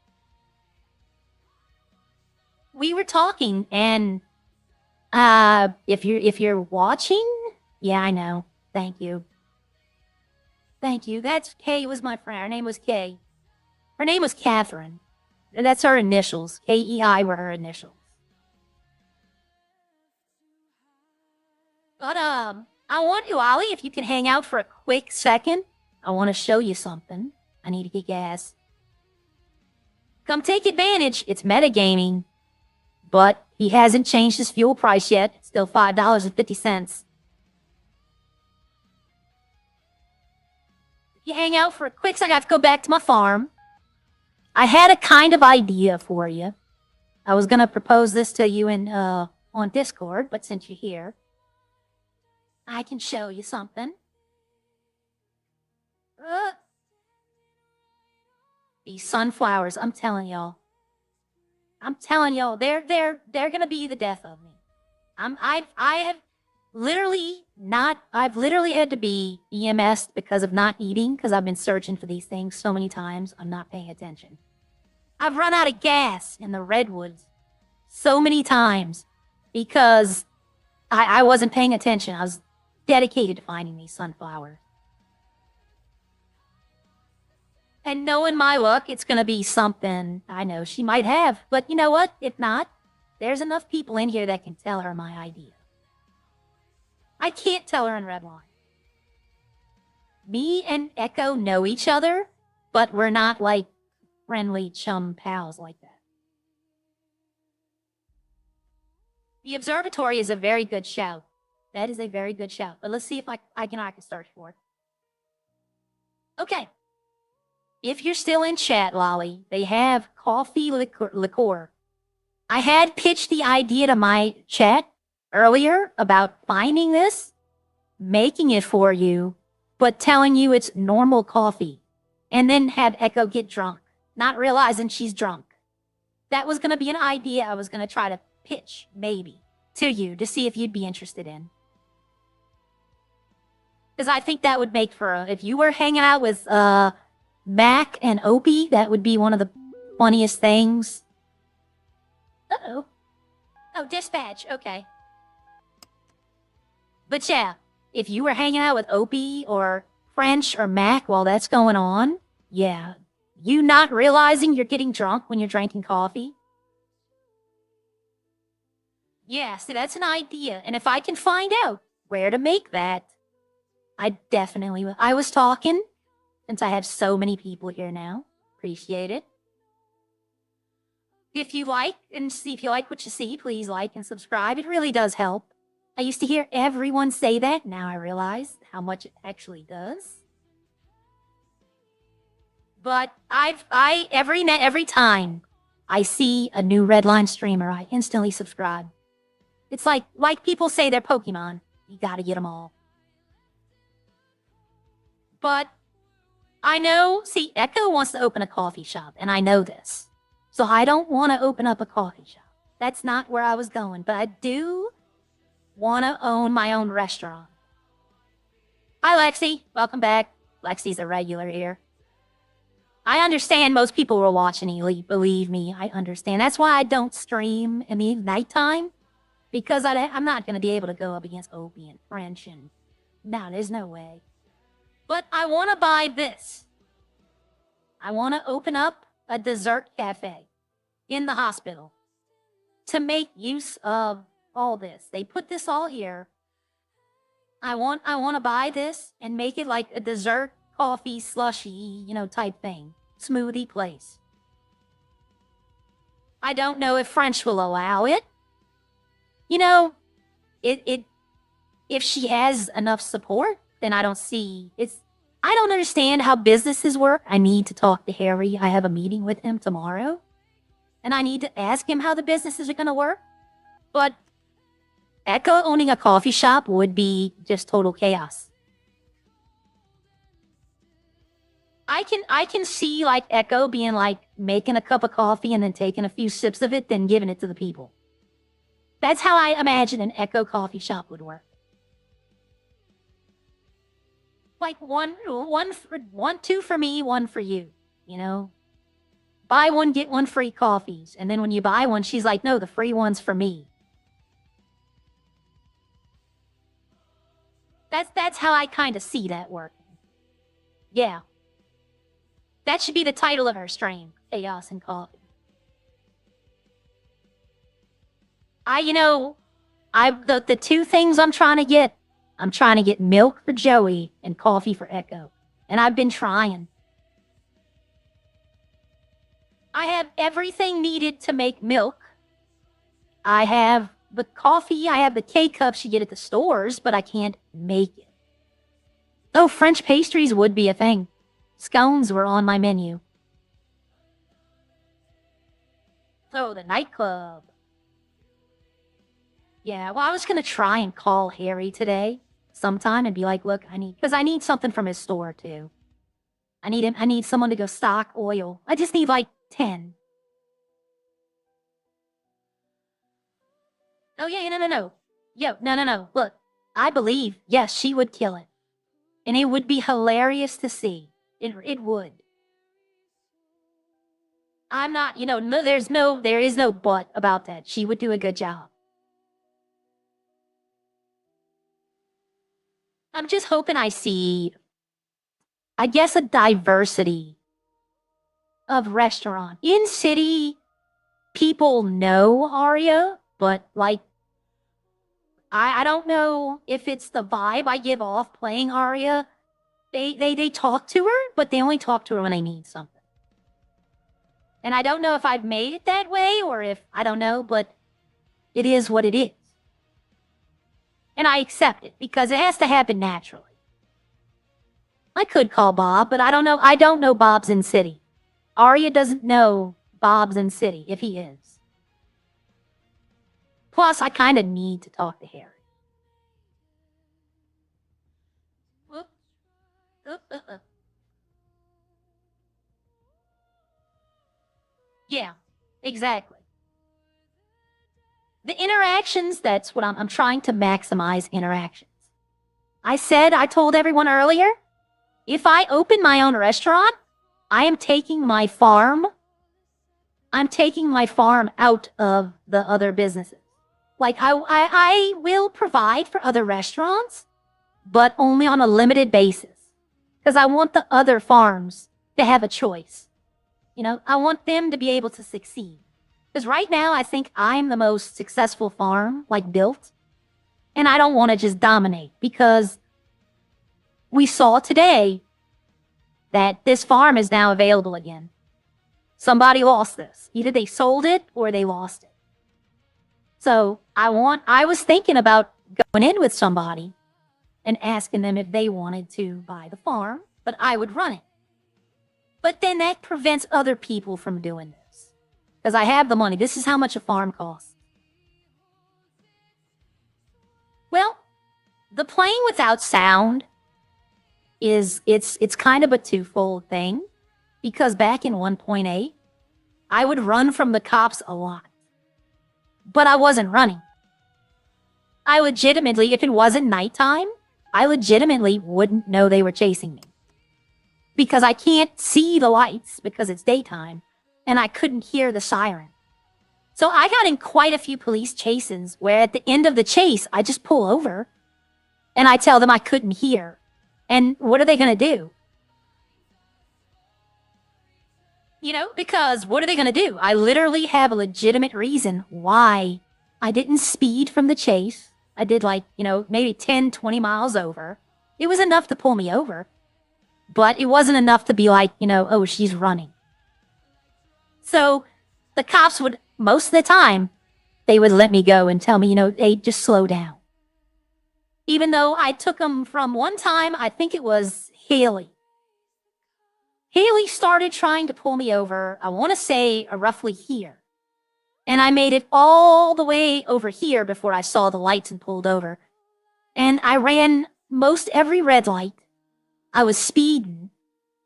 We were talking, and if you're watching, yeah, I know. Thank you. Thank you. That's Kay was my friend. Her name was Kay. Her name was Catherine. And that's her initials. K-E-I were her initials. But I want you, Ollie, if you can hang out for a quick second. I want to show you something. I need to get gas. Come take advantage. It's metagaming. But he hasn't changed his fuel price yet. It's still $5.50. If you hang out for a quick second, I have to go back to my farm. I had a kind of idea for you. I was going to propose this to you on Discord, but since you're here, I can show you something. These sunflowers, I'm telling y'all, they're gonna be the death of me. I've literally had to be EMS'd because of not eating, because I've been searching for these things so many times. I'm not paying attention. I've run out of gas in the redwoods so many times because I wasn't paying attention. I was dedicated to finding these sunflowers. And knowing my luck, it's going to be something I know she might have. But you know what? If not, there's enough people in here that can tell her my idea. I can't tell her in Redline. Me and Echo know each other, but we're not like friendly chum pals like that. The observatory is a very good shout. That is a very good shout. But let's see if I can search for it. Okay. If you're still in chat, Lolly, they have coffee liqueur. I had pitched the idea to my chat earlier about finding this, making it for you, but telling you it's normal coffee, and then have Echo get drunk, not realizing she's drunk. That was going to be an idea I was going to try to pitch, maybe, to you to see if you'd be interested in. Because I think that would make for if you were hanging out with Mac and Opie, that would be one of the funniest things. Uh-oh. Oh, dispatch. Okay. But yeah, if you were hanging out with Opie or French or Mac while that's going on, yeah, you not realizing you're getting drunk when you're drinking coffee. Yeah, so that's an idea. And if I can find out where to make that, I definitely will. I was talking, since I have so many people here now. Appreciate it. If you like what you see, please like and subscribe. It really does help. I used to hear everyone say that. Now I realize how much it actually does. But every time I see a new Redline streamer, I instantly subscribe. It's like people say they're Pokemon. You gotta get them all. But I know, see, Echo wants to open a coffee shop, and I know this. So I don't want to open up a coffee shop. That's not where I was going, but I do want to own my own restaurant. Hi, Lexi. Welcome back. Lexi's a regular here. I understand most people were watching Elite. Believe me, I understand. That's why I don't stream in the nighttime, because I'm not going to be able to go up against Opie and French, and no, there's no way. But I want to buy this. I want to open up a dessert cafe in the hospital. to make use of all this. They put this all here. I want to buy this and make it like a dessert, coffee, slushy, type thing. Smoothie place. I don't know if French will allow it. If she has enough support, then I don't understand how businesses work. I need to talk to Harry. I have a meeting with him tomorrow. And I need to ask him how the businesses are going to work. But Echo owning a coffee shop would be just total chaos. I can see like Echo being like making a cup of coffee and then taking a few sips of it, then giving it to the people. That's how I imagine an Echo coffee shop would work. Like two for me, one for you, Buy one, get one free coffees. And then when you buy one, she's like, no, the free one's for me. That's how I kind of see that working. Yeah. That should be the title of her stream, Chaos and Coffee. The two things I'm trying to get milk for Joey and coffee for Echo. And I've been trying. I have everything needed to make milk. I have the coffee, I have the K-cups you get at the stores, but I can't make it. Oh, French pastries would be a thing. Scones were on my menu. Oh, the nightclub. Yeah, well, I was going to try and call Harry today sometime and be like, look, because I need something from his store too. I need someone to go stock oil. I just need like 10. Oh, yeah, no. Yo, no. Look, I believe, yes, she would kill it. And it would be hilarious to see. It would. I'm not, there is no but about that. She would do a good job. I'm just hoping I see, I guess, a diversity of restaurant. In city, people know Aria, but like, I don't know if it's the vibe I give off playing Aria. They talk to her, but they only talk to her when they need something. And I don't know if I've made it that way or if, I don't know, but it is what it is. And I accept it because it has to happen naturally. I could call Bob, but I don't know. I don't know Bob's in city. Aria doesn't know Bob's in city, if he is. Plus, I kind of need to talk to Harry. Yeah, exactly. The interactions, that's what I'm trying to maximize interactions. I told everyone earlier, if I open my own restaurant, I am taking my farm. I'm taking my farm out of the other businesses. Like, I will provide for other restaurants, but only on a limited basis. Because I want the other farms to have a choice. I want them to be able to succeed. Because right now, I think I'm the most successful farm, like, built. And I don't want to just dominate. Because we saw today that this farm is now available again. Somebody lost this. Either they sold it or they lost it. So I was thinking about going in with somebody and asking them if they wanted to buy the farm, but I would run it. But then that prevents other people from doing this. Because I have the money. This is how much a farm costs. Well, the playing without sound it's kind of a twofold thing. Because back in 1.8, I would run from the cops a lot. But I wasn't running. I legitimately, if it wasn't nighttime, I legitimately wouldn't know they were chasing me. Because I can't see the lights because it's daytime, and I couldn't hear the siren. So I got in quite a few police chases where at the end of the chase, I just pull over, and I tell them I couldn't hear. And what are they going to do? Because what are they going to do? I literally have a legitimate reason why I didn't speed from the chase. I did maybe 10, 20 miles over. It was enough to pull me over, but it wasn't enough to be like, oh, she's running. So the cops would, most of the time, they would let me go and tell me, hey, just slow down. Even though I took them from one time, I think it was Haley. Haley started trying to pull me over, I want to say roughly here. And I made it all the way over here before I saw the lights and pulled over. And I ran most every red light. I was speeding.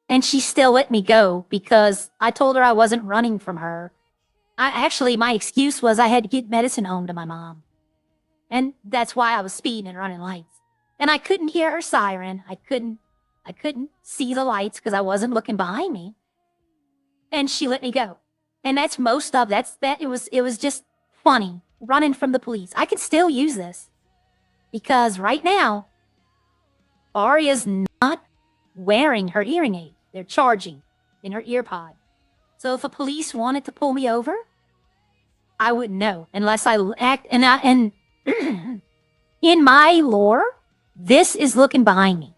And she still let me go because I told her I wasn't running from her. My excuse was I had to get medicine home to my mom. And that's why I was speeding and running lights. And I couldn't hear her siren. I couldn't see the lights because I wasn't looking behind me. And she let me go. And that's most of that. It was just funny running from the police. I can still use this because right now, Aria's not wearing her hearing aid. They're charging in her ear pod. So if a police wanted to pull me over, I wouldn't know unless I act. And in my lore, this is looking behind me.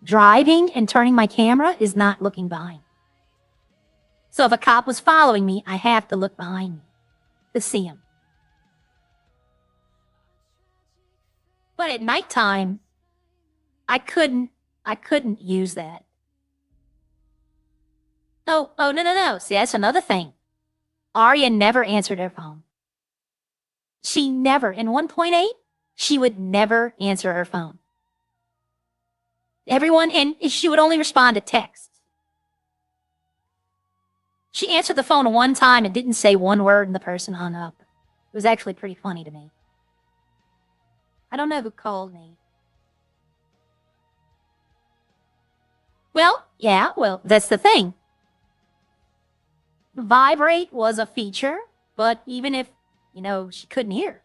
Driving and turning my camera is not looking behind me. So if a cop was following me, I have to look behind me to see him. But at nighttime, I couldn't use that. Oh, no. See, that's another thing. Aria never answered her phone. She never, in 1.8, she would never answer her phone. And she would only respond to texts. She answered the phone one time and didn't say one word and the person hung up. It was actually pretty funny to me. I don't know who called me. Well, that's the thing. Vibrate was a feature, but even if, she couldn't hear.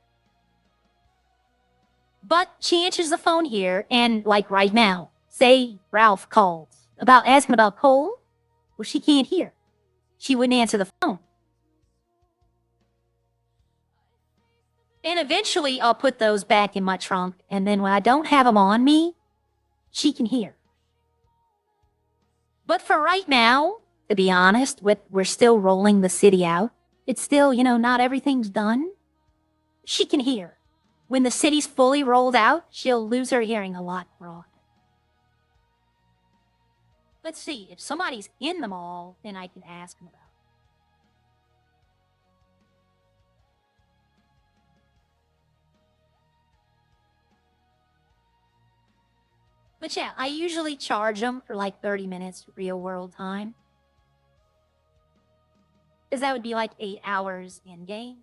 But she answers the phone here, and like right now, say Ralph calls asking about Cole. Well, she can't hear. She wouldn't answer the phone. And eventually I'll put those back in my trunk, and then when I don't have them on me, she can hear. But for right now, to be honest, we're still rolling the city out. It's still, not everything's done. She can hear. When the city's fully rolled out, she'll lose her hearing a lot more often. Let's see, if somebody's in the mall, then I can ask them about it. But yeah, I usually charge them for like 30 minutes real world time. Because that would be like 8 hours in game.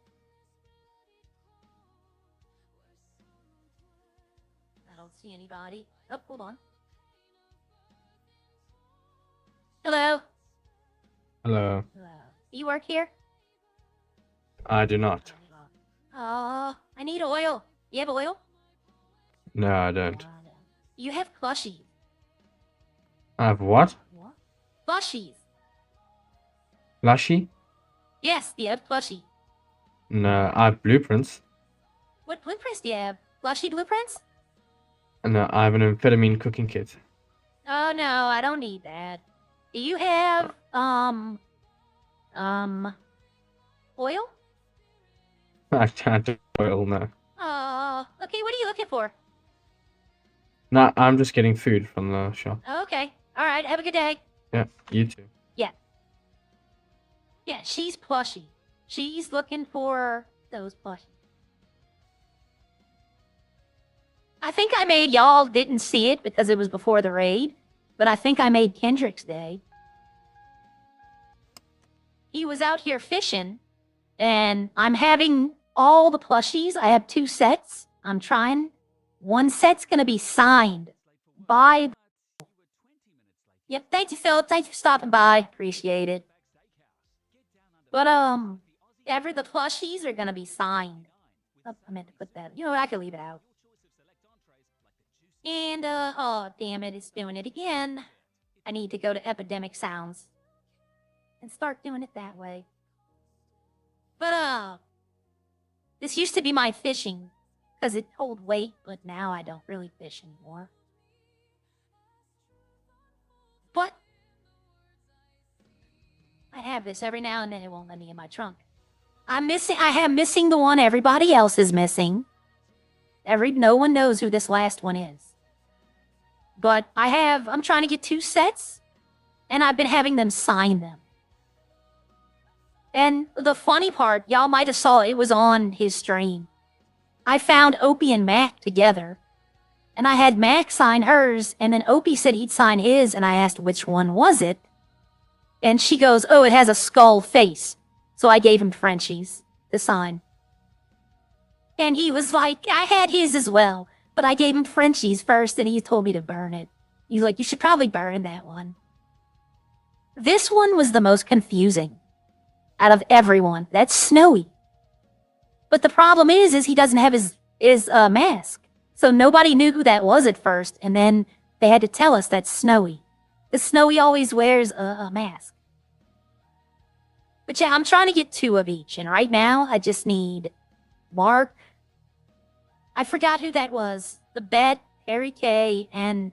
I don't see anybody. Oh, hold on. Hello. Hello. Hello. You work here? I do not. Oh, I need oil. You have oil? No, I don't. You have plushies. I have what? What? Plushies. Lashy? Yes, you have plushie. No, I have blueprints. What blueprints do you have? Plushy blueprints? No, I have an amphetamine cooking kit. Oh no, I don't need that. Do you have oil? I can't do oil, no. Oh, okay, what are you looking for? No, I'm just getting food from the shop. Okay, alright, have a good day. Yeah, you too. Yeah, she's plushy. She's looking for those plushies. I think I made, y'all didn't see it because it was before the raid, but I think I made Kendrick's day. He was out here fishing, and I'm having all the plushies. I have 2 sets. I'm trying. One set's gonna be signed by... Yep, thank you, Philip. Thank you for stopping by. Appreciate it. But, the plushies are gonna be signed. Oh, I meant to put that. You know what? I could leave it out. And, oh, damn it. It's doing it again. I need to go to Epidemic Sounds. and start doing it that way. But, this used to be my fishing, because it hold weight, but now I don't really fish anymore. But I have this every now and then. It won't let me in my trunk. I am missing the one everybody else is missing. No one knows who this last one is. But I'm trying to get 2 sets, and I've been having them sign them. And the funny part, y'all might have saw it was on his stream. I found Opie and Mac together, and I had Mac sign hers, and then Opie said he'd sign his, and I asked which one was it. And she goes, oh, it has a skull face. So I gave him Frenchie's to sign. And he was like, I had his as well, but I gave him Frenchie's first, and he told me to burn it. He's like, you should probably burn that one. This one was the most confusing out of everyone. That's Snowy. But the problem is he doesn't have his mask. So nobody knew who that was at first, and then they had to tell us that's Snowy. Because Snowy always wears a mask. But yeah, I'm trying to get 2 of each, and right now I just need Mark. I forgot who that was. The Bet, Harry K, and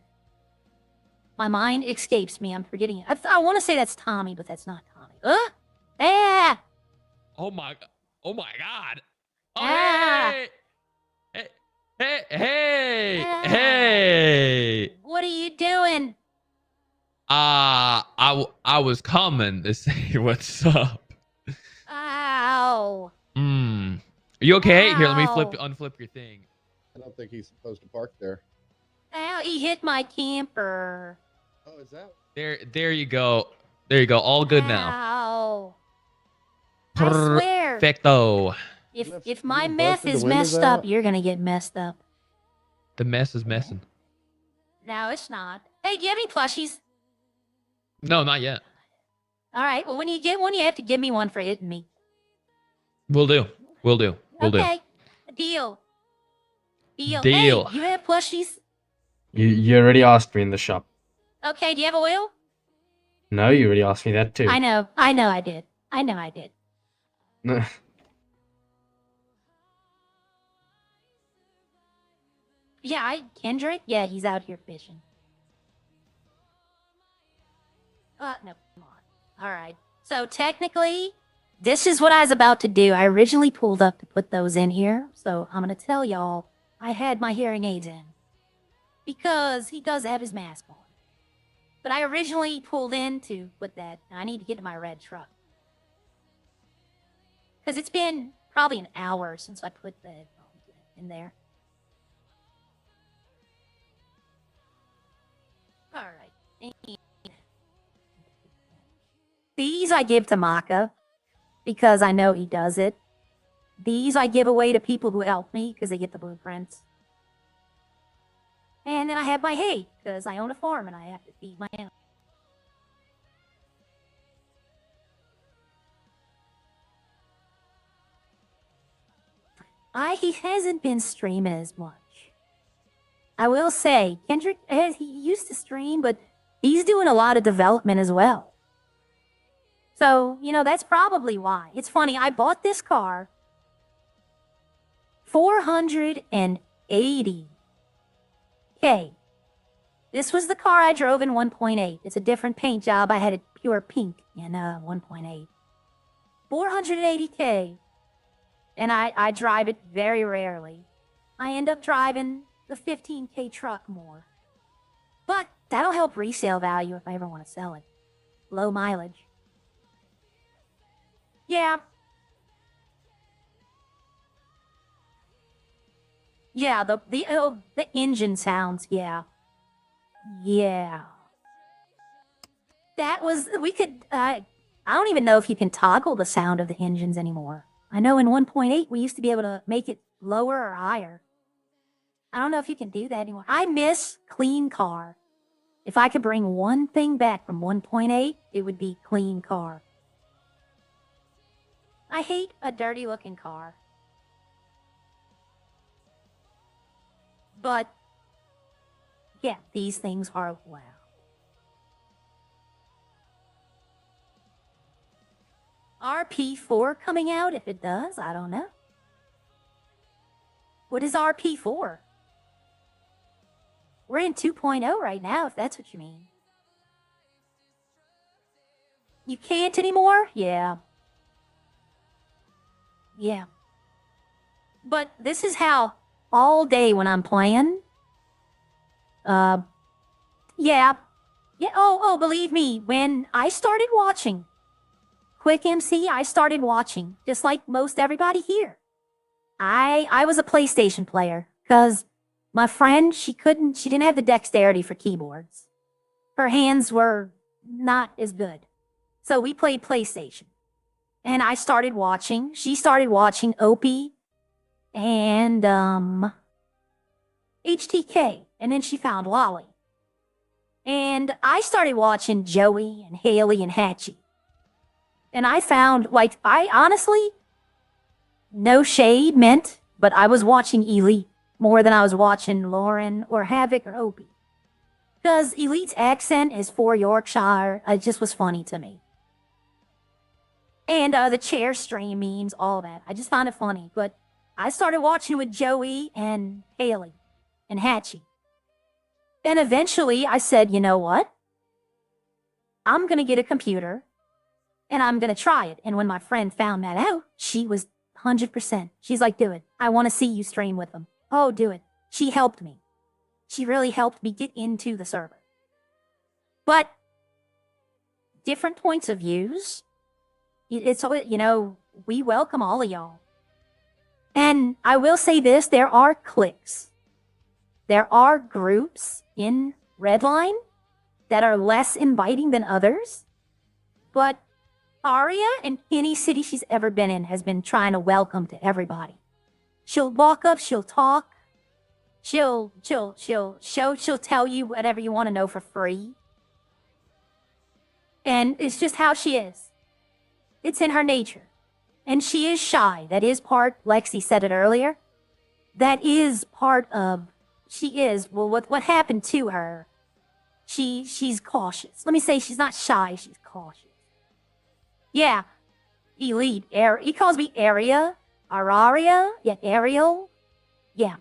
my mind escapes me. I'm forgetting it. I want to say that's Tommy, but that's not Tommy. Ah! Oh my god. Oh my god. Oh, Ah. Hey. Ah. Hey. What are you doing? I was coming to say what's up. Ow. Are you okay? Here, let me Ow. unflip your thing. I don't think he's supposed to park there. Ow, he hit my camper. Oh, is that? There you go. There you go. All good now. Ow. I swear. Perfecto. If my You meth busted is the windows messed up, out? you're gonna get messed up. The mess is messing. No, it's not. Hey, do you have any plushies? No, not yet. All right. Well, when you get one, you have to give me one for hitting me. We'll do. Okay. Deal. Deal. Hey, you have plushies? You already asked me in the shop. Okay. Do you have oil? No, you already asked me that too. I know. I did. Yeah, Kendrick? Yeah, he's out here fishing. No, come on. All right. So technically, this is what I was about to do. I originally pulled up to put those in here. So I'm going to tell y'all I had my hearing aids in. Because he does have his mask on. But I originally pulled in to put that. I need to get to my red truck. Because it's been probably an hour since I put the headphones in there. All right. These I give to Maka because I know he does it. These I give away to people who help me because they get the blueprints. And then I have my hay because I own a farm and I have to feed my animals. He hasn't been streaming as much. I will say, Kendrick, he used to stream, but he's doing a lot of development as well. So, that's probably why. It's funny, I bought this car, $480K. This was the car I drove in 1.8. It's a different paint job. I had it pure pink in 1.8. $480K. And I drive it very rarely. I end up driving the 15K truck more. But that'll help resale value if I ever want to sell it. Low mileage. Yeah. Yeah, the engine sounds, yeah. Yeah. That was, I don't even know if you can toggle the sound of the engines anymore. I know in 1.8 we used to be able to make it lower or higher. I don't know if you can do that anymore. I miss clean car. If I could bring one thing back from 1.8, it would be clean car. I hate a dirty looking car. But, yeah, these things are wow. RP4 coming out? If it does, I don't know. What is RP4? We're in 2.0 right now, if that's what you mean. You can't anymore? Yeah. Yeah. But this is how all day when I'm playing. Yeah. Yeah. Oh, believe me, when I started watching Quick MC, I started watching, just like most everybody here. I was a PlayStation player, because my friend, she didn't have the dexterity for keyboards. Her hands were not as good. So we played PlayStation. And I started watching. She started watching Opie and HTK. And then she found Lolly. And I started watching Joey and Haley and Hatchie. And I found, like, I honestly, no shade meant, but I was watching Elite more than I was watching Lauren or Havoc or Opie. Because Elite's accent is for Yorkshire. It just was funny to me. And the chair stream memes, all that. I just found it funny. But I started watching with Joey and Haley and Hatchie. And eventually I said, you know what? I'm going to get a computer and I'm going to try it. And when my friend found that out, she was 100%. She's like, do it. I want to see you stream with them. Oh, do it. She helped me. She really helped me get into the server. But different points of views. It's, you know, we welcome all of y'all. And I will say this, there are cliques. There are groups in Redline that are less inviting than others. But Aria, in any city she's ever been in, has been trying to welcome to everybody. She'll walk up, she'll talk. She'll tell you whatever you want to know for free. And it's just how she is. It's in her nature. And she is shy. That is part, Lexi said it earlier. That is part of, she is, well, what happened to her, she's cautious. Let me say she's not shy, she's cautious. Yeah, Elite, he calls me Area, Araria, yeah, Ariel. Yeah,